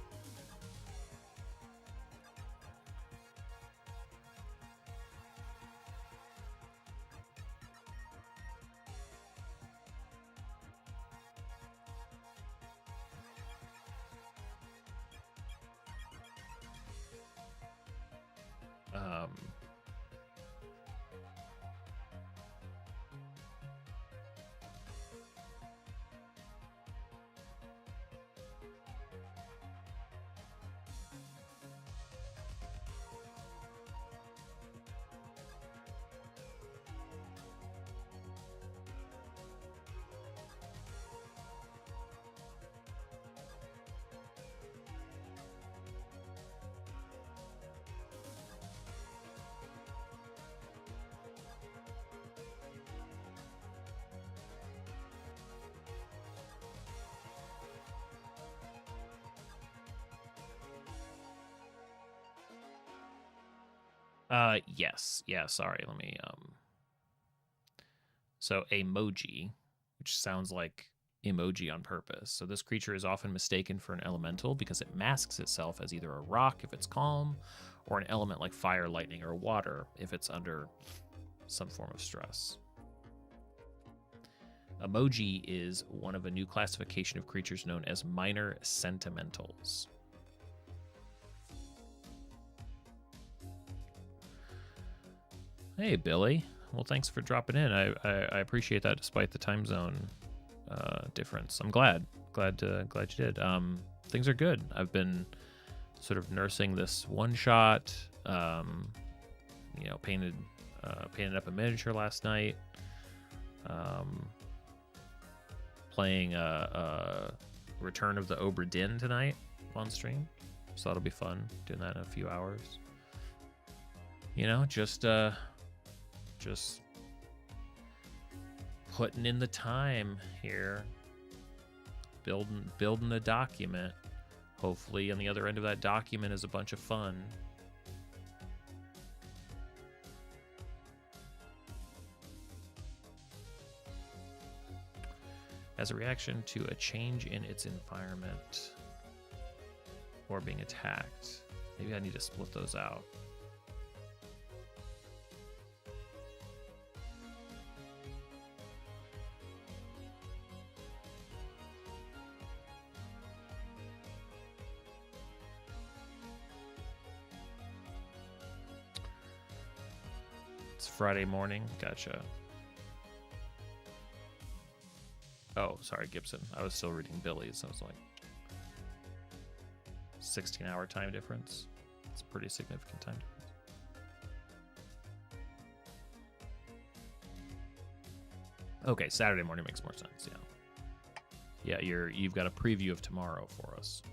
Yes. Yeah, sorry. Let me So emoji, which sounds like emoji on purpose. So this creature is often mistaken for an elemental because it masks itself as either a rock if it's calm, or an element like fire, lightning, or water if it's under some form of stress. Emoji is one of a new classification of creatures known as minor sentimentals. Hey, Billy. Well, thanks for dropping in. I appreciate that despite the time zone difference. I'm glad you did. Things are good. I've been sort of nursing this one shot. Painted up a miniature last night. Playing Return of the Obra Dinn tonight on stream, so that'll be fun. Doing that in a few hours. Just putting in the time here, building a document. Hopefully on the other end of that document is a bunch of fun. As a reaction to a change in its environment or being attacked. Maybe I need to split those out. Friday morning. Gotcha. Oh, sorry, Gibson. I was still reading Billy's. I was like 16-hour time difference. It's a pretty significant time difference. Okay, Saturday morning makes more sense. Yeah. Yeah, you've got a preview of tomorrow for us.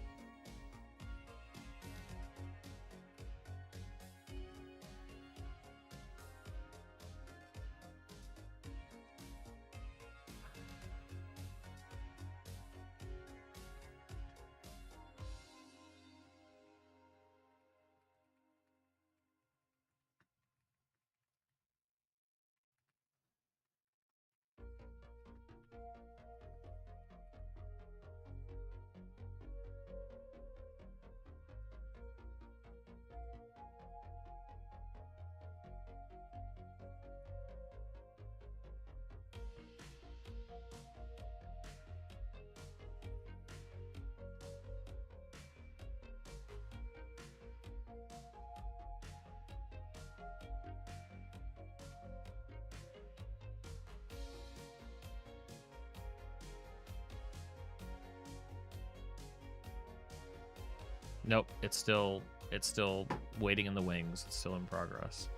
Nope, it's still waiting in the wings. It's still in progress.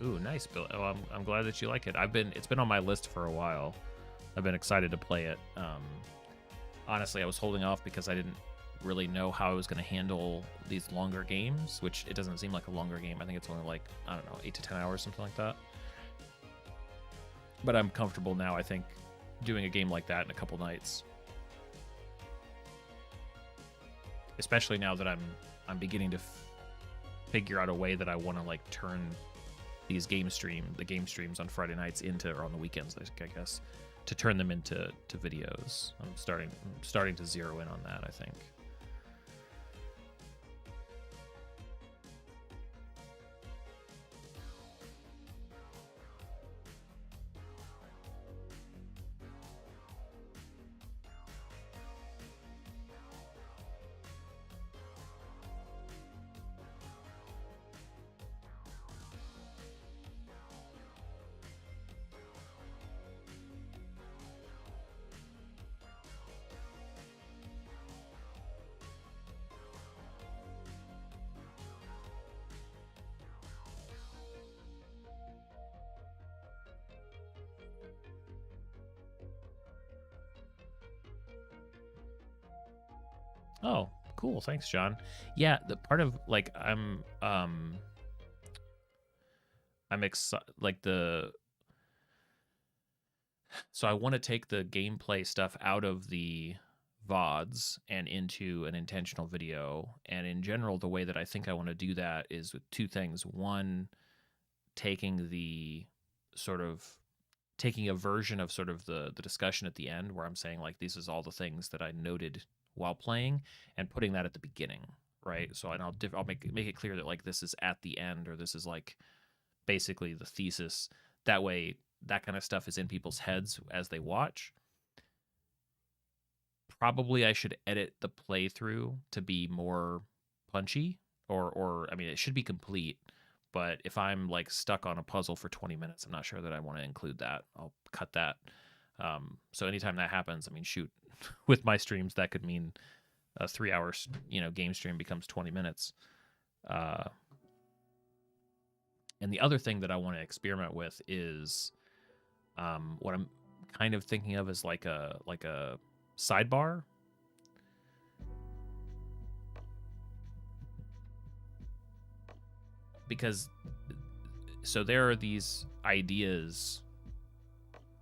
Ooh, nice, Bill. Oh, I'm glad that you like it. It's been on my list for a while. I've been excited to play it. Honestly, I was holding off because I didn't really know how I was going to handle these longer games, which it doesn't seem like a longer game. I think it's only like, I don't know, 8 to 10 hours, something like that. But I'm comfortable now, I think, doing a game like that in a couple nights. Especially now that I'm beginning to figure out a way that I want to like turn the game streams on Friday nights or on the weekends, I guess, to turn them into videos. I'm starting to zero in on that, I think. Oh, cool. Thanks, John. Yeah, the part of like I'm excited so I want to take the gameplay stuff out of the VODs and into an intentional video. And in general, the way that I think I want to do that is with two things. One, taking a version of sort of the discussion at the end where I'm saying like this is all the things that I noted while playing, and putting that at the beginning, right? So I'll make it clear that like this is at the end, or this is like basically the thesis. That way, that kind of stuff is in people's heads as they watch. Probably I should edit the playthrough to be more punchy, or I mean, it should be complete. But if I'm like stuck on a puzzle for 20 minutes, I'm not sure that I want to include that. I'll cut that. So anytime that happens, I mean, shoot, with my streams, that could mean a 3 hours, game stream becomes 20 minutes. And the other thing that I want to experiment with is what I'm kind of thinking of as like a sidebar. Because so there are these ideas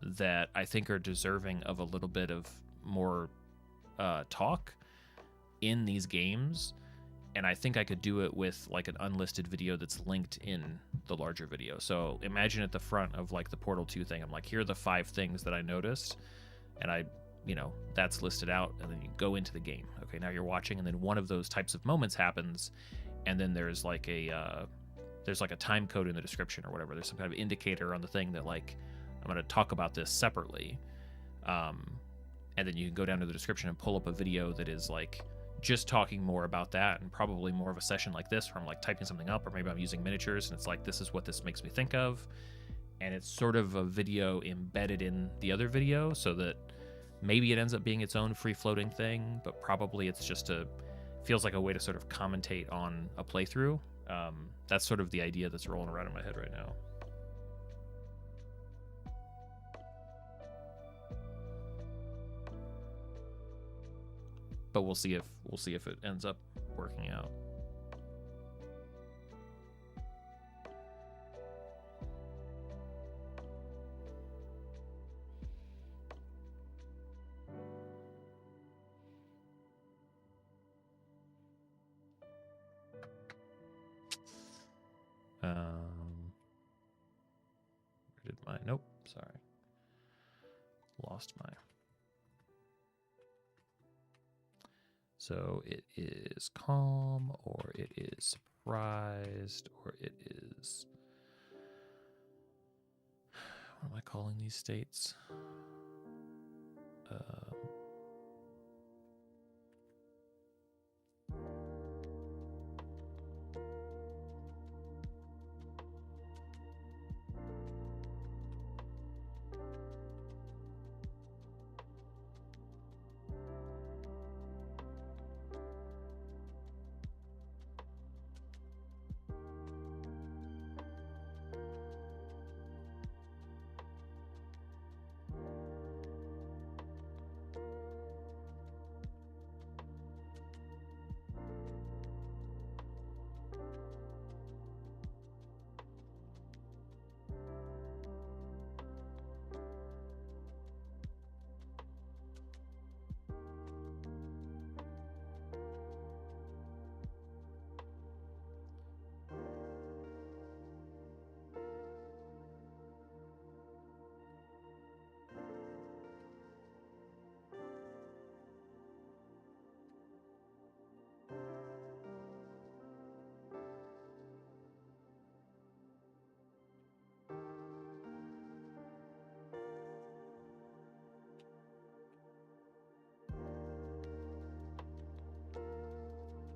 that I think are deserving of a little bit of more talk in these games, and I think I could do it with like an unlisted video that's linked in the larger video. So imagine at the front of like the Portal 2 thing, I'm like, here are the 5 things that I noticed, and that's listed out, and then you go into the game. Okay, now you're watching, and then one of those types of moments happens, and then there's like a time code in the description or whatever. There's some kind of indicator on the thing that like I'm going to talk about this separately, and then you can go down to the description and pull up a video that is like just talking more about that, and probably more of a session like this where I'm like typing something up, or maybe I'm using miniatures and it's like, this is what this makes me think of, and it's sort of a video embedded in the other video, so that maybe it ends up being its own free-floating thing, but probably it's just feels like a way to sort of commentate on a playthrough. That's sort of the idea that's rolling around in my head right now. But we'll see if it ends up working out. Where did my... Nope, sorry. Lost my... So it is calm, or it is surprised, or it is... What am I calling these states?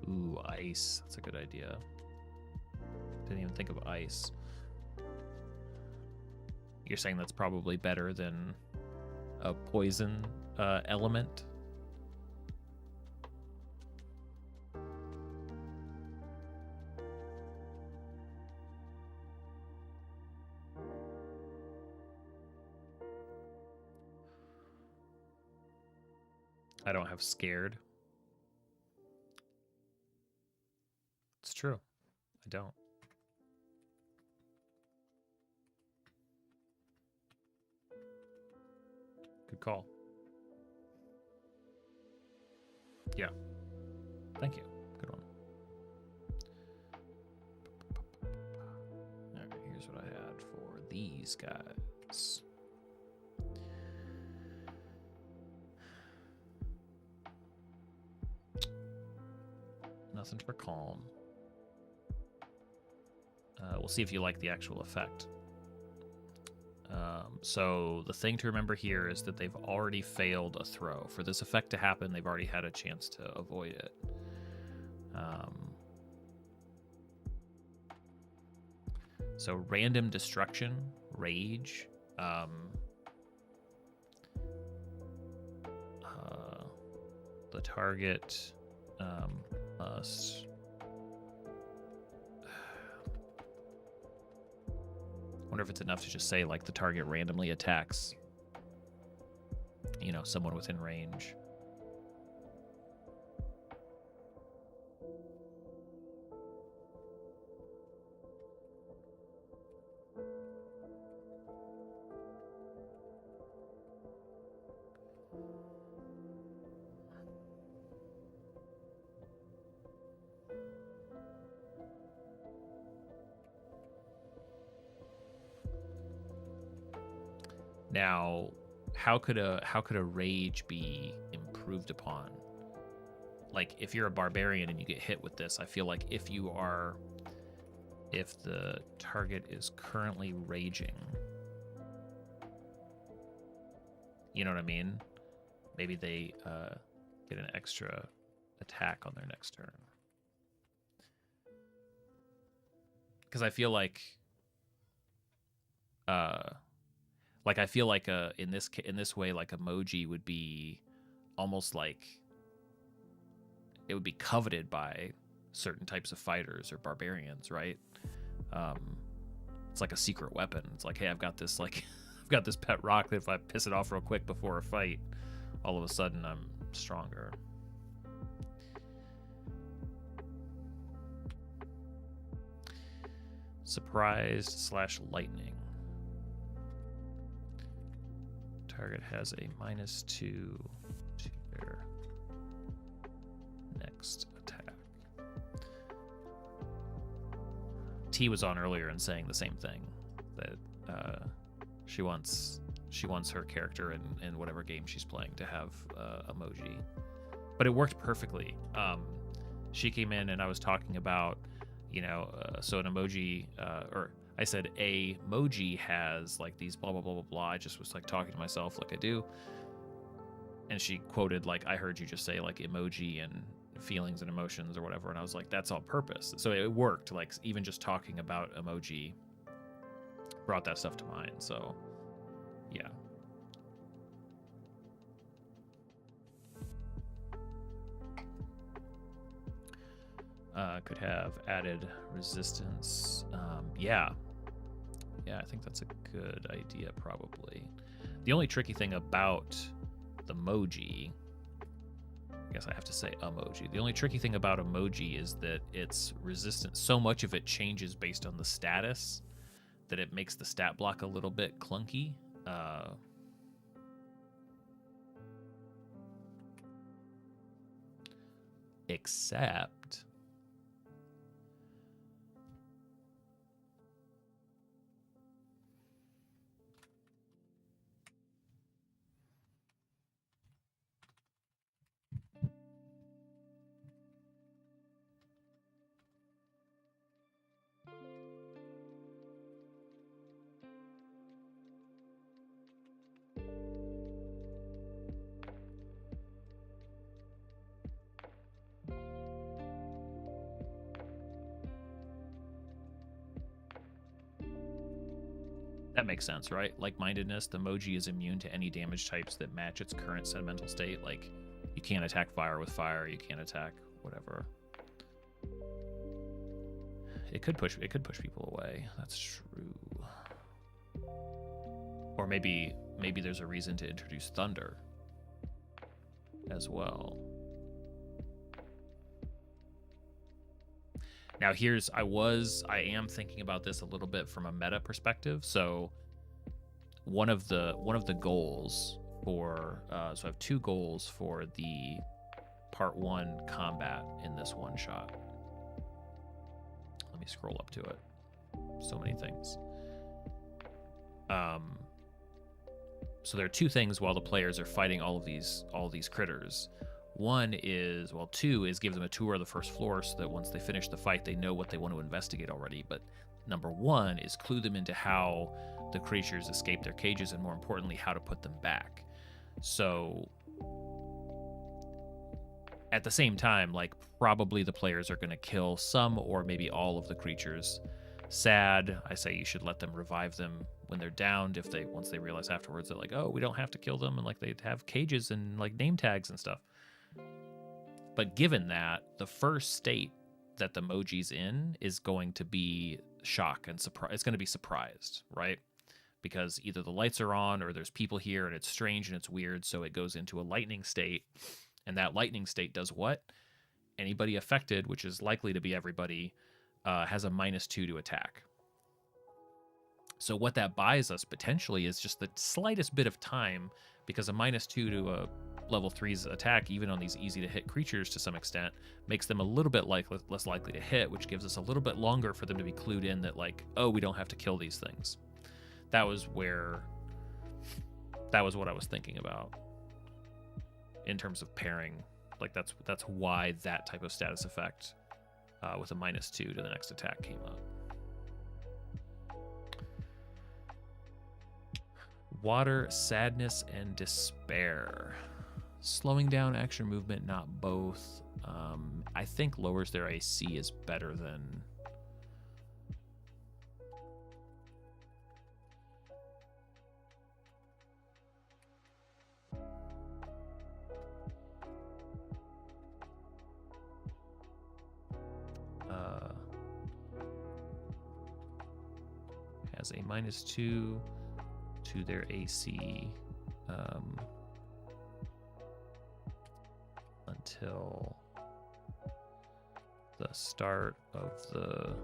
Ooh, ice. That's a good idea. Didn't even think of ice. You're saying that's probably better than a poison element? I don't have scared. It's true. I don't. Good call. Yeah. Thank you. Good one. All right, here's what I had for these guys. Nothing for calm. We'll see if you like the actual effect. So the thing to remember here is that they've already failed a throw. For this effect to happen, they've already had a chance to avoid it. So random destruction, rage, the target must... wonder if it's enough to just say, like, the target randomly attacks, you know, someone within range. Now, how could a rage be improved upon? Like, if you're a barbarian and you get hit with this, I feel like if the target is currently raging, you know what I mean? Maybe they get an extra attack on their next turn. Because I feel like I feel like in this way, like, emoji would be almost like it would be coveted by certain types of fighters or barbarians, right? It's like a secret weapon. It's like, hey, I've got this I've got this pet rock that if I piss it off real quick before a fight, all of a sudden I'm stronger. Surprised / lightning. Target has a -2 to their next attack. T was on earlier and saying the same thing, that she wants her character in whatever game she's playing to have emoji, but it worked perfectly. She came in and I was talking about, you know, so an emoji, or I said a emoji has like these blah blah blah blah blah. I just was like talking to myself like I do, and she quoted, like, I heard you just say like emoji and feelings and emotions or whatever, and I was like, that's on purpose. So it worked. Like, even just talking about emoji brought that stuff to mind. So yeah. Could have added resistance. Yeah, I think that's a good idea, probably. The only tricky thing about the emoji, I guess I have to say emoji. The only tricky thing about emoji is that its resistance, so much of it changes based on the status that it makes the stat block a little bit clunky. Except that makes sense, right? Like-mindedness, the emoji is immune to any damage types that match its current sentimental state. Like, you can't attack fire with fire, you can't attack whatever. It could push people away. That's true. Or maybe there's a reason to introduce thunder as well. Now I am thinking about this a little bit from a meta perspective. So one of the goals for so I have 2 goals for the part 1 combat in this one shot. Let me scroll up to it. So many things. So there are 2 things while the players are fighting all these critters. 2 is give them a tour of the first floor so that once they finish the fight, they know what they want to investigate already. But number 1 is clue them into how the creatures escape their cages, and more importantly, how to put them back. So at the same time, like, probably the players are going to kill some or maybe all of the creatures. Sad, I say you should let them revive them when they're downed, once they realize afterwards that, like, oh, we don't have to kill them, and like they'd have cages and like name tags and stuff. But given that, the first state that the Moji's in is going to be shock and surprise. It's going to be surprised, right? Because either the lights are on or there's people here and it's strange and it's weird, so it goes into a lightning state. And that lightning state does what? Anybody affected, which is likely to be everybody, has a -2 to attack. So what that buys us potentially is just the slightest bit of time, because a -2 to a level 3's attack, even on these easy to hit creatures to some extent, makes them a little bit less likely to hit, which gives us a little bit longer for them to be clued in that, like, oh, we don't have to kill these things. That was what I was thinking about in terms of pairing. Like, that's why that type of status effect with a -2 to the next attack came up. Water, sadness, and despair. Slowing down action movement, not both. I think lowers their AC is better than... has a -2 to their AC until the start of the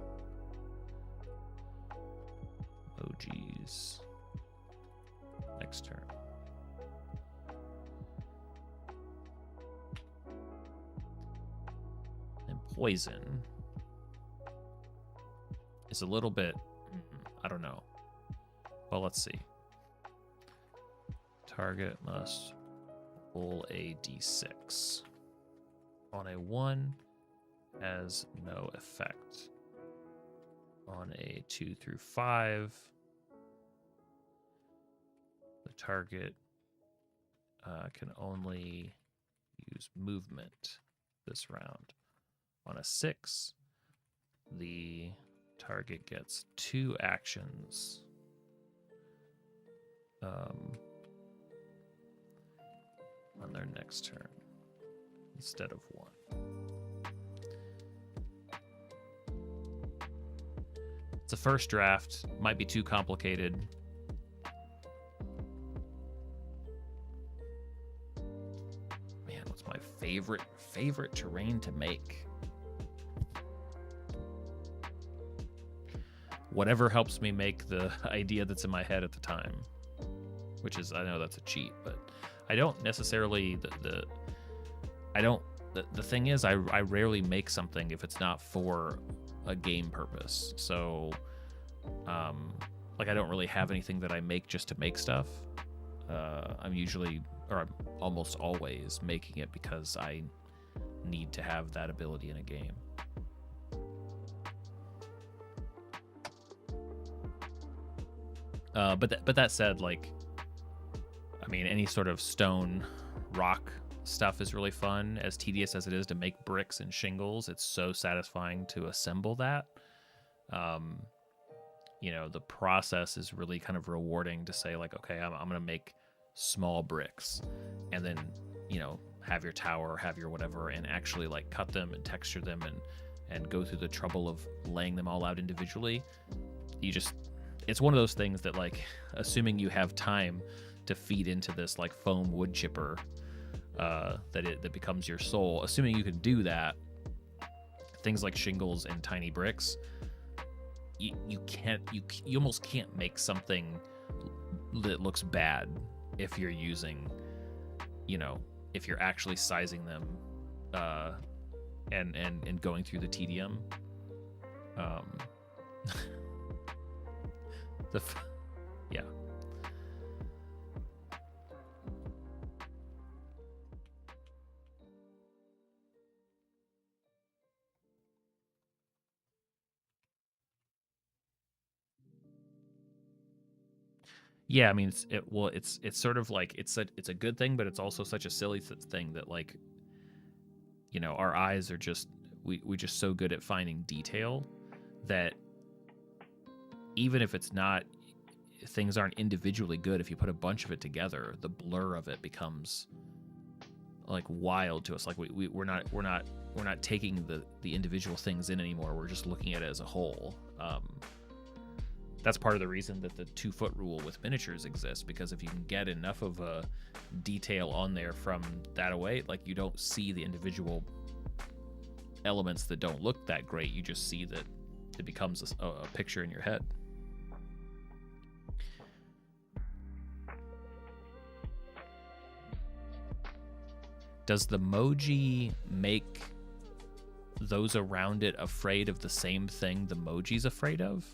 OG's next turn. And poison is a little bit, I don't know. Well, let's see. Target must roll a d6. On a 1, has no effect. On a 2 through 5, the target can only use movement this round. On a 6, the target gets 2 actions on their next turn instead of 1. It's a first draft, might be too complicated. Man, what's my favorite terrain to make? Whatever helps me make the idea that's in my head at the time, which is, I know that's a cheat, but I don't necessarily, the thing is, I rarely make something if it's not for a game purpose. So, like, I don't really have anything that I make just to make stuff. I'm almost always making it because I need to have that ability in a game. But that said, like, I mean, any sort of stone, rock stuff is really fun. As tedious as it is to make bricks and shingles, it's so satisfying to assemble that. The process is really kind of rewarding to say, like, okay, I'm going to make small bricks, and then, have your tower, have your whatever, and actually, like, cut them and texture them and go through the trouble of laying them all out individually. It's one of those things that, like, assuming you have time to feed into this, like, foam wood chipper that becomes your soul, assuming you can do that, things like shingles and tiny bricks, you almost can't make something that looks bad if you're using, if you're actually sizing them and going through the tedium. Yeah. Yeah, I mean, it's sort of like it's a good thing, but it's also such a silly thing that, like, you know, our eyes are just we just so good at finding detail that even if it's not, things aren't individually good, if you put a bunch of it together, the blur of it becomes like wild to us. Like we're not taking the individual things in anymore. We're just looking at it as a whole. That's part of the reason that the 2-foot rule with miniatures exists, because if you can get enough of a detail on there from that away, like, you don't see the individual elements that don't look that great. You just see that it becomes a picture in your head. Does the Moji make those around it afraid of the same thing the Moji's afraid of?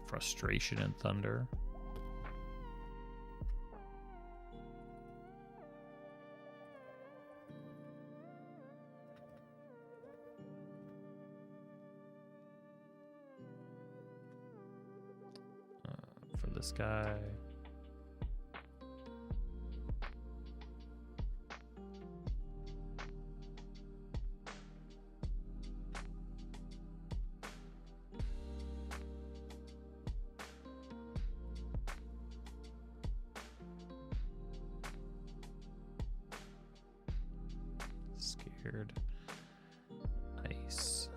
Frustration and thunder. For this guy. Scared. Nice.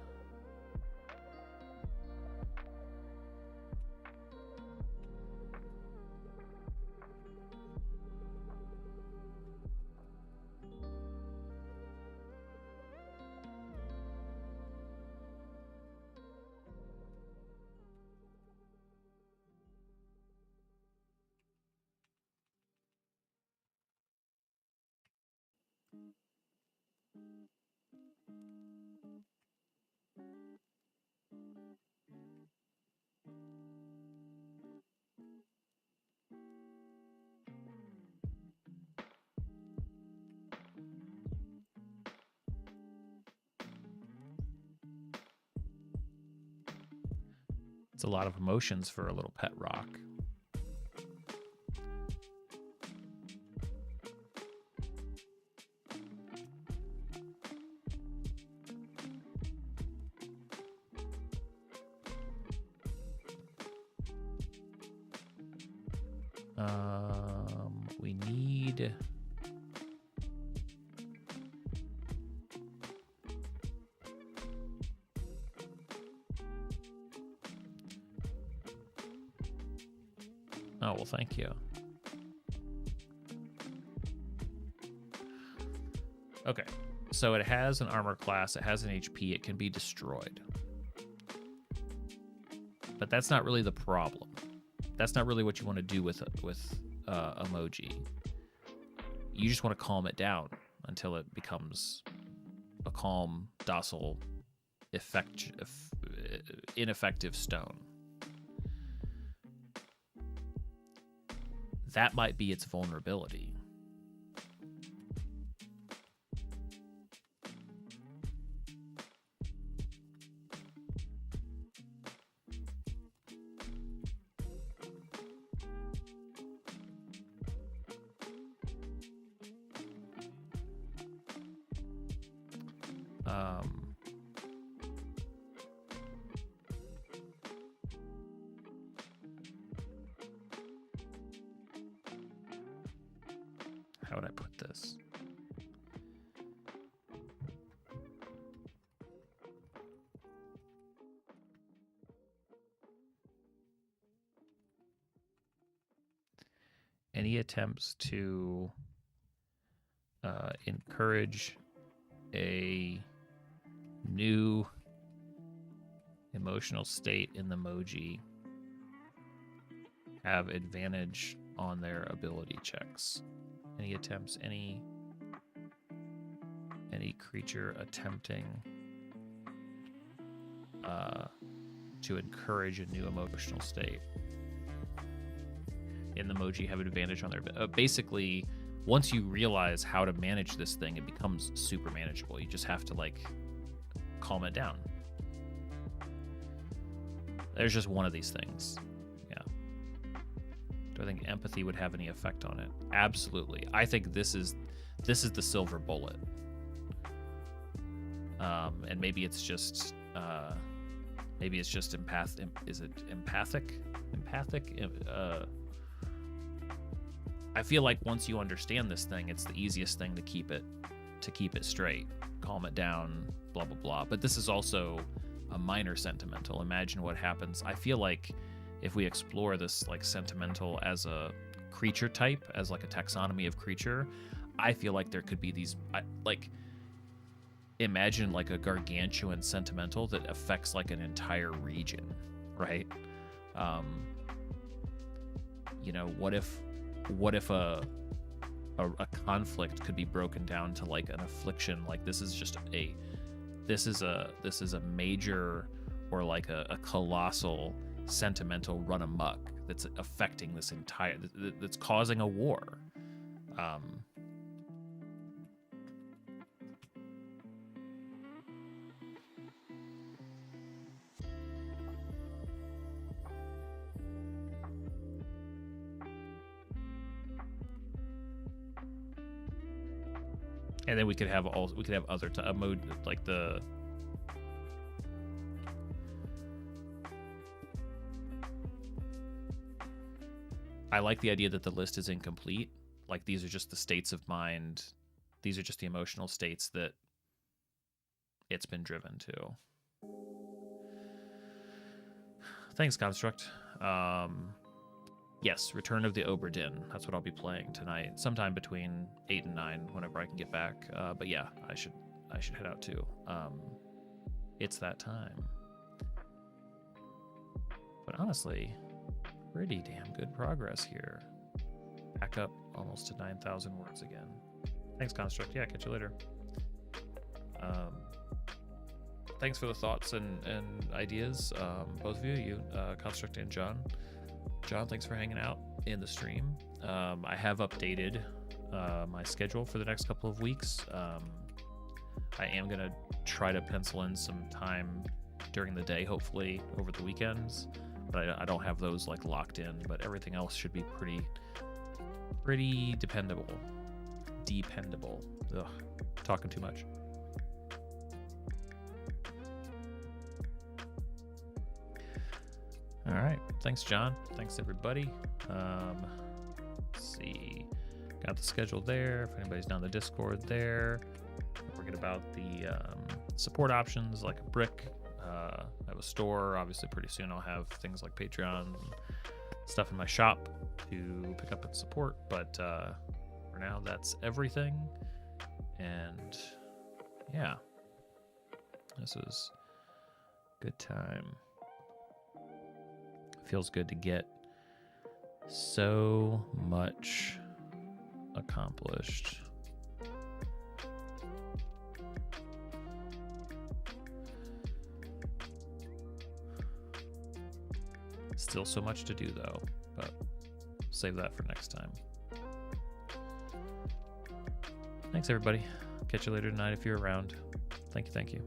It's a lot of emotions for a little pet rock. We need... Oh, well, thank you. Okay, so it has an armor class, it has an HP, it can be destroyed. But that's not really the problem. That's not really what you want to do with emoji. You just want to calm it down until it becomes a calm, docile, ineffective stone. That might be its vulnerability. How would I put this? any attempts to encourage a new emotional state in the emoji have advantage on their ability checks. Any attempts, any creature attempting to encourage a new emotional state in the emoji have advantage on their basically, once you realize how to manage this thing, it becomes super manageable. You just have to like calm it down. There's just one of these things. Yeah. Do I think empathy would have any effect on it? Absolutely. I think this is the silver bullet. And maybe it's just is it empathic? I feel like once you understand this thing, it's the easiest thing to keep it straight, calm it down, blah blah blah. But this is also a minor sentimental. Imagine what happens. I feel like if we explore this like sentimental as a creature type, as like a taxonomy of creature, I feel like there could be these like, imagine like a gargantuan sentimental that affects like an entire region, right? You know, what if a conflict could be broken down to like an affliction? Like this is a major or like a colossal sentimental run amok that's affecting this entire, that's causing a war. And then we could have other mode, like the I like the idea that the list is incomplete. Like these are just the states of mind. These are just the emotional states that it's been driven to. Thanks, Construct. Yes, Return of the Oberdin. That's what I'll be playing tonight, sometime between 8 and 9, whenever I can get back. But yeah, I should head out too. It's that time. But honestly, pretty damn good progress here. Back up almost to 9,000 words again. Thanks, Construct. Yeah, catch you later. Thanks for the thoughts and ideas, both of you, Construct and John. John, thanks for hanging out in the stream. I have updated my schedule for the next couple of weeks. I am going to try to pencil in some time during the day, hopefully over the weekends, but I don't have those like locked in, but everything else should be pretty dependable. Ugh, talking too much. All right. Thanks, John. Thanks, everybody. Let's see. Got the schedule there. If anybody's down the Discord there. Don't forget about the support options like a brick. I have a store. Obviously, pretty soon I'll have things like Patreon and stuff in my shop to pick up and support. But for now, that's everything. And yeah, this was a good time. Feels good to get so much accomplished. Still so much to do though, but save that for next time. Thanks everybody. Catch you later tonight if you're around. Thank you.